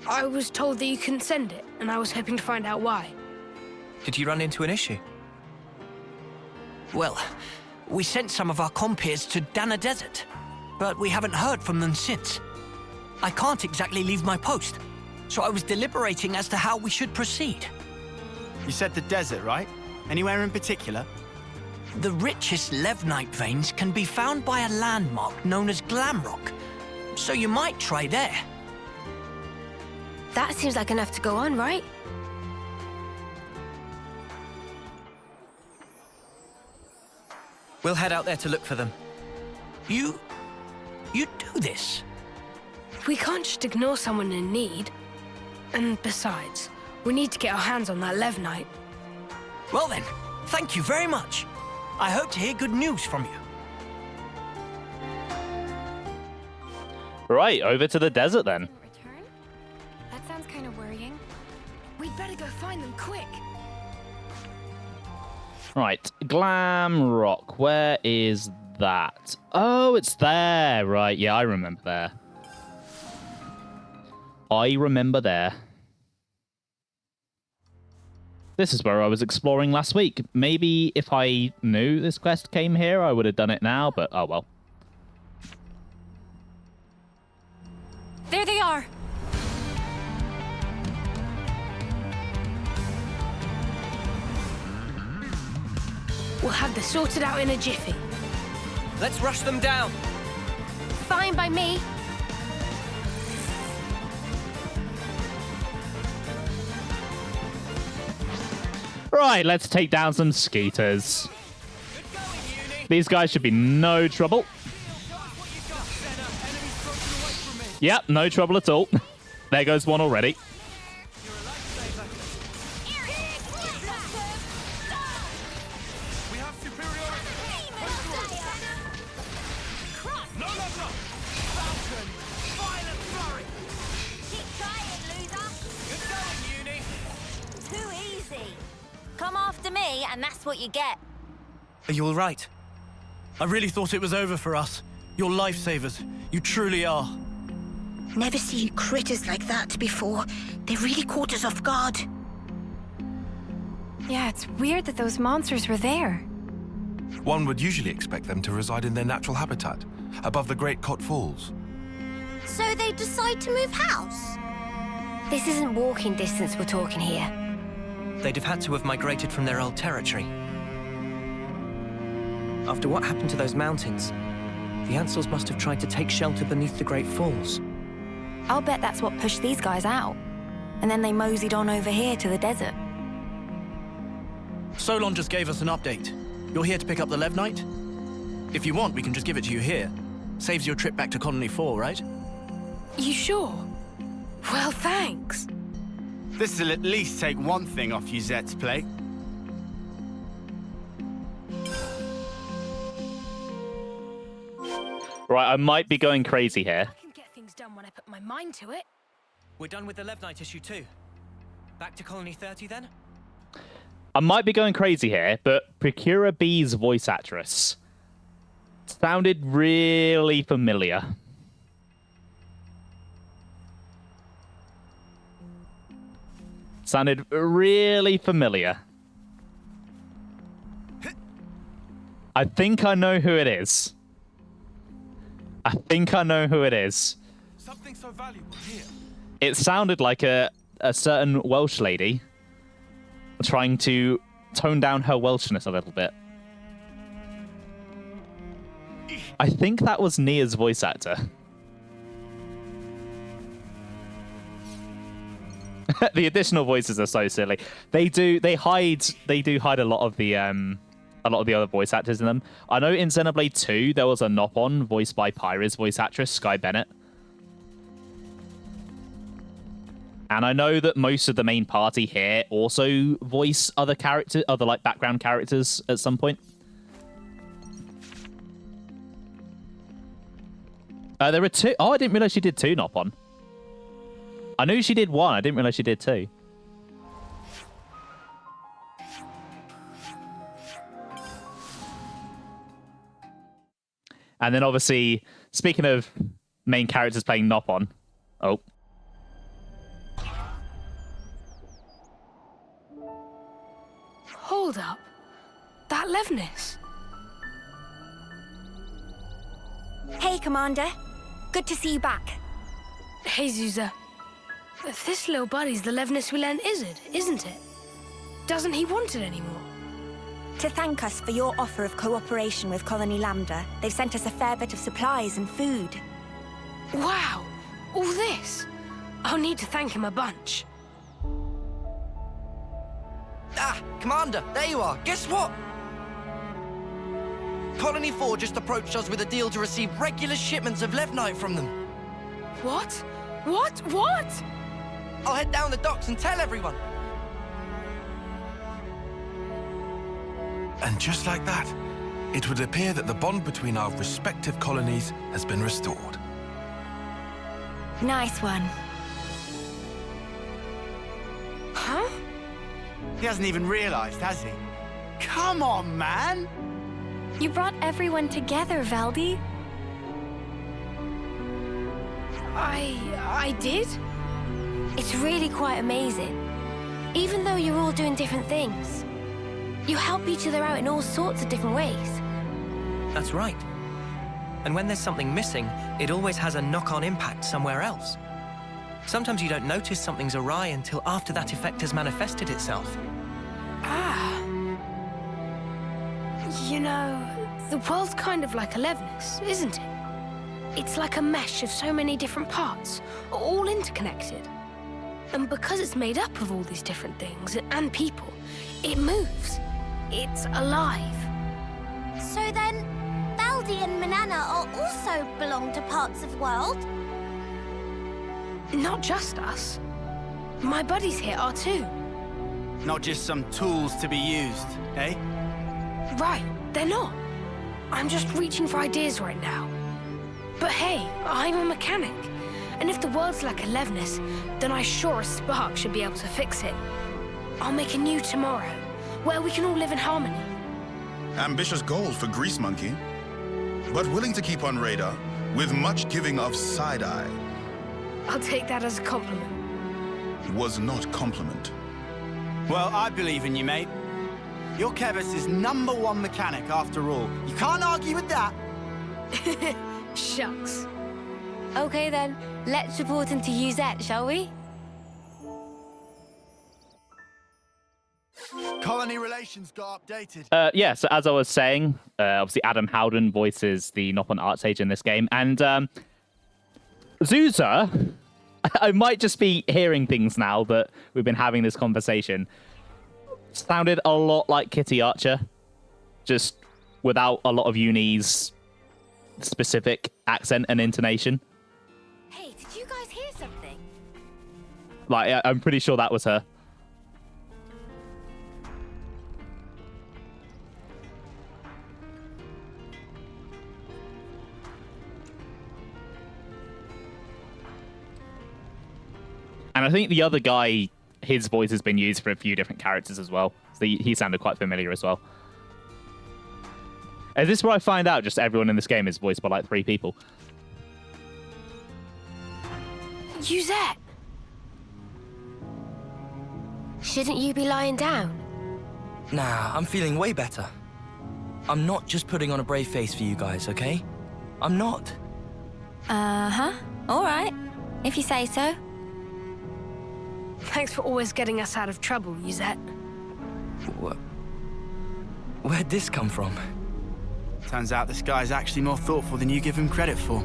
I was told that you couldn't send it, and I was hoping to find out why. Did you run into an issue? Well, we sent some of our compeers to Dana Desert, but we haven't heard from them since. I can't exactly leave my post, so I was deliberating as to how we should proceed. You said the desert, right? Anywhere in particular? The richest Levnite veins can be found by a landmark known as Glamrock, so you might try there. That seems like enough to go on, right? We'll head out there to look for them. You do this? We can't just ignore someone in need. And besides, we need to get our hands on that Levnite. Well then, thank you very much. I hope to hear good news from you. Right, over to the desert then. Return? That sounds kind of worrying. We'd better go find them quick. Right, Glam Rock. Where is that? Oh, it's there. Right, yeah, I remember there. I remember there. This is where I was exploring last week. Maybe if I knew this quest came here, I would have done it now, but oh well. There they are. We'll have this sorted out in a jiffy. Let's rush them down. Fine by me. Right, let's take down some skeeters. These guys should be no trouble. Yep, no trouble at all. There goes one already. Come after me, and that's what you get. Are you all right? I really thought it was over for us. You're lifesavers. You truly are. Never seen critters like that before. They really caught us off guard. Yeah, it's weird that those monsters were there. One would usually expect them to reside in their natural habitat, above the Great Cot Falls. So they decide to move house? This isn't walking distance we're talking here. They'd have had to have migrated from their old territory. After what happened to those mountains, the Ansels must have tried to take shelter beneath the Great Falls. I'll bet that's what pushed these guys out. And then they moseyed on over here to the desert. Solon just gave us an update. You're here to pick up the Levnite? If you want, we can just give it to you here. Saves your trip back to Colony 4, right? You sure? Well, thanks. This'll at least take one thing off Yuzette's plate. Right, I might be going crazy here. I can get things done when I put my mind to it. We're done with the Levnite issue too. Back to Colony 30 then? I might be going crazy here, but Procura B's voice actress sounded really familiar. Sounded really familiar. I think I know who it is. Something so valuable here. It sounded like a certain Welsh lady trying to tone down her Welshness a little bit. I think that was Nia's voice actor. The additional voices are so silly. They do hide a lot of the other voice actors in them. I know in Xenoblade 2 there was a Nopon voiced by Pyra's voice actress, Sky Bennett. And I know that most of the main party here also voice other like background characters at some point. There were 2. Oh, I didn't realize she did 2 Nopon. I knew she did 1. I didn't realize she did 2. And then obviously, speaking of main characters playing Nopon. Oh. Hold up. That Levnis. Hey, Commander. Good to see you back. Hey, Zuza. This little buddy's the Levnis we lent Izzard, isn't it? Doesn't he want it anymore? To thank us for your offer of cooperation with Colony Lambda, they've sent us a fair bit of supplies and food. Wow! All this? I'll need to thank him a bunch. Ah, Commander, there you are. Guess what? Colony 4 just approached us with a deal to receive regular shipments of Levnite from them. What? What? I'll head down the docks and tell everyone. And just like that, it would appear that the bond between our respective colonies has been restored. Nice one. Huh? He hasn't even realized, has he? Come on, man! You brought everyone together, Valdi. I did? It's really quite amazing. Even though you're all doing different things, you help each other out in all sorts of different ways. That's right. And when there's something missing, it always has a knock-on impact somewhere else. Sometimes you don't notice something's awry until after that effect has manifested itself. Ah. You know, the world's kind of like a Levnis, isn't it? It's like a mesh of so many different parts, all interconnected. And because it's made up of all these different things and people, it moves. It's alive. So then, Valdi and Manana are also belong to parts of the world? Not just us. My buddies here are too. Not just some tools to be used, eh? Right, they're not. I'm just reaching for ideas right now. But hey, I'm a mechanic. And if the world's like a Levnis, then I sure as Spark should be able to fix it. I'll make a new tomorrow, where we can all live in harmony. Ambitious goals for Grease Monkey, but willing to keep on radar, with much giving of side-eye. I'll take that as a compliment. Was not compliment. Well, I believe in you, mate. You're Kevis' #1 mechanic, after all. You can't argue with that. Shucks. Okay then, let's report into Yuzette, shall we? Colony relations got updated. Yeah, so as I was saying, obviously Adam Howden voices the Nopon Archsage in this game, and Zuza, I might just be hearing things now that we've been having this conversation, sounded a lot like Kitty Archer, just without a lot of unis specific accent and intonation. Hey, did you guys hear something? Like, I'm pretty sure that was her. And I think the other guy, his voice has been used for a few different characters as well. So he sounded quite familiar as well. Is this where I find out just everyone in this game is voiced by like 3 people? Yuzette! Shouldn't you be lying down? Nah, I'm feeling way better. I'm not just putting on a brave face for you guys, okay? I'm not. Uh-huh. All right. If you say so. Thanks for always getting us out of trouble, Yuzette. Where'd this come from? Turns out this guy's actually more thoughtful than you give him credit for.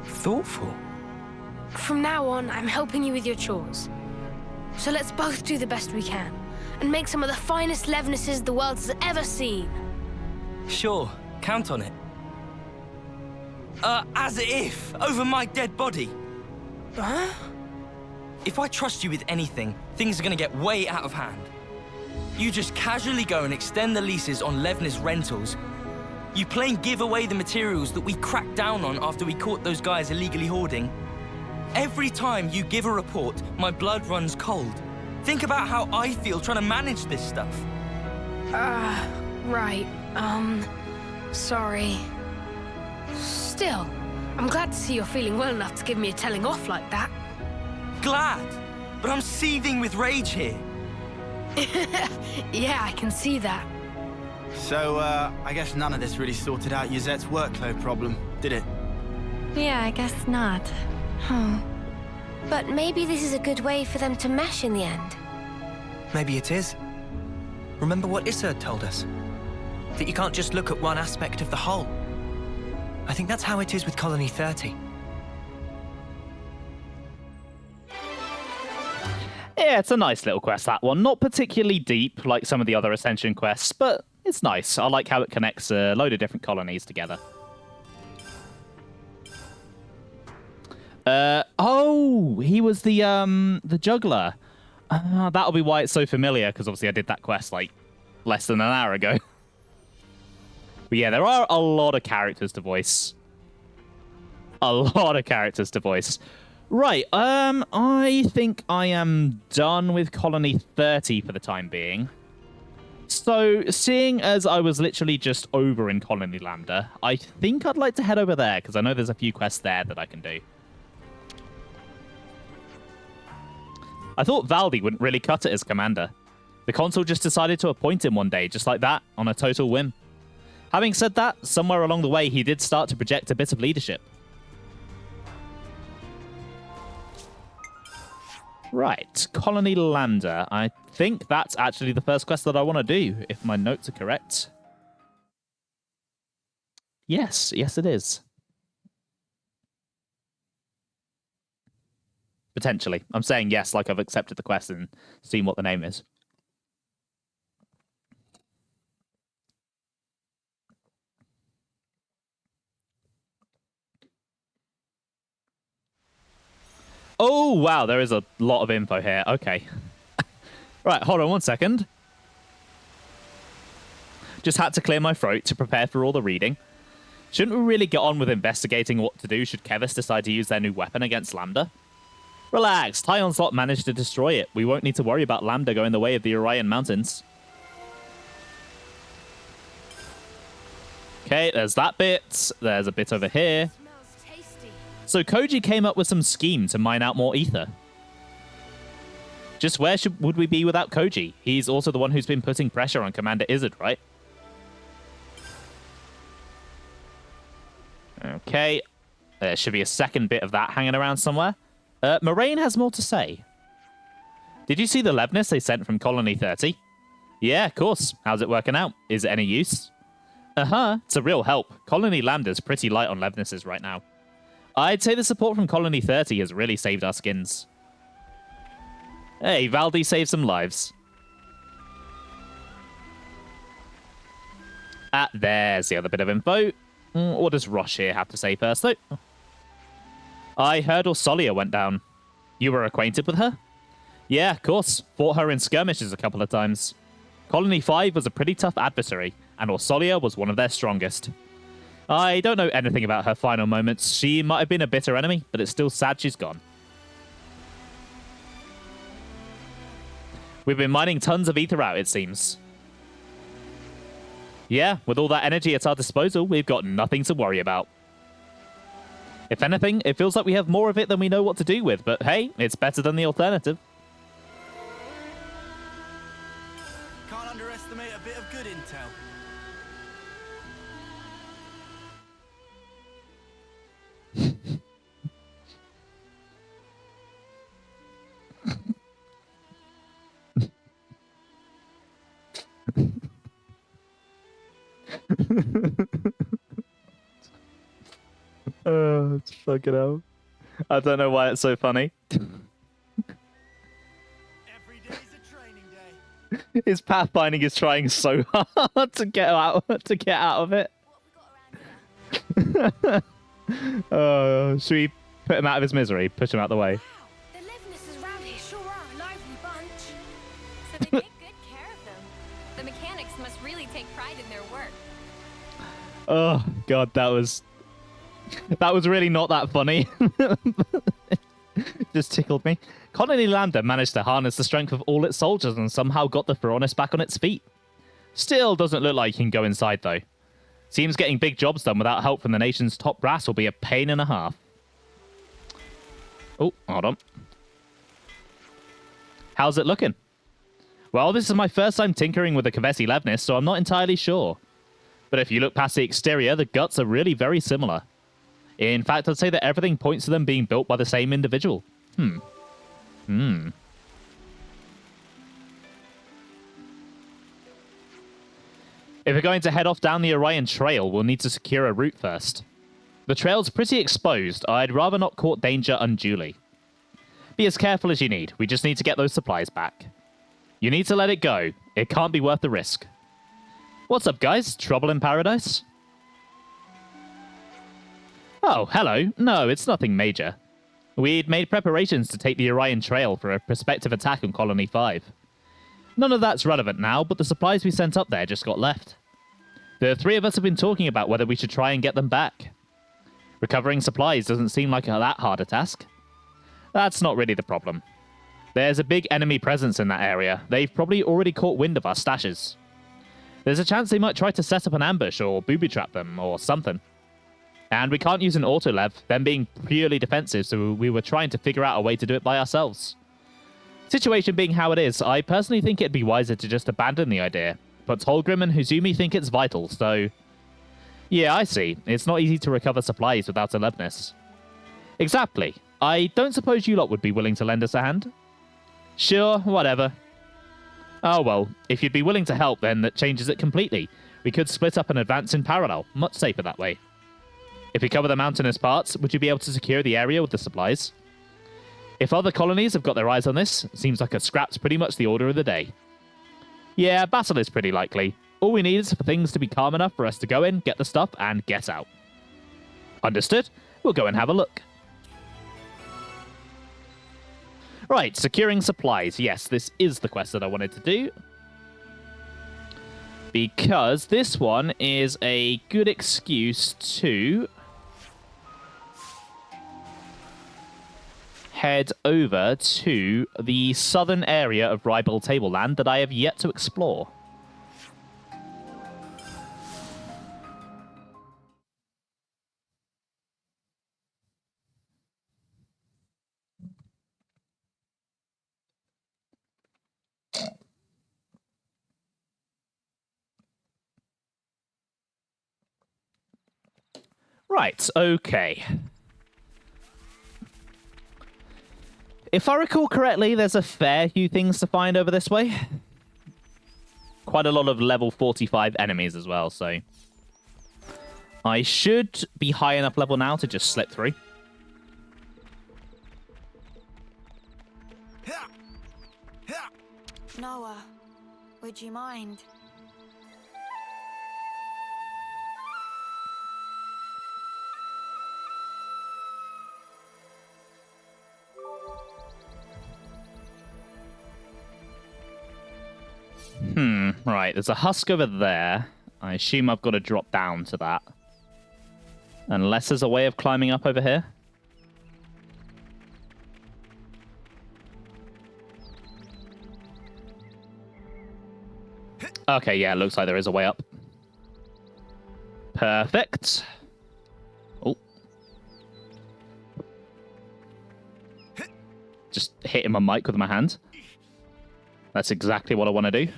Thoughtful? From now on, I'm helping you with your chores. So let's both do the best we can, and make some of the finest Levnesses the world has ever seen. Sure, count on it. As if, over my dead body. Huh? If I trust you with anything, things are gonna get way out of hand. You just casually go and extend the leases on Levnis rentals. You plain give away the materials that we cracked down on after we caught those guys illegally hoarding. Every time you give a report, my blood runs cold. Think about how I feel trying to manage this stuff. Right. Sorry. Still, I'm glad to see you're feeling well enough to give me a telling off like that. Glad, but I'm seething with rage here. Yeah, I can see that. So, I guess none of this really sorted out Yuzette's workload problem, did it? Yeah, I guess not. But maybe this is a good way for them to mesh in the end. Maybe it is. Remember what Issa told us? That you can't just look at one aspect of the whole. I think that's how it is with Colony 30. Yeah, it's a nice little quest, that one. Not particularly deep like some of the other Ascension quests, but it's nice. I like how it connects a load of different colonies together. Oh, he was the juggler. That'll be why it's so familiar, because obviously I did that quest like less than an hour ago. But yeah, there are a lot of characters to voice. A lot of characters to voice. Right, I think I am done with Colony 30 for the time being. So, seeing as I was literally just over in Colony Lambda, I think I'd like to head over there, because I know there's a few quests there that I can do. I thought Valdi wouldn't really cut it as commander. The consul just decided to appoint him one day, just like that, on a total whim. Having said that, somewhere along the way he did start to project a bit of leadership. Right, Colony Lambda. I think that's actually the first quest that I want to do, if my notes are correct. Yes, yes it is. Potentially. I'm saying yes like I've accepted the quest and seen what the name is. Oh, wow, there is a lot of info here. Okay. Right, hold on one second. Just had to clear my throat to prepare for all the reading. Shouldn't we really get on with investigating what to do should Kevis decide to use their new weapon against Lambda? Relax, Tyon's lot managed to destroy it. We won't need to worry about Lambda going the way of the Orion Mountains. Okay, there's that bit. There's a bit over here. So Koji came up with some scheme to mine out more ether. Just where would we be without Koji? He's also the one who's been putting pressure on Commander Izzard, right? Okay. There should be a second bit of that hanging around somewhere. Moraine has more to say. Did you see the Levnis they sent from Colony 30? Yeah, of course. How's it working out? Is it any use? Uh-huh. It's a real help. Colony Lambda's pretty light on Levnises right now. I'd say the support from Colony 30 has really saved our skins. Hey, Valdi saved some lives. There's the other bit of info. What does Rosh here have to say first, though? I heard Orsolia went down. You were acquainted with her? Yeah, of course. Fought her in skirmishes a couple of times. Colony 5 was a pretty tough adversary, and Orsolia was one of their strongest. I don't know anything about her final moments. She might have been a bitter enemy, but it's still sad she's gone. We've been mining tons of ether out, it seems. Yeah, with all that energy at our disposal, we've got nothing to worry about. If anything, it feels like we have more of it than we know what to do with, but hey, it's better than the alternative. Can't underestimate a bit of good intel. It's fucking hell. I don't know why it's so funny. His pathfinding is trying so hard to get out of it. Should we put him out of his misery? Push him out the way. The Livnesses around here sure are a lively bunch. So they take good care of them. The mechanics must really take pride in their work. Oh god, that was really not that funny. Just tickled me. Colony Lambda managed to harness the strength of all its soldiers and somehow got the Feronis back on its feet. Still doesn't look like he can go inside though. Seems getting big jobs done without help from the nation's top brass will be a pain and a half. Oh, hold on. How's it looking? Well, this is my first time tinkering with a Kavesi Levnis, so I'm not entirely sure. But if you look past the exterior, the guts are really very similar. In fact, I'd say that everything points to them being built by the same individual. If we're going to head off down the Orion Trail, we'll need to secure a route first. The trail's pretty exposed. I'd rather not court danger unduly. Be as careful as you need. We just need to get those supplies back. You need to let it go. It can't be worth the risk. What's up, guys? Trouble in paradise? Oh, hello. No, it's nothing major. We'd made preparations to take the Orion Trail for a prospective attack on Colony 5. None of that's relevant now, but the supplies we sent up there just got left. The three of us have been talking about whether we should try and get them back. Recovering supplies doesn't seem like that hard a task. That's not really the problem. There's a big enemy presence in that area. They've probably already caught wind of our stashes. There's a chance they might try to set up an ambush or booby-trap them or something. And we can't use an auto-lev, them being purely defensive, so we were trying to figure out a way to do it by ourselves. Situation being how it is, I personally think it'd be wiser to just abandon the idea, but Holgrim and Huzumi think it's vital, so... Yeah, I see. It's not easy to recover supplies without a Levnis. Exactly. I don't suppose you lot would be willing to lend us a hand? Sure, whatever. Oh well, if you'd be willing to help, then that changes it completely. We could split up and advance in parallel, much safer that way. If we cover the mountainous parts, would you be able to secure the area with the supplies? If other colonies have got their eyes on this, it seems like a scrap's pretty much the order of the day. Yeah, battle is pretty likely. All we need is for things to be calm enough for us to go in, get the stuff, and get out. Understood? We'll go and have a look. Right, securing supplies. Yes, this is the quest that I wanted to do. Because this one is a good excuse to head over to the southern area of Rae-bel Tableland that I have yet to explore. Right, okay. If I recall correctly, there's a fair few things to find over this way. Quite a lot of level 45 enemies as well, so... I should be high enough level now to just slip through. Noah, would you mind? Right, there's a husk over there. I assume I've got to drop down to that. Unless there's a way of climbing up over here. Okay, yeah, it looks like there is a way up. Perfect. Oh. Just hitting my mic with my hand. That's exactly what I want to do.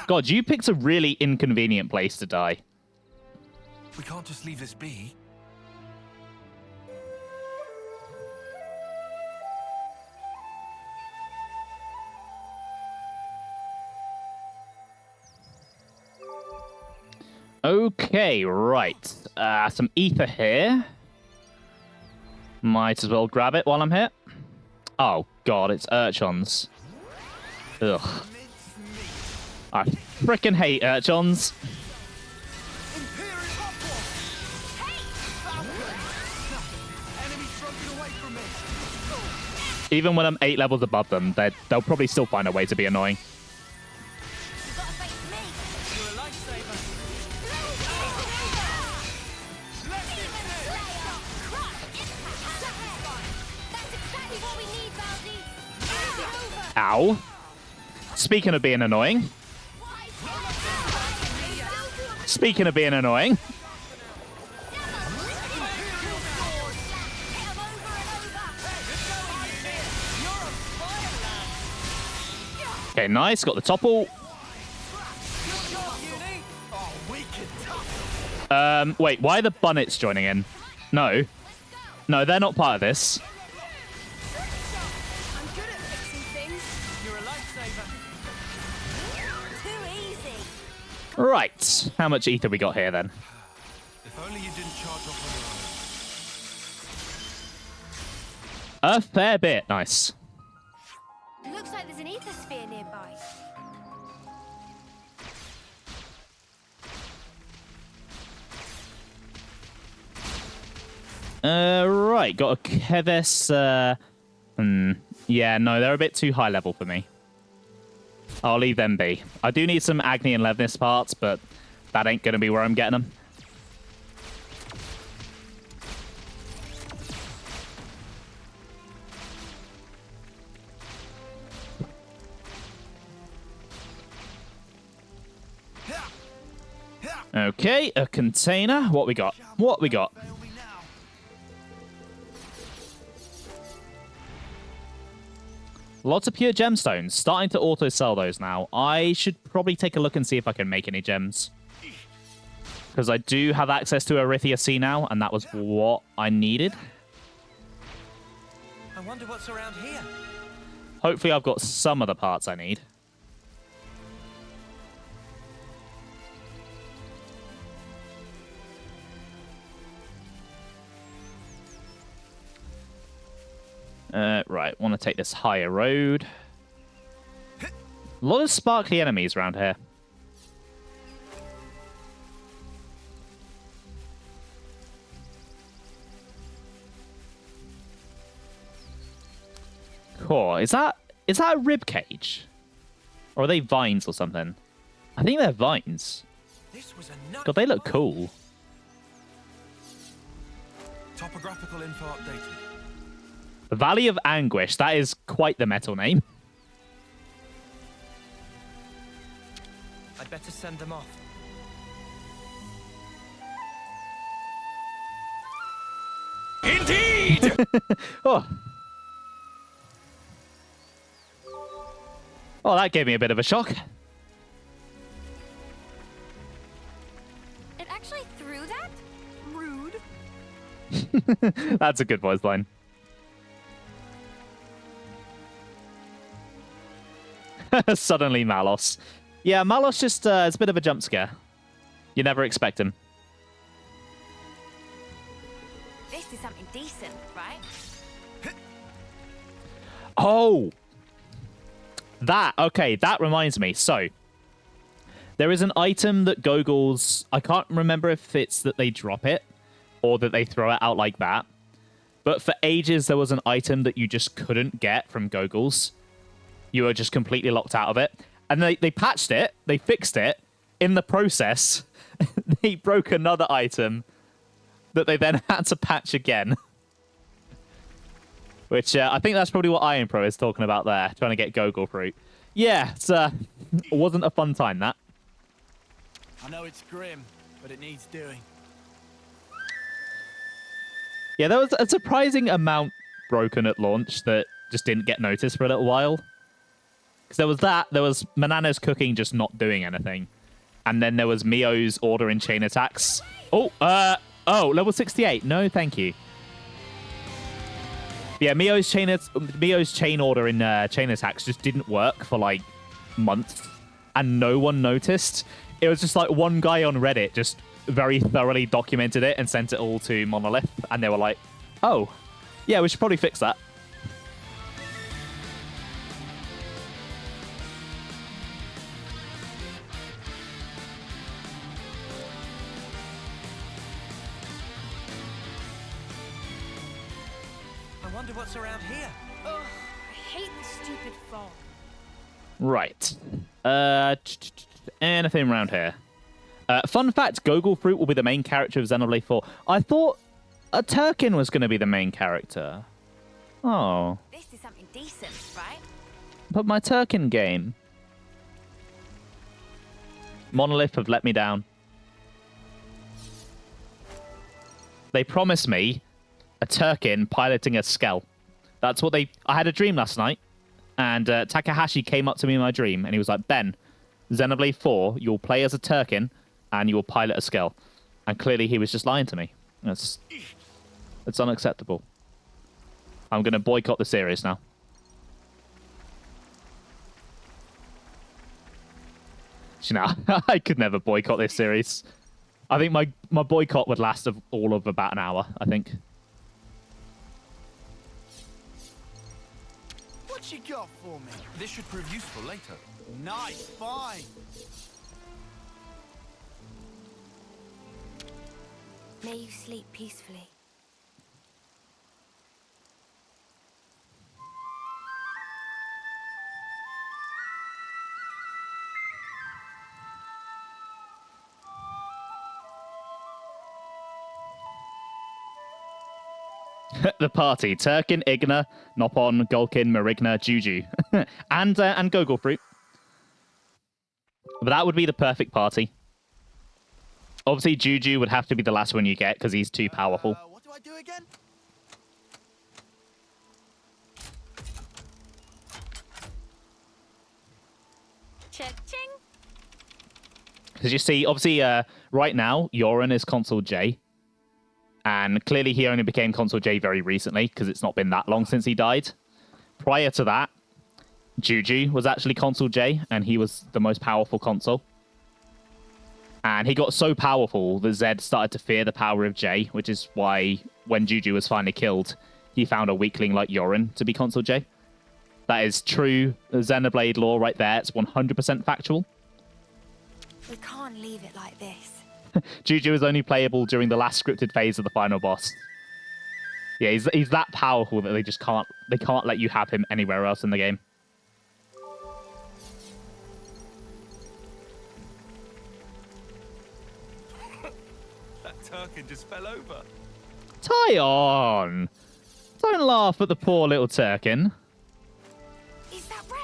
God, you picked a really inconvenient place to die. We can't just leave this be. Okay, right. Some ether here. Might as well grab it while I'm here. Oh, God, it's urchins. Ugh. I frickin' hate urchins. Even when I'm 8 levels above them, they'll probably still find a way to be annoying. Ow. Speaking of being annoying. Speaking of being annoying. Okay, nice. Got the topple. Wait, why are the Bunnets joining in? No. No, they're not part of this. Right. How much ether we got here then? If only you didn't charge off on your own. A fair bit. Nice. Looks like there's an ether sphere nearby. Right. Got a Keves. Yeah, no, they're a bit too high level for me. I'll leave them be. I do need some Agni and Levnis parts, but that ain't going to be where I'm getting them. Okay, a container. What we got? What we got? Lots of pure gemstones. Starting to auto-sell those now. I should probably take a look and see if I can make any gems. Because I do have access to Erythia C now, and that was what I needed. I wonder what's around here. Hopefully I've got some of the parts I need. Right, want to take this higher road. A lot of sparkly enemies around here. Cool. Is that a rib cage? Or are they vines or something? I think they're vines. God, they look cool. Topographical info updated. The Valley of Anguish. That is quite the metal name. I'd better send them off. Indeed! Oh. Oh, that gave me a bit of a shock. It actually threw that? Rude. That's a good voice line. Suddenly Malos. Yeah, Malos just is a bit of a jump scare. You never expect him. This is something decent, right? Oh! Okay, that reminds me. So, there is an item that Googles... I can't remember if it's that they drop it or that they throw it out like that. But for ages, there was an item that you just couldn't get from Googles. You were just completely locked out of it. And they patched it. They fixed it. In the process, they broke another item that they then had to patch again. Which I think that's probably what Iron Pro is talking about there, trying to get Gogol fruit. Yeah, it wasn't a fun time, that. I know it's grim, but it needs doing. Yeah, there was a surprising amount broken at launch that just didn't get noticed for a little while. Because there was that, there was Manana's cooking just not doing anything. And then there was Mio's order in chain attacks. Oh, level 68. No, thank you. Yeah, Mio's chain order in chain attacks just didn't work for like months, and no one noticed. It was just like one guy on Reddit just very thoroughly documented it and sent it all to Monolith, and they were like, "Oh, yeah, we should probably fix that." What's around here? Ugh, I hate this stupid fog. Right. Anything around here? Fun fact, Gogol Fruit will be the main character of Xenoblade 4. I thought a Turkin was going to be the main character. Oh. This is something decent, right? But my Turkin game. Monolith have let me down. They promised me a Turkin piloting a Skell. That's what I had a dream last night, and Takahashi came up to me in my dream, and he was like, "Ben, Xenoblade 4, you'll play as a Turkin, and you will pilot a Skell." And clearly he was just lying to me. It's unacceptable. I'm going to boycott the series now. You know, I could never boycott this series. I think my boycott would last all of about an hour, I think. What you got for me? This should prove useful later. Nice, fine. May you sleep peacefully. The party: Turkin, Igna, Nopon, Gulkin, Marigna, Juju, and Gogol Fruit. But that would be the perfect party. Obviously, Juju would have to be the last one you get because he's too powerful. What do I do again? Cha-ching. Because you see, obviously, right now, Yoren is Console J. And clearly he only became Console J very recently because it's not been that long since he died. Prior to that, Juju was actually Console J, and he was the most powerful console. And he got so powerful that Zed started to fear the power of J, which is why when Juju was finally killed, he found a weakling like Yoren to be Console J. That is true Xenoblade lore right there. It's 100% factual. We can't leave it like this. Juju is only playable during the last scripted phase of the final boss. Yeah, he's that powerful that they can't let you have him anywhere else in the game. That Turkin just fell over. Tyon! Don't laugh at the poor little Turkin. Is that rare?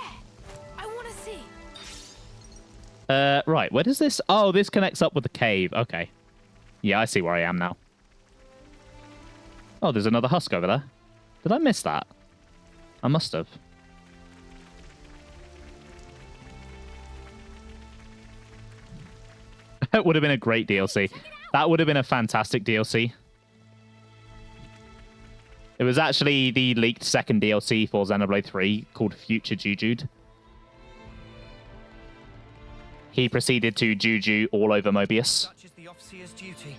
I want to see. Right, where does this... Oh, this connects up with the cave. Okay. Yeah, I see where I am now. Oh, there's another husk over there. Did I miss that? I must have. That would have been a great DLC. That would have been a fantastic DLC. It was actually the leaked second DLC for Xenoblade 3 called Future Juju'd. He proceeded to Juju all over Mobius. Such is the officer's duty.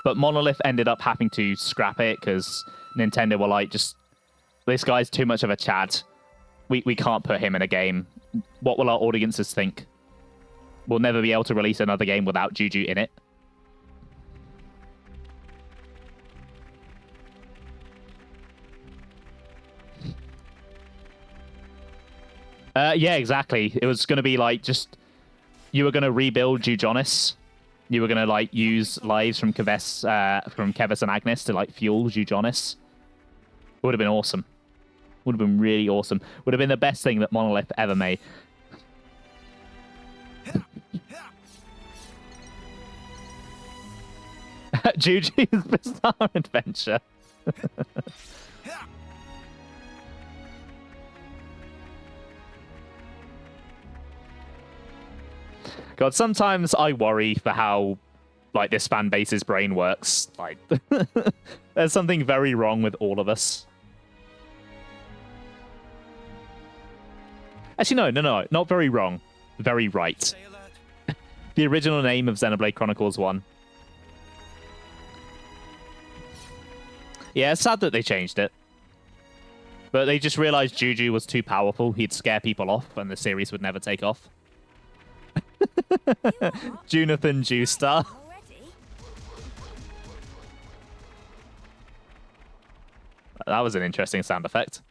But Monolith ended up having to scrap it because Nintendo were like, just, this guy's too much of a Chad. We can't put him in a game. What will our audiences think? We'll never be able to release another game without Juju in it. Yeah, exactly. It was going to be like just you were going to rebuild Jujonis. You were going to like use lives from Keves and Agnes to like fuel Jujonis. Would have been awesome. Would have been really awesome. Would have been the best thing that Monolith ever made. Juju's Bizarre Adventure. God, sometimes I worry for how like this fan base's brain works. Like there's something very wrong with all of us. Actually, no, not very wrong. Very right. The original name of Xenoblade Chronicles 1. Yeah, it's sad that they changed it. But they just realized Juju was too powerful. He'd scare people off and the series would never take off. Junathan Jewstar. That was an interesting sound effect.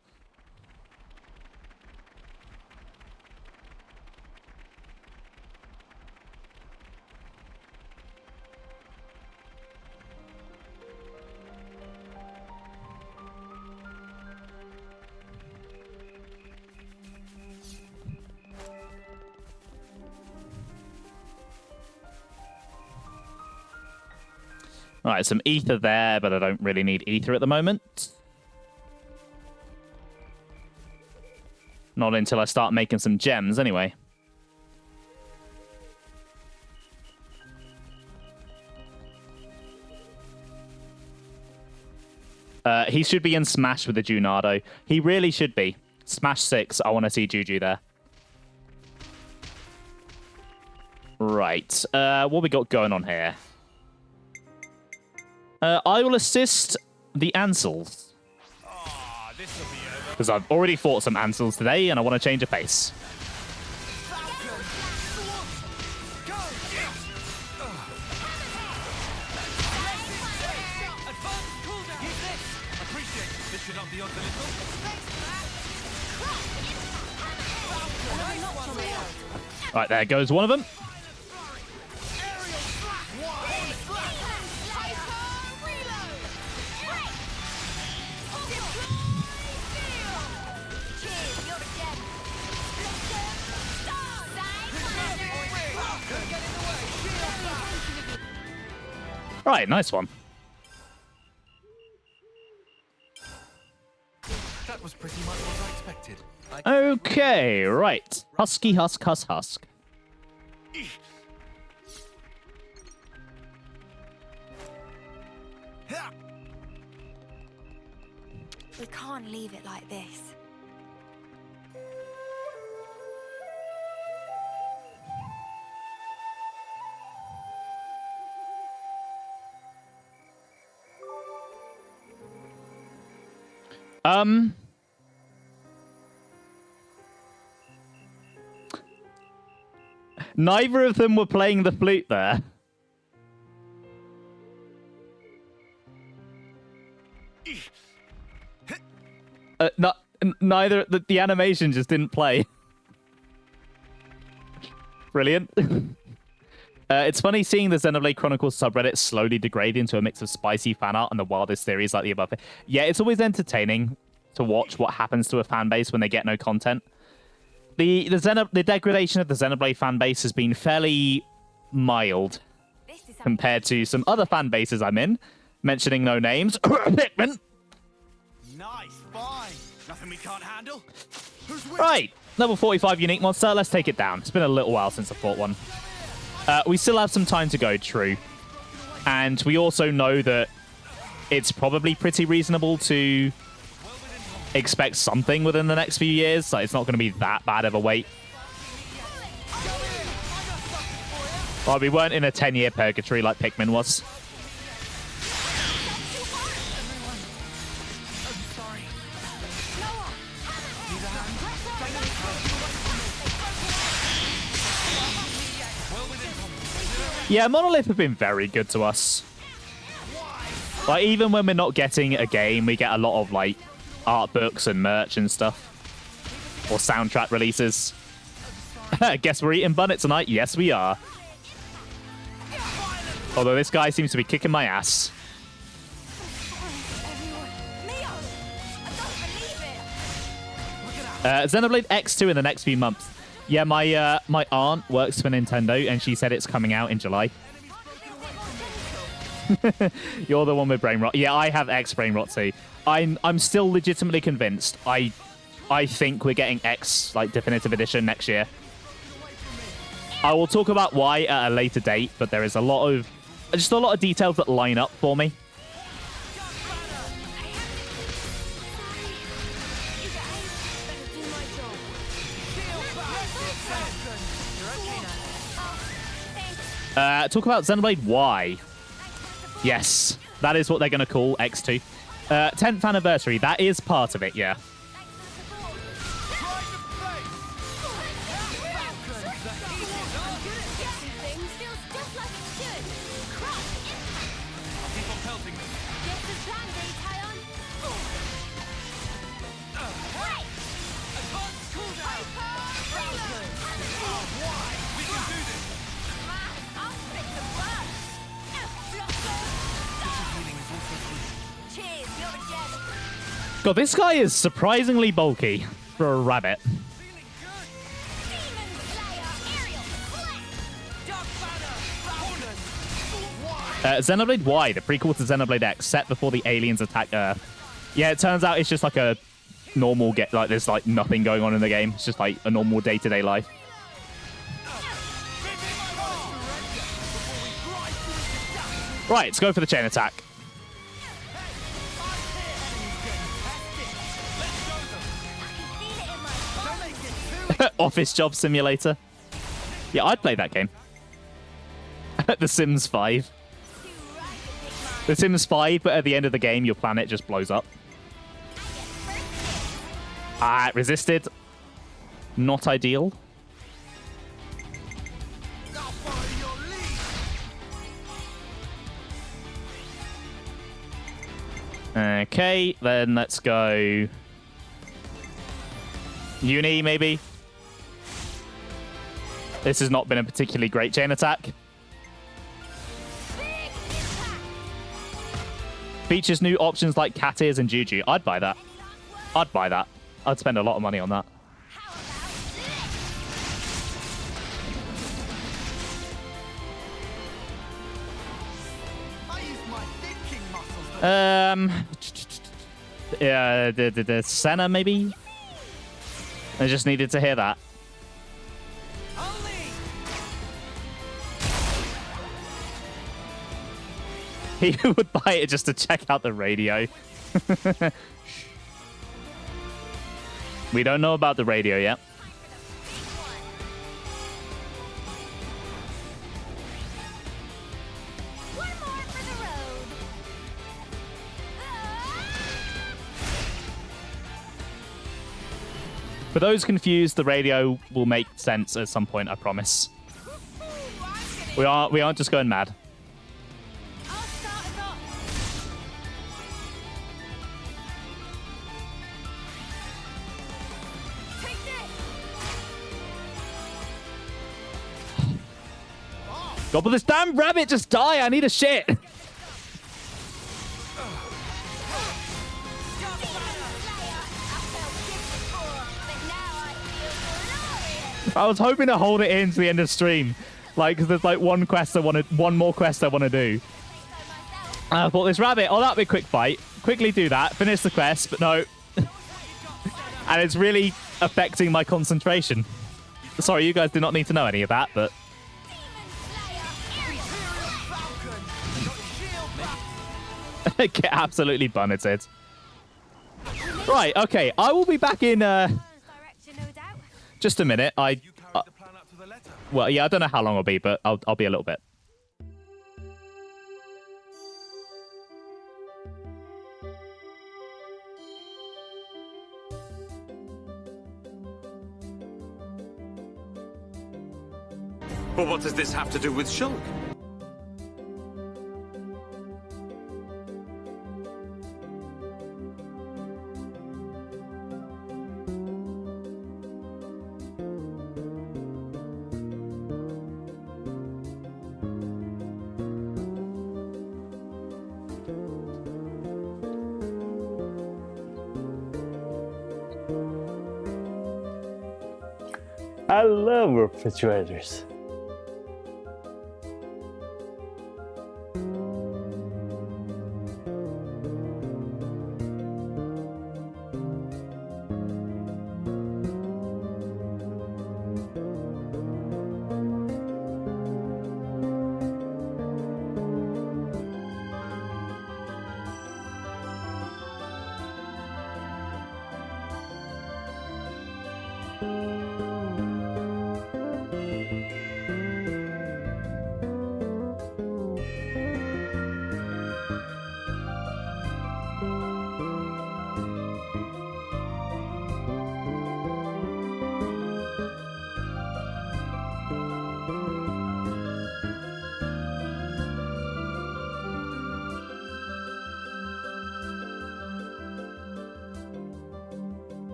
Alright, some ether there, but I don't really need ether at the moment. Not until I start making some gems, anyway. He should be in Smash with the Junado. He really should be. Smash 6, I want to see Juju there. Right, what we got going on here? I will assist the Ansels. Because I've already fought some Ansels today, and I want to change a pace. Right, there goes one of them. Right, nice one. That was pretty much what I expected. Okay, right. Husky, husk. We can't leave it like this. Neither of them were playing the flute there. Neither the animation just didn't play. Brilliant. It's funny seeing the Xenoblade Chronicles subreddit slowly degrade into a mix of spicy fan art and the wildest theories like the above. Yeah, it's always entertaining to watch what happens to a fan base when they get no content. The degradation of the Xenoblade fan base has been fairly mild compared to some other fan bases I'm in, mentioning no names. Pikmin. Nice, fine. Nothing we can't handle. Right, level 45 unique monster. Let's take it down. It's been a little while since I fought one. We still have some time to go, true. And we also know that it's probably pretty reasonable to expect something within the next few years. Like, it's not going to be that bad of a wait. Well, we weren't in a 10-year purgatory like Pikmin was. Yeah, Monolith have been very good to us. Like, even when we're not getting a game, we get a lot of, like, art books and merch and stuff. or soundtrack releases. Guess we're eating bunnet tonight? Yes, we are. Although this guy seems to be kicking my ass. Xenoblade X2 in the next few months. Yeah, my aunt works for Nintendo, and she said it's coming out in July. You're the one with brain rot. Yeah, I have X brain rot too. I'm still legitimately convinced. I think we're getting X like definitive edition next year. I will talk about why at a later date, but there is a lot of details that line up for me. Talk about Xenoblade Y. Yes, that is what they're going to call X2. 10th anniversary, that is part of it, yeah. God, this guy is surprisingly bulky for a rabbit. Xenoblade Y, the prequel to Xenoblade X, set before the aliens attack Earth. Yeah, it turns out it's just like a normal like there's like nothing going on in the game. It's just like a normal day-to-day life. Right, let's go for the chain attack. Office Job Simulator. Yeah, I'd play that game. The Sims 5. The Sims 5, but at the end of the game, your planet just blows up. Resisted. Not ideal. Okay, then let's go... Uni, maybe? This has not been a particularly great chain attack. Features new options like cat ears and Juju. I'd buy that. I'd buy that. I'd spend a lot of money on that. Yeah, the Senna maybe? I just needed to hear that. He would buy it just to check out the radio. We don't know about the radio yet. For those confused, the radio will make sense at some point, I promise. We aren't just going mad. God, will this damn rabbit just die? I need a shit. I was hoping to hold it in to the end of stream. Like, cause there's like one more quest I want to do. I thought this rabbit, oh, that'd be a quick fight. Quickly do that, finish the quest, but no. And it's really affecting my concentration. Sorry, you guys do not need to know any of that, but... Get absolutely bunneted. Right, okay. I will be back in just a minute. Well, yeah, I don't know how long I'll be, but I'll be a little bit. But what does this have to do with Shulk? I love refrigerators.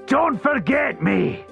Don't forget me!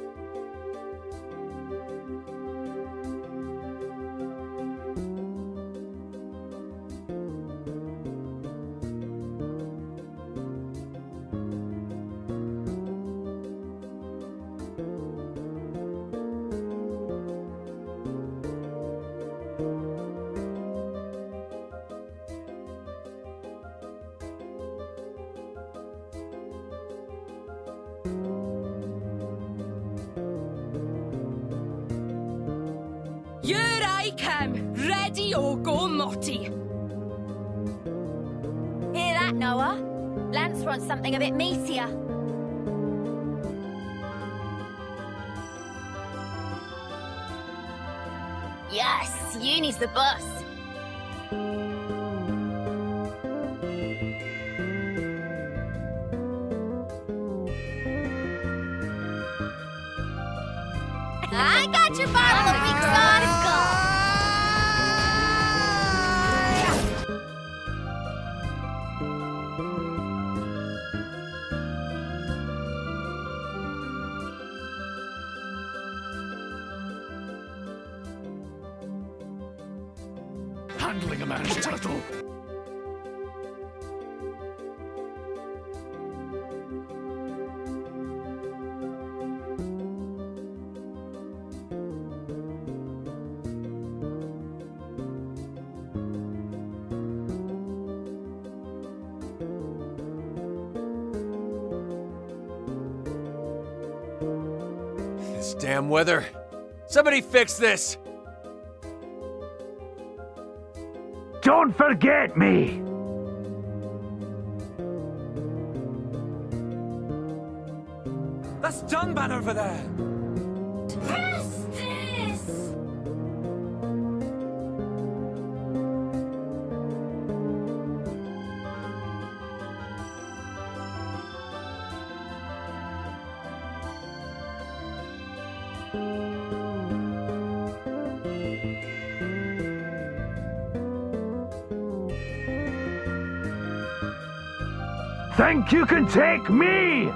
Here I come, ready or go Morty. Hear that, Noah? Lance wants something a bit meatier. Yes, Uni's the boss. I got your bottle of weak sauce. Handling a man's turtle. This damn weather. Somebody fix this! Don't forget me! That's Dunban over there! Think you can take me?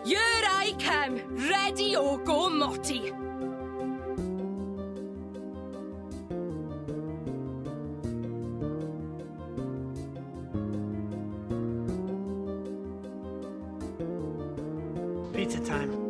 Here I come, ready or go Motty. Pizza time.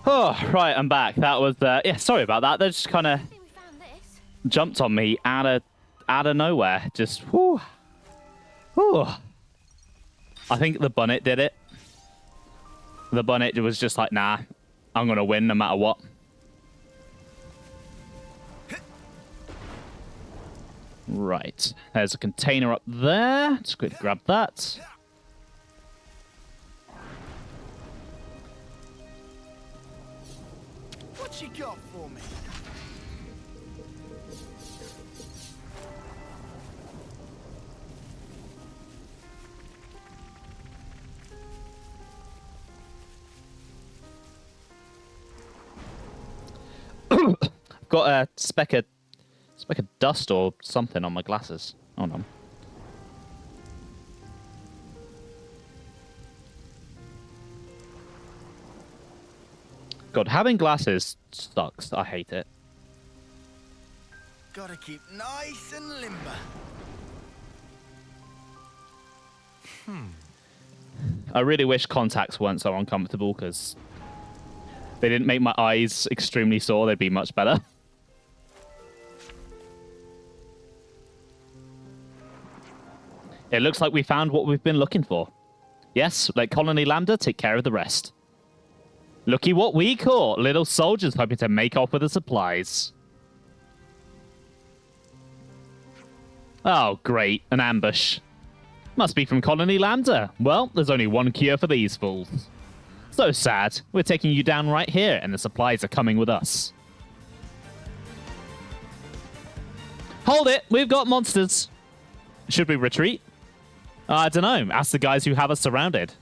Oh, right, I'm back. That was, yeah, sorry about that. They just kind of jumped on me out of nowhere. Just, whew. Whew. I think the Bunnet did it. The Bunnet was just like, nah, I'm going to win no matter what. Right, there's a container up there. Just quickly grab that. What you got for me? I've got a speck of dust or something on my glasses. Hold on. God, having glasses sucks. I hate it. Gotta keep nice and limber. I really wish contacts weren't so uncomfortable, because they didn't make my eyes extremely sore. They'd be much better. It looks like we found what we've been looking for. Yes, let Colony Lambda take care of the rest. Looky what we caught. Little soldiers hoping to make off with the supplies. Oh, great. An ambush. Must be from Colony Lambda. Well, there's only one cure for these fools. So sad. We're taking you down right here, and the supplies are coming with us. Hold it. We've got monsters. Should we retreat? I don't know. Ask the guys who have us surrounded.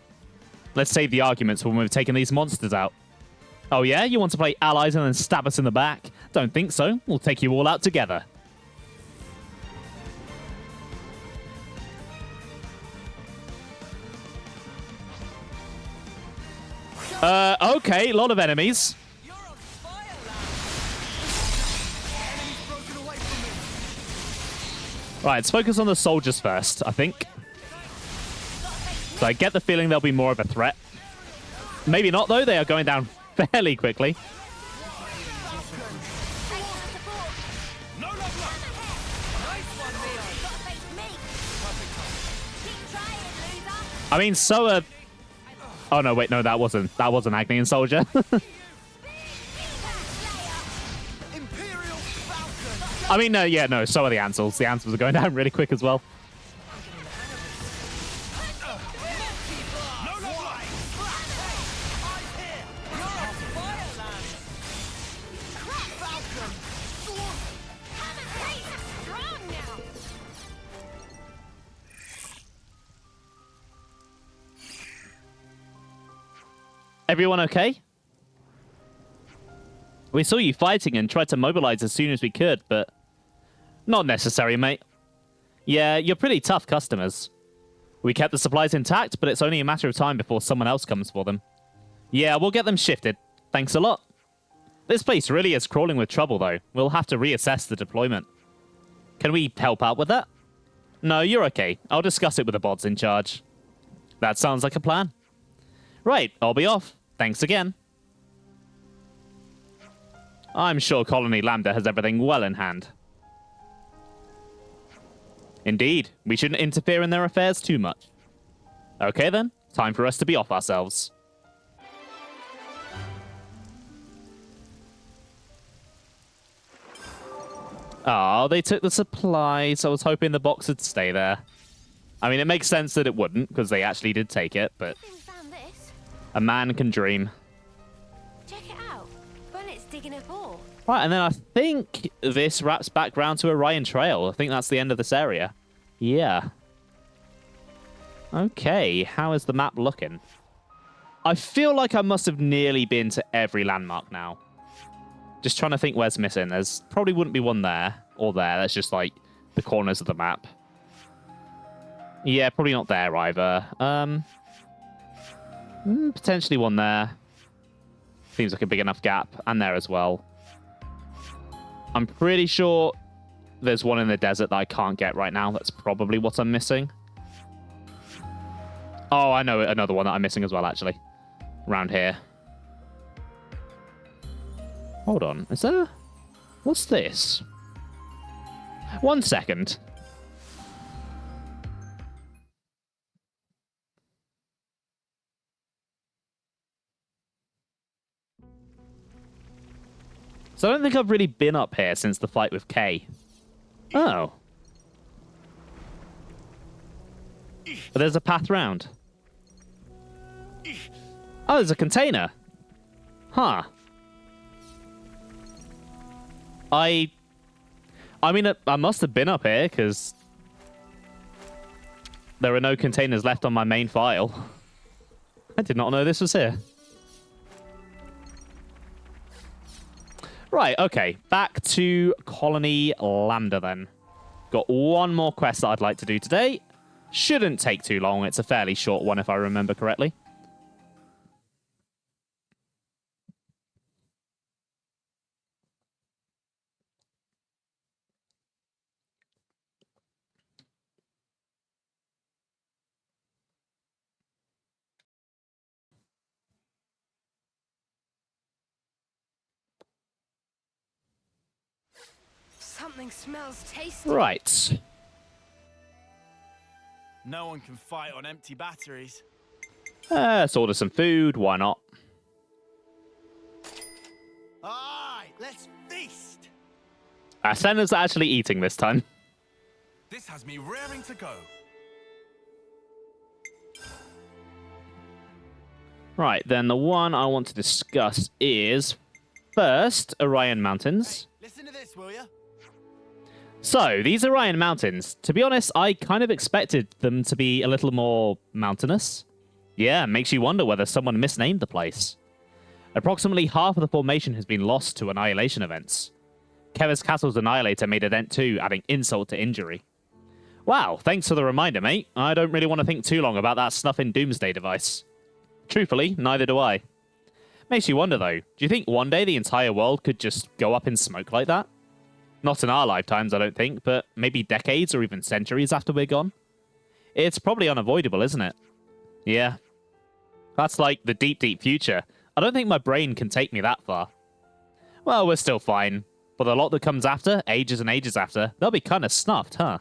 Let's save the arguments when we've taken these monsters out. Oh yeah? You want to play allies and then stab us in the back? Don't think so. We'll take you all out together. Okay, a lot of enemies. Right, let's focus on the soldiers first, I think. So I get the feeling they'll be more of a threat. Maybe not, though. They are going down fairly quickly. I mean, so are... Oh, no, wait, no, that wasn't Agnian Soldier. I mean, no, yeah, no, so are the Ansels. The Ansels are going down really quick as well. Everyone okay? We saw you fighting and tried to mobilize as soon as we could, but... Not necessary, mate. Yeah, you're pretty tough customers. We kept the supplies intact, but it's only a matter of time before someone else comes for them. Yeah, we'll get them shifted. Thanks a lot. This place really is crawling with trouble, though. We'll have to reassess the deployment. Can we help out with that? No, you're okay. I'll discuss it with the bots in charge. That sounds like a plan. Right, I'll be off. Thanks again. I'm sure Colony Lambda has everything well in hand. Indeed, we shouldn't interfere in their affairs too much. Okay then, time for us to be off ourselves. Oh, they took the supplies. I was hoping the box would stay there. I mean, it makes sense that it wouldn't, because they actually did take it, but... A man can dream. Check it out. Bullets digging up ore. Right, and then I think this wraps back round to Orion Trail. I think that's the end of this area. Yeah. Okay, how is the map looking? I feel like I must have nearly been to every landmark now. Just trying to think where's missing. There's probably wouldn't be one there or there. That's just like the corners of the map. Yeah, probably not there either. Potentially one there. Seems like a big enough gap. And there as well. I'm pretty sure there's one in the desert that I can't get right now. That's probably what I'm missing. Oh, I know another one that I'm missing as well, actually. Around here. Hold on. Is there... What's this? 1 second. So I don't think I've really been up here since the fight with Kay. Oh. But there's a path round. Oh, there's a container. Huh. I mean, I must have been up here, because there are no containers left on my main file. I did not know this was here. Right, okay. Back to Colony Lambda, then. Got one more quest that I'd like to do today. Shouldn't take too long. It's a fairly short one, if I remember correctly. Something smells tasty. Right. No one can fight on empty batteries. Let's order some food. Why not? Alright, let's feast. Senna's actually eating this time. This has me raring to go. Right, then the one I want to discuss is first Orion Mountains. Listen to this, will ya? So, these Orion Mountains, to be honest, I kind of expected them to be a little more mountainous. Yeah, makes you wonder whether someone misnamed the place. Approximately half of the formation has been lost to annihilation events. Kevis Castle's Annihilator made a dent too, adding insult to injury. Wow, thanks for the reminder, mate. I don't really want to think too long about that snuffing doomsday device. Truthfully, neither do I. Makes you wonder, though. Do you think one day the entire world could just go up in smoke like that? Not in our lifetimes, I don't think, but maybe decades or even centuries after we're gone. It's probably unavoidable, isn't it? Yeah. That's like the deep, deep future. I don't think my brain can take me that far. Well, we're still fine. But the lot that comes after, ages and ages after, they'll be kind of snuffed, huh?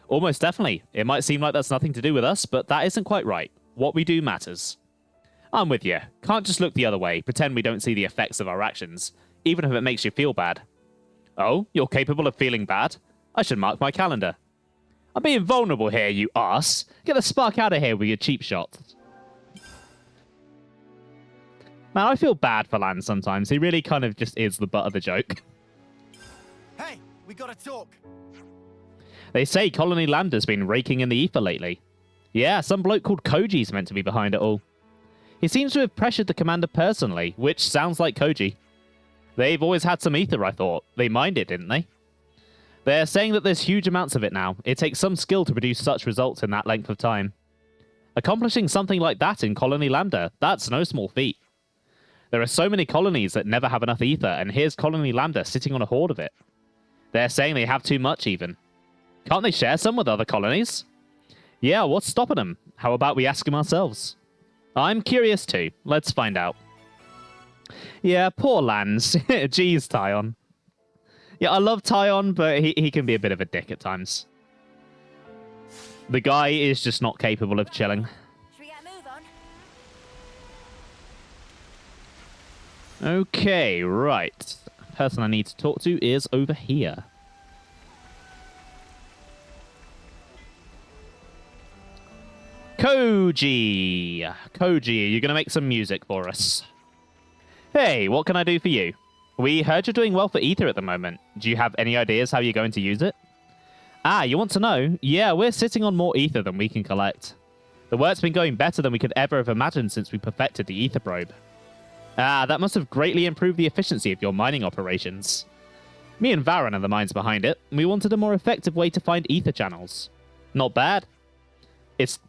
Almost definitely. It might seem like that's nothing to do with us, but that isn't quite right. What we do matters. I'm with you. Can't just look the other way, pretend we don't see the effects of our actions, even if it makes you feel bad. Oh, you're capable of feeling bad? I should mark my calendar. I'm being vulnerable here, you arse. Get the spark out of here with your cheap shots. Man, I feel bad for Lanz sometimes. He really kind of just is the butt of the joke. Hey, we gotta talk. They say Colony Lambda's been raking in the ether lately. Yeah, some bloke called Koji's meant to be behind it all. He seems to have pressured the commander personally, which sounds like Koji. They've always had some ether, I thought. They mined it, didn't they? They're saying that there's huge amounts of it now. It takes some skill to produce such results in that length of time. Accomplishing something like that in Colony Lambda, that's no small feat. There are so many colonies that never have enough ether, and here's Colony Lambda sitting on a hoard of it. They're saying they have too much, even. Can't they share some with other colonies? Yeah, what's stopping them? How about we ask them ourselves? I'm curious too. Let's find out. Yeah, poor Lanz. Jeez, Tyon. Yeah, I love Tyon, but he can be a bit of a dick at times. The guy is just not capable of chilling. Okay, right. The person I need to talk to is over here. Koji! Koji, are you going to make some music for us? Hey, what can I do for you? We heard you're doing well for ether at the moment. Do you have any ideas how you're going to use it? Ah, you want to know? Yeah, we're sitting on more ether than we can collect. The work's been going better than we could ever have imagined since we perfected the ether probe. Ah, that must have greatly improved the efficiency of your mining operations. Me and Varen are the minds behind it. We wanted a more effective way to find ether channels. Not bad. It's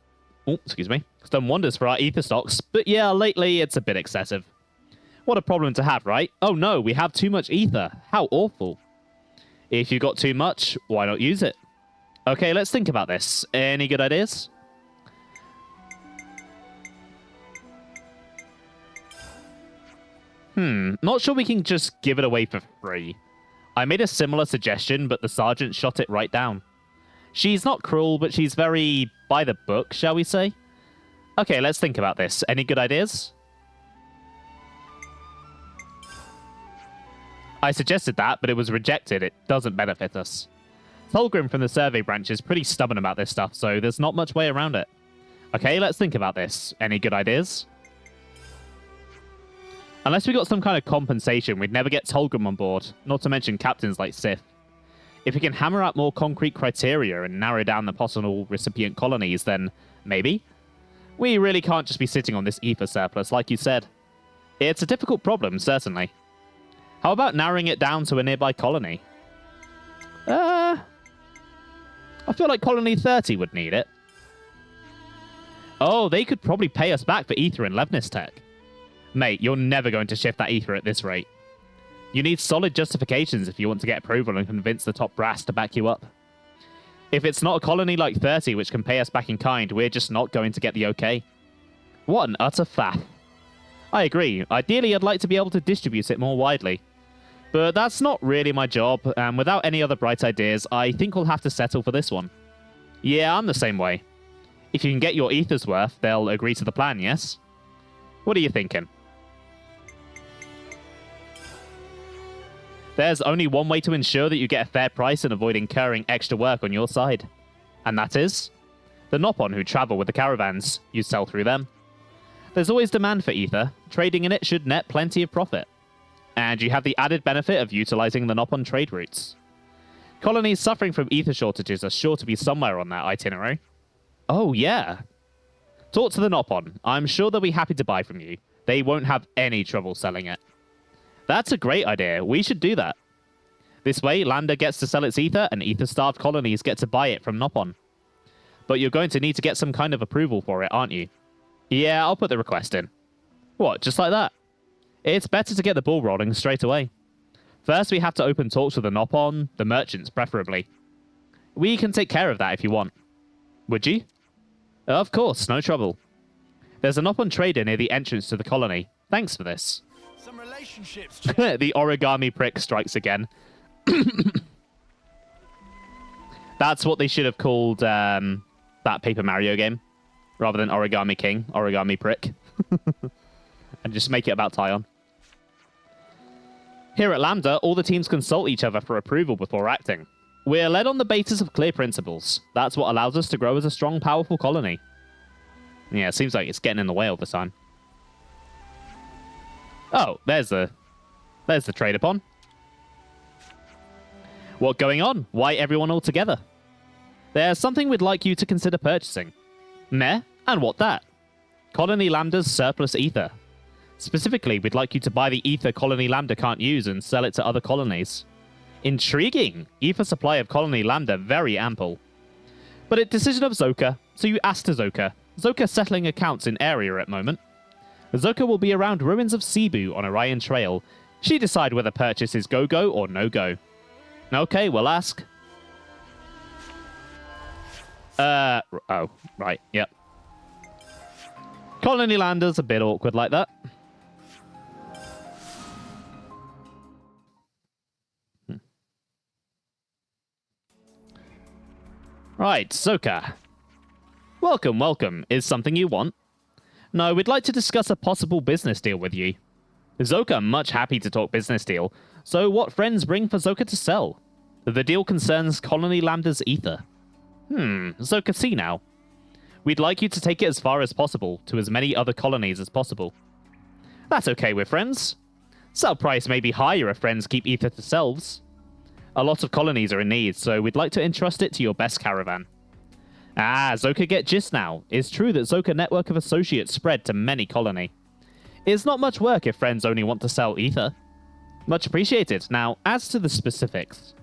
done wonders for our ether stocks, but yeah, lately it's a bit excessive. What a problem to have, right? Oh no, we have too much ether. How awful. If you got too much, why not use it? Okay, let's think about this. Any good ideas? Not sure we can just give it away for free. I made a similar suggestion, but the sergeant shot it right down. She's not cruel, but she's very by the book, shall we say? Okay, let's think about this. Any good ideas? I suggested that, but it was rejected. It doesn't benefit us. Tolgrim from the survey branch is pretty stubborn about this stuff, so there's not much way around it. Okay, let's think about this. Any good ideas? Unless we got some kind of compensation, we'd never get Tolgrim on board, not to mention captains like Sif. If we can hammer out more concrete criteria and narrow down the possible recipient colonies, then maybe? We really can't just be sitting on this ether surplus, like you said. It's a difficult problem, certainly. How about narrowing it down to a nearby colony? I feel like Colony 30 would need it. Oh, they could probably pay us back for ether and Levnis tech. Mate, you're never going to shift that ether at this rate. You need solid justifications if you want to get approval and convince the top brass to back you up. If it's not a colony like 30 which can pay us back in kind, we're just not going to get the okay. What an utter faff. I agree. Ideally, I'd like to be able to distribute it more widely. But that's not really my job, and without any other bright ideas, I think we'll have to settle for this one. Yeah, I'm the same way. If you can get your ether's worth, they'll agree to the plan, yes? What are you thinking? There's only one way to ensure that you get a fair price and avoid incurring extra work on your side. And that is? The Nopon who travel with the caravans. You sell through them. There's always demand for ether. Trading in it should net plenty of profit. And you have the added benefit of utilizing the Nopon trade routes. Colonies suffering from ether shortages are sure to be somewhere on that itinerary. Oh, yeah. Talk to the Nopon. I'm sure they'll be happy to buy from you. They won't have any trouble selling it. That's a great idea. We should do that. This way, Lambda gets to sell its ether, and ether-starved colonies get to buy it from Nopon. But you're going to need to get some kind of approval for it, aren't you? Yeah, I'll put the request in. What, just like that? It's better to get the ball rolling straight away. First, we have to open talks with the Nopon, the merchants preferably. We can take care of that if you want. Would you? Of course, no trouble. There's a Nopon trader near the entrance to the colony. Thanks for this. Some relationships. The origami prick strikes again. That's what they should have called that Paper Mario game. Rather than Origami King, Origami Prick. And just make it about Tyon. Here at Lambda, all the teams consult each other for approval before acting. We're led on the basis of clear principles. That's what allows us to grow as a strong, powerful colony. Yeah, it seems like it's getting in the way all the time. Oh, there's the trade upon. What going on? Why everyone all together? There's something we'd like you to consider purchasing. Meh? And what that? Colony Lambda's surplus ether. Specifically, we'd like you to buy the ether Colony Lambda can't use and sell it to other colonies. Intriguing! Ether supply of Colony Lambda very ample. But it's decision of Zoka, so you ask to Zoka. Zoka settling accounts in area at moment. Zoka will be around ruins of Cebu on Orion Trail. She decide whether purchase is go-go or no-go. Okay, we'll ask. Oh, right, yep. Colony Lander's a bit awkward like that. Right, Zoka. Welcome, welcome. Is something you want? No, we'd like to discuss a possible business deal with you. Zoka much happy to talk business deal, so what friends bring for Zoka to sell? The deal concerns Colony Lambda's ether. Zoka, see now. We'd like you to take it as far as possible, to as many other colonies as possible. That's okay with friends. Sell price may be higher if friends keep ether to selves. A lot of colonies are in need, so we'd like to entrust it to your best caravan. Ah, Zoka get gist now. It's true that Zoka network of associates spread to many colony. It's not much work if friends only want to sell ether. Much appreciated. Now, as to the specifics.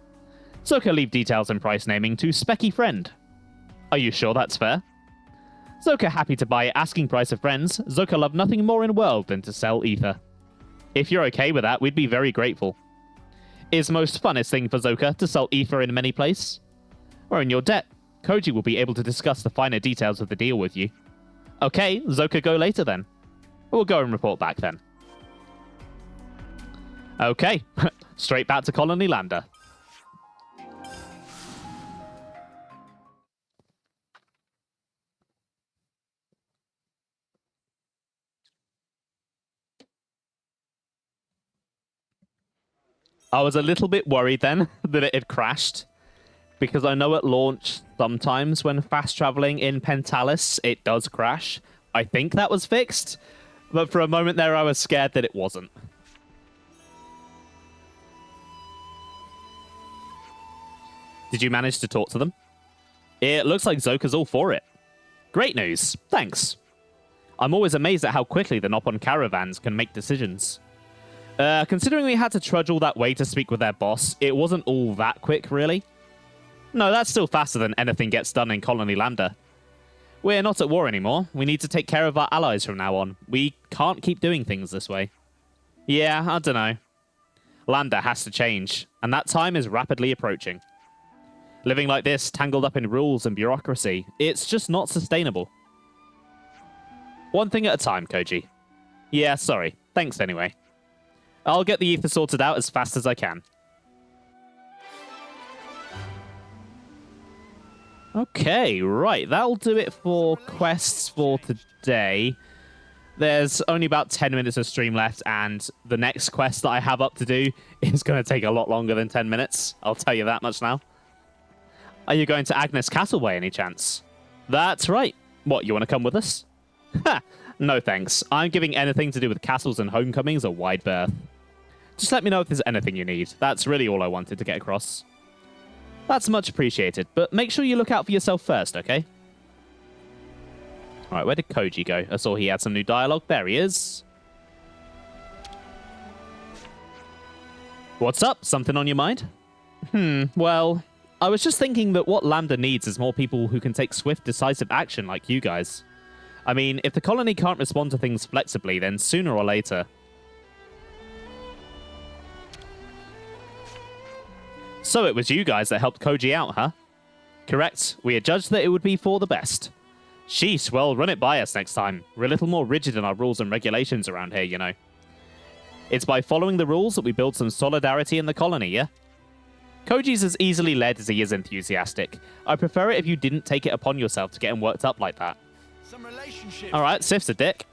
Zoka leave details and price naming to Specky Friend. Are you sure that's fair? Zoka happy to buy asking price of friends. Zoka love nothing more in world than to sell ether. If you're okay with that, we'd be very grateful. Is most funnest thing for Zoka to sell ether in many place? We're in your debt. Koji will be able to discuss the finer details of the deal with you. Okay, Zoka go later then. We'll go and report back then. Okay, straight back to Colony Lambda. I was a little bit worried then that it had crashed, because I know at launch sometimes when fast traveling in Pentalis it does crash. I think that was fixed, but for a moment there I was scared that it wasn't. Did you manage to talk to them? It looks like Zoka's all for it. Great news, thanks. I'm always amazed at how quickly the Nopon caravans can make decisions. Considering we had to trudge all that way to speak with their boss, it wasn't all that quick, really. No, that's still faster than anything gets done in Colony Lambda. We're not at war anymore. We need to take care of our allies from now on. We can't keep doing things this way. Yeah, I don't know. Lambda has to change, and that time is rapidly approaching. Living like this, tangled up in rules and bureaucracy, it's just not sustainable. One thing at a time, Koji. Yeah, sorry. Thanks anyway. I'll get the ether sorted out as fast as I can. Okay, right. That'll do it for quests for today. There's only about 10 minutes of stream left, and the next quest that I have up to do is going to take a lot longer than 10 minutes. I'll tell you that much now. Are you going to Agnes Castle by any chance? That's right. What, you want to come with us? Ha! No thanks. I'm giving anything to do with castles and homecomings a wide berth. Just let me know if there's anything you need. That's really all I wanted to get across. That's much appreciated, but make sure you look out for yourself first, okay? Alright, where did Koji go? I saw he had some new dialogue. There he is. What's up? Something on your mind? Well, I was just thinking that what Lambda needs is more people who can take swift, decisive action like you guys. I mean, if the colony can't respond to things flexibly, then sooner or later... So it was you guys that helped Koji out, huh? Correct. We had judged that it would be for the best. Sheesh, well, run it by us next time. We're a little more rigid in our rules and regulations around here, you know. It's by following the rules that we build some solidarity in the colony, yeah? Koji's as easily led as he is enthusiastic. I prefer it if you didn't take it upon yourself to get him worked up like that. Alright, Sif's a dick.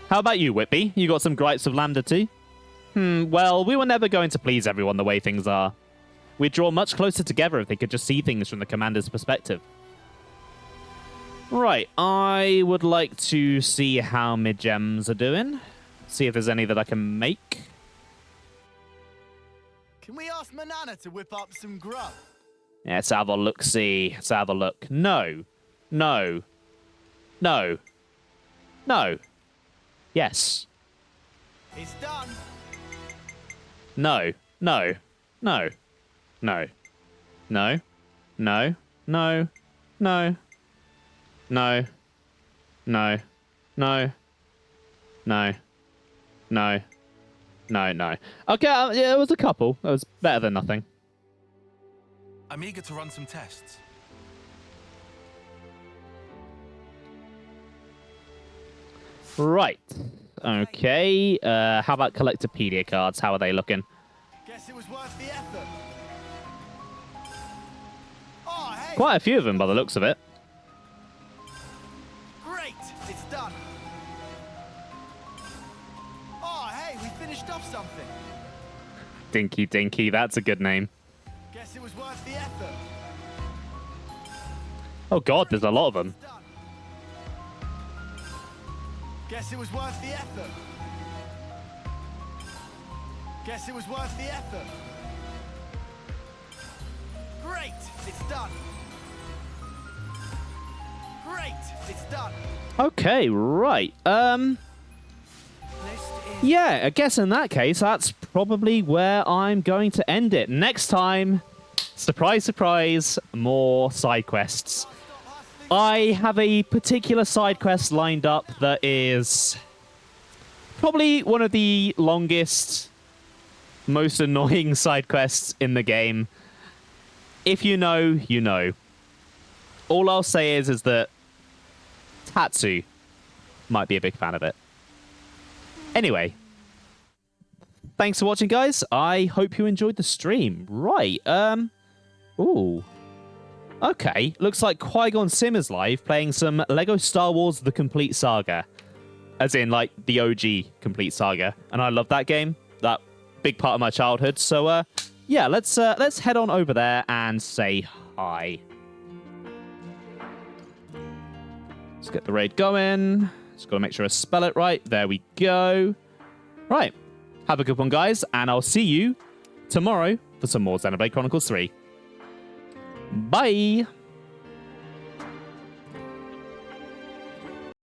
How about you, Whitby? You got some gripes with Lambda too? Well, we were never going to please everyone the way things are. We'd draw much closer together if they could just see things from the commander's perspective. Right, I would like to see how mid-gems are doing. See if there's any that I can make. Can we ask Manana to whip up some grub? Yeah, let's have a look-see. Let's have a look. No. No. No. No. Yes. It's done. No. No. No. No. No. No. No. No. No. No. No. No. No. No, no. Okay, yeah, it was a couple. It was better than nothing. I'm eager to run some tests. Right. Okay. How about Collectopedia cards? How are they looking? Guess it was worth the effort. Oh, hey. Quite a few of them by the looks of it. Great, it's done. Oh, hey, we finished off something. Dinky Dinky, that's a good name. Guess it was worth the effort. Oh god, there's a lot of them. Guess it was worth the effort. Guess it was worth the effort. Great, it's done. Great, it's done. Okay, right. Yeah, I guess in that case, that's probably where I'm going to end it. Next time, surprise, surprise, more side quests. I have a particular side quest lined up that is probably one of the longest, most annoying side quests in the game. If you know, you know. All I'll say is that Tatsu might be a big fan of it. Anyway, thanks for watching, guys. I hope you enjoyed the stream. Right, ooh. Okay, looks like Qui-Gon Sim is live playing some Lego Star Wars The Complete Saga. As in, like, the OG Complete Saga. And I love that game. That big part of my childhood. So, yeah, let's head on over there and say hi. Let's get the raid going. Just got to make sure I spell it right. There we go. Right. Have a good one, guys. And I'll see you tomorrow for some more Xenoblade Chronicles 3. Bye!